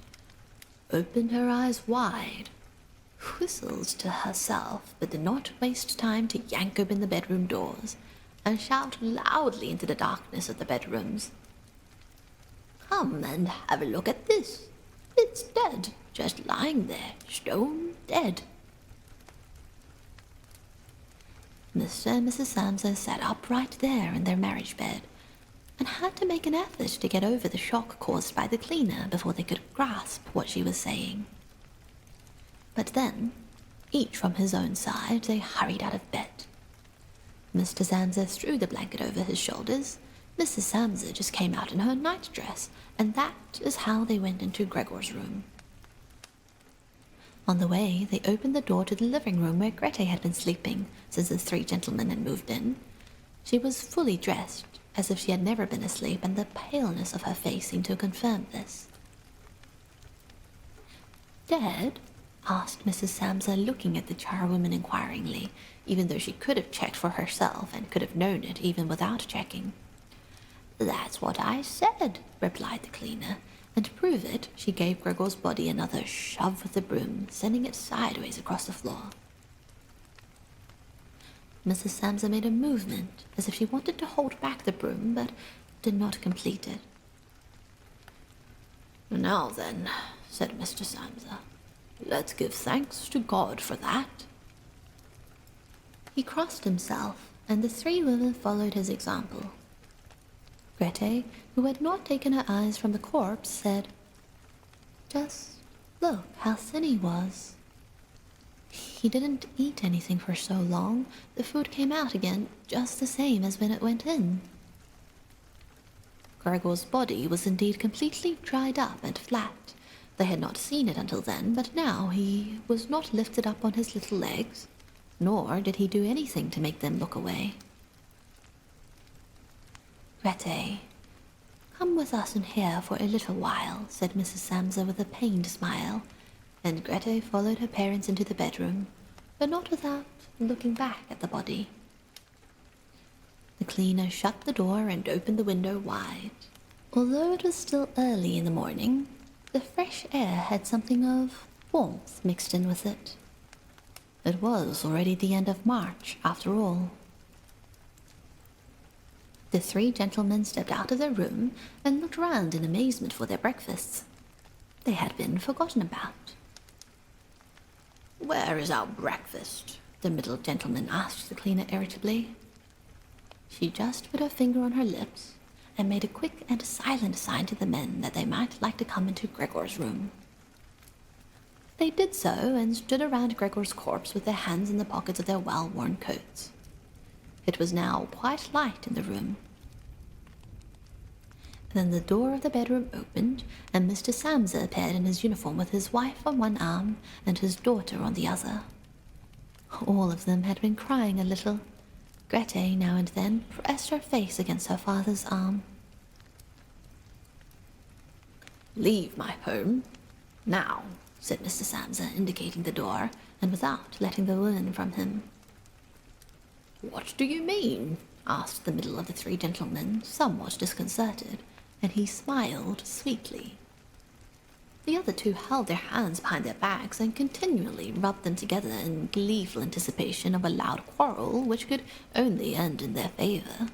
opened her eyes wide, whistled to herself, but did not waste time to yank open the bedroom doors and shout loudly into the darkness of the bedrooms. "Come and have a look at this. It's dead, just lying there, stone dead." Mr. and Mrs. Samsa sat upright there in their marriage bed and had to make an effort to get over the shock caused by the cleaner before they could grasp what she was saying. But then, each from his own side, they hurried out of bed. Mr. Samsa threw the blanket over his shoulders. Mrs. Samsa just came out in her nightdress, and that is how they went into Gregor's room. On the way, they opened the door to the living room where Grete had been sleeping since the three gentlemen had moved in. She was fully dressed, as if she had never been asleep, and the paleness of her face seemed to confirm this. "Dead?" asked Mrs. Samsa, looking at the charwoman inquiringly, even though she could have checked for herself and could have known it even without checking. "That's what I said," replied the cleaner, and to prove it, she gave Gregor's body another shove with the broom, sending it sideways across the floor. Mrs. Samsa made a movement, as if she wanted to hold back the broom, but did not complete it. "Now then," said Mr. Samsa, "let's give thanks to God for that." He crossed himself, and the three women followed his example. Grete, who had not taken her eyes from the corpse, said, "Just look how thin he was. He didn't eat anything for so long. The food came out again just the same as when it went in." Gregor's body was indeed completely dried up and flat. They had not seen it until then, but now he was not lifted up on his little legs, nor did he do anything to make them look away. "Grete, come with us in here for a little while," said Mrs. Samsa with a pained smile, and Grete followed her parents into the bedroom, but not without looking back at the body. The cleaner shut the door and opened the window wide. Although it was still early in the morning, the fresh air had something of warmth mixed in with it. It was already the end of March, after all. The three gentlemen stepped out of their room and looked round in amazement for their breakfasts. They had been forgotten about. "Where is our breakfast?" the middle gentleman asked the cleaner irritably. She just put her finger on her lips and made a quick and silent sign to the men that they might like to come into Gregor's room. They did so and stood around Gregor's corpse with their hands in the pockets of their well-worn coats. It was now quite light in the room. Then the door of the bedroom opened, and Mr. Samsa appeared in his uniform with his wife on one arm and his daughter on the other. All of them had been crying a little. Grete now and then pressed her face against her father's arm. "Leave my home now," said Mr. Samsa, indicating the door, and without letting the woman from him. "What do you mean?" asked the middle of the three gentlemen, somewhat disconcerted, and he smiled sweetly. The other two held their hands behind their backs and continually rubbed them together in gleeful anticipation of a loud quarrel which could only end in their favor.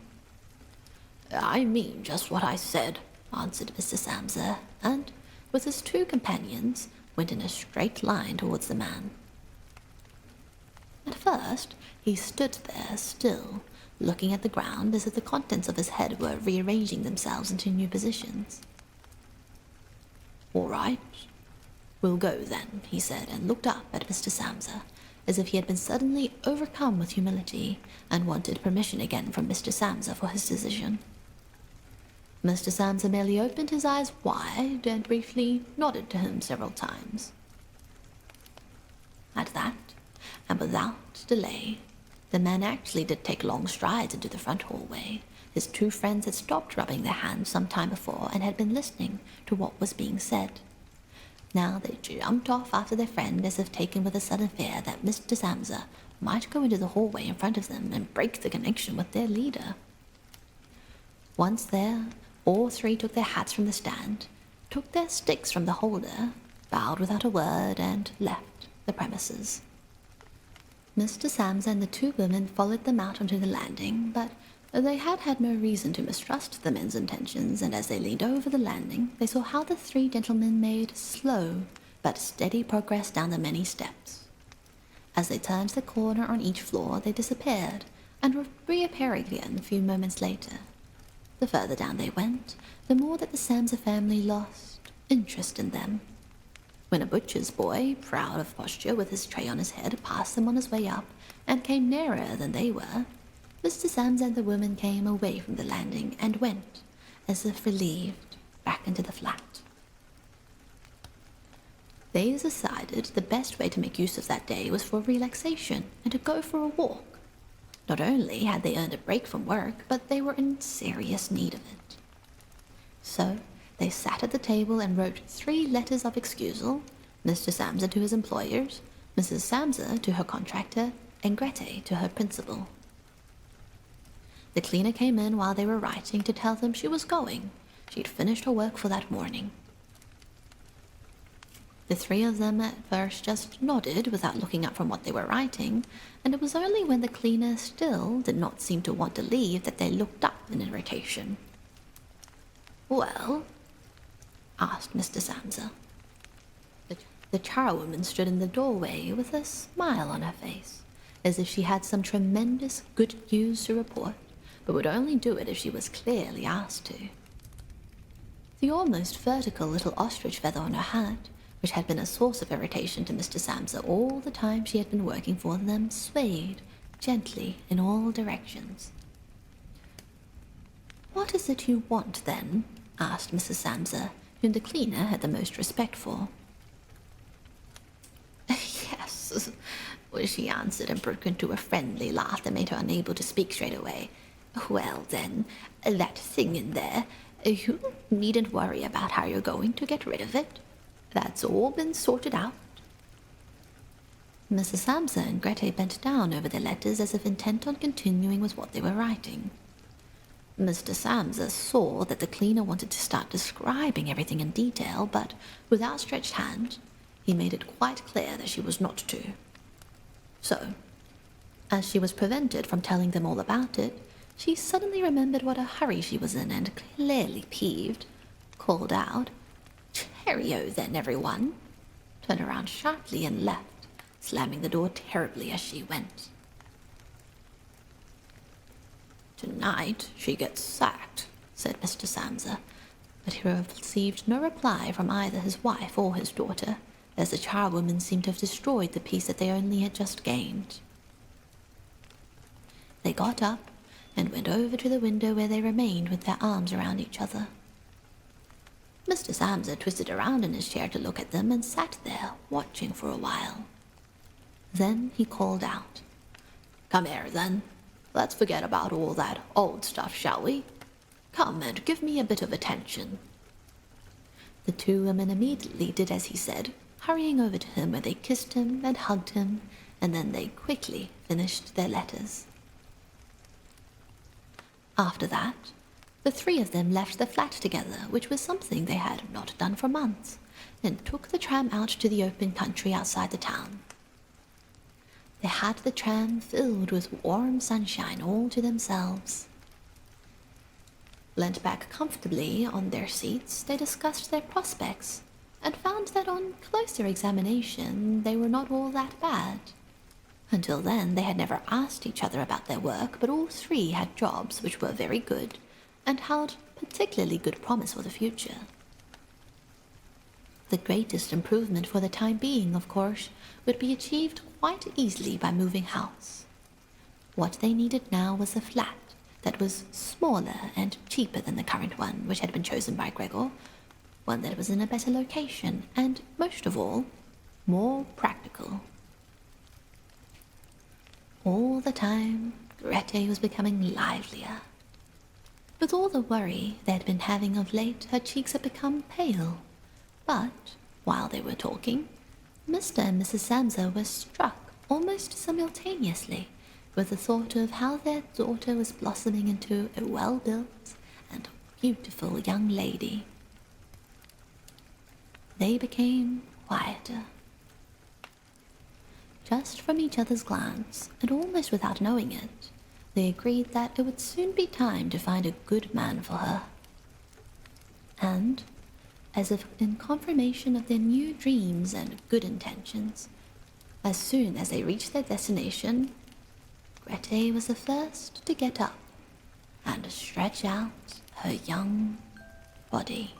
"I mean just what I said," answered Mr. Samsa, and, with his two companions, went in a straight line towards the man. At first, he stood there still, looking at the ground as if the contents of his head were rearranging themselves into new positions. "All right, we'll go then," he said, and looked up at Mr. Samsa, as if he had been suddenly overcome with humility, and wanted permission again from Mr. Samsa for his decision. Mr. Samsa merely opened his eyes wide and briefly nodded to him several times. At that, and without delay, the man actually did take long strides into the front hallway. His two friends had stopped rubbing their hands some time before and had been listening to what was being said. Now they jumped off after their friend as if taken with a sudden fear that Mr. Samsa might go into the hallway in front of them and break the connection with their leader. Once there, all three took their hats from the stand, took their sticks from the holder, bowed without a word, and left the premises. Mr. Samsa and the two women followed them out onto the landing, but they had no reason to mistrust the men's intentions, and as they leaned over the landing, they saw how the three gentlemen made slow but steady progress down the many steps. As they turned the corner on each floor, they disappeared, and were reappearing again a few moments later. The further down they went, the more that the Samsa family lost interest in them. When a butcher's boy, proud of posture with his tray on his head, passed them on his way up and came nearer than they were, Mr. Samsa and the woman came away from the landing and went, as if relieved, back into the flat. They decided the best way to make use of that day was for relaxation and to go for a walk. Not only had they earned a break from work, but they were in serious need of it. So they sat at the table and wrote 3 letters of excusal, Mr. Samsa to his employers, Mrs. Samsa to her contractor, and Ģᴏᴏ to her principal. The cleaner came in while they were writing to tell them she was going. She'd finished her work for that morning. The 3 of them at first just nodded without looking up from what they were writing, and it was only when the cleaner still did not seem to want to leave that they looked up in irritation. "Well?" asked Mr. Samsa. The charwoman stood in the doorway with a smile on her face, as if she had some tremendous good news to report, but would only do it if she was clearly asked to. The almost vertical little ostrich feather on her hat, which had been a source of irritation to Mr. Samsa all the time she had been working for them, swayed gently in all directions. "What is it you want, then?" asked Mrs. Samsa, whom the cleaner had the most respect for. "Yes," she answered and broke into a friendly laugh that made her unable to speak straight away. "Well, then, that thing in there, you needn't worry about how you're going to get rid of it. That's all been sorted out." Mrs. Samsa and Ģᴏᴏ bent down over their letters as if intent on continuing with what they were writing. Mr. Samsa saw that the cleaner wanted to start describing everything in detail, but with outstretched hand, he made it quite clear that she was not to. So, as she was prevented from telling them all about it, she suddenly remembered what a hurry she was in and, clearly peeved, called out, "Cheerio then, everyone," turned around sharply and left, slamming the door terribly as she went. "Tonight she gets sacked," said Mr. Samsa, but he received no reply from either his wife or his daughter, as the charwoman seemed to have destroyed the peace that they only had just gained. They got up and went over to the window where they remained with their arms around each other. Mr. Samsa twisted around in his chair to look at them and sat there, watching for a while. Then he called out, "Come here, then. Let's forget about all that old stuff, shall we? Come and give me a bit of attention." The 2 women immediately did as he said, hurrying over to him where they kissed him and hugged him, and then they quickly finished their letters. After that, the 3 of them left the flat together, which was something they had not done for months, and took the tram out to the open country outside the town. They had the tram filled with warm sunshine all to themselves. Leant back comfortably on their seats, they discussed their prospects, and found that on closer examination they were not all that bad. Until then they had never asked each other about their work, but all 3 had jobs which were very good, and held particularly good promise for the future. The greatest improvement for the time being, of course, would be achieved quite easily by moving house. What they needed now was a flat, that was smaller and cheaper than the current one which had been chosen by Gregor, one that was in a better location, and, most of all, more practical. All the time, Grete was becoming livelier. With all the worry they had been having of late, her cheeks had become pale. But, while they were talking, Mr. and Mrs. Samsa were struck almost simultaneously with the thought of how their daughter was blossoming into a well-built and beautiful young lady. They became quieter. Just from each other's glance, and almost without knowing it, they agreed that it would soon be time to find a good man for her. And, as if in confirmation of their new dreams and good intentions, as soon as they reached their destination, Grete was the first to get up and stretch out her young body.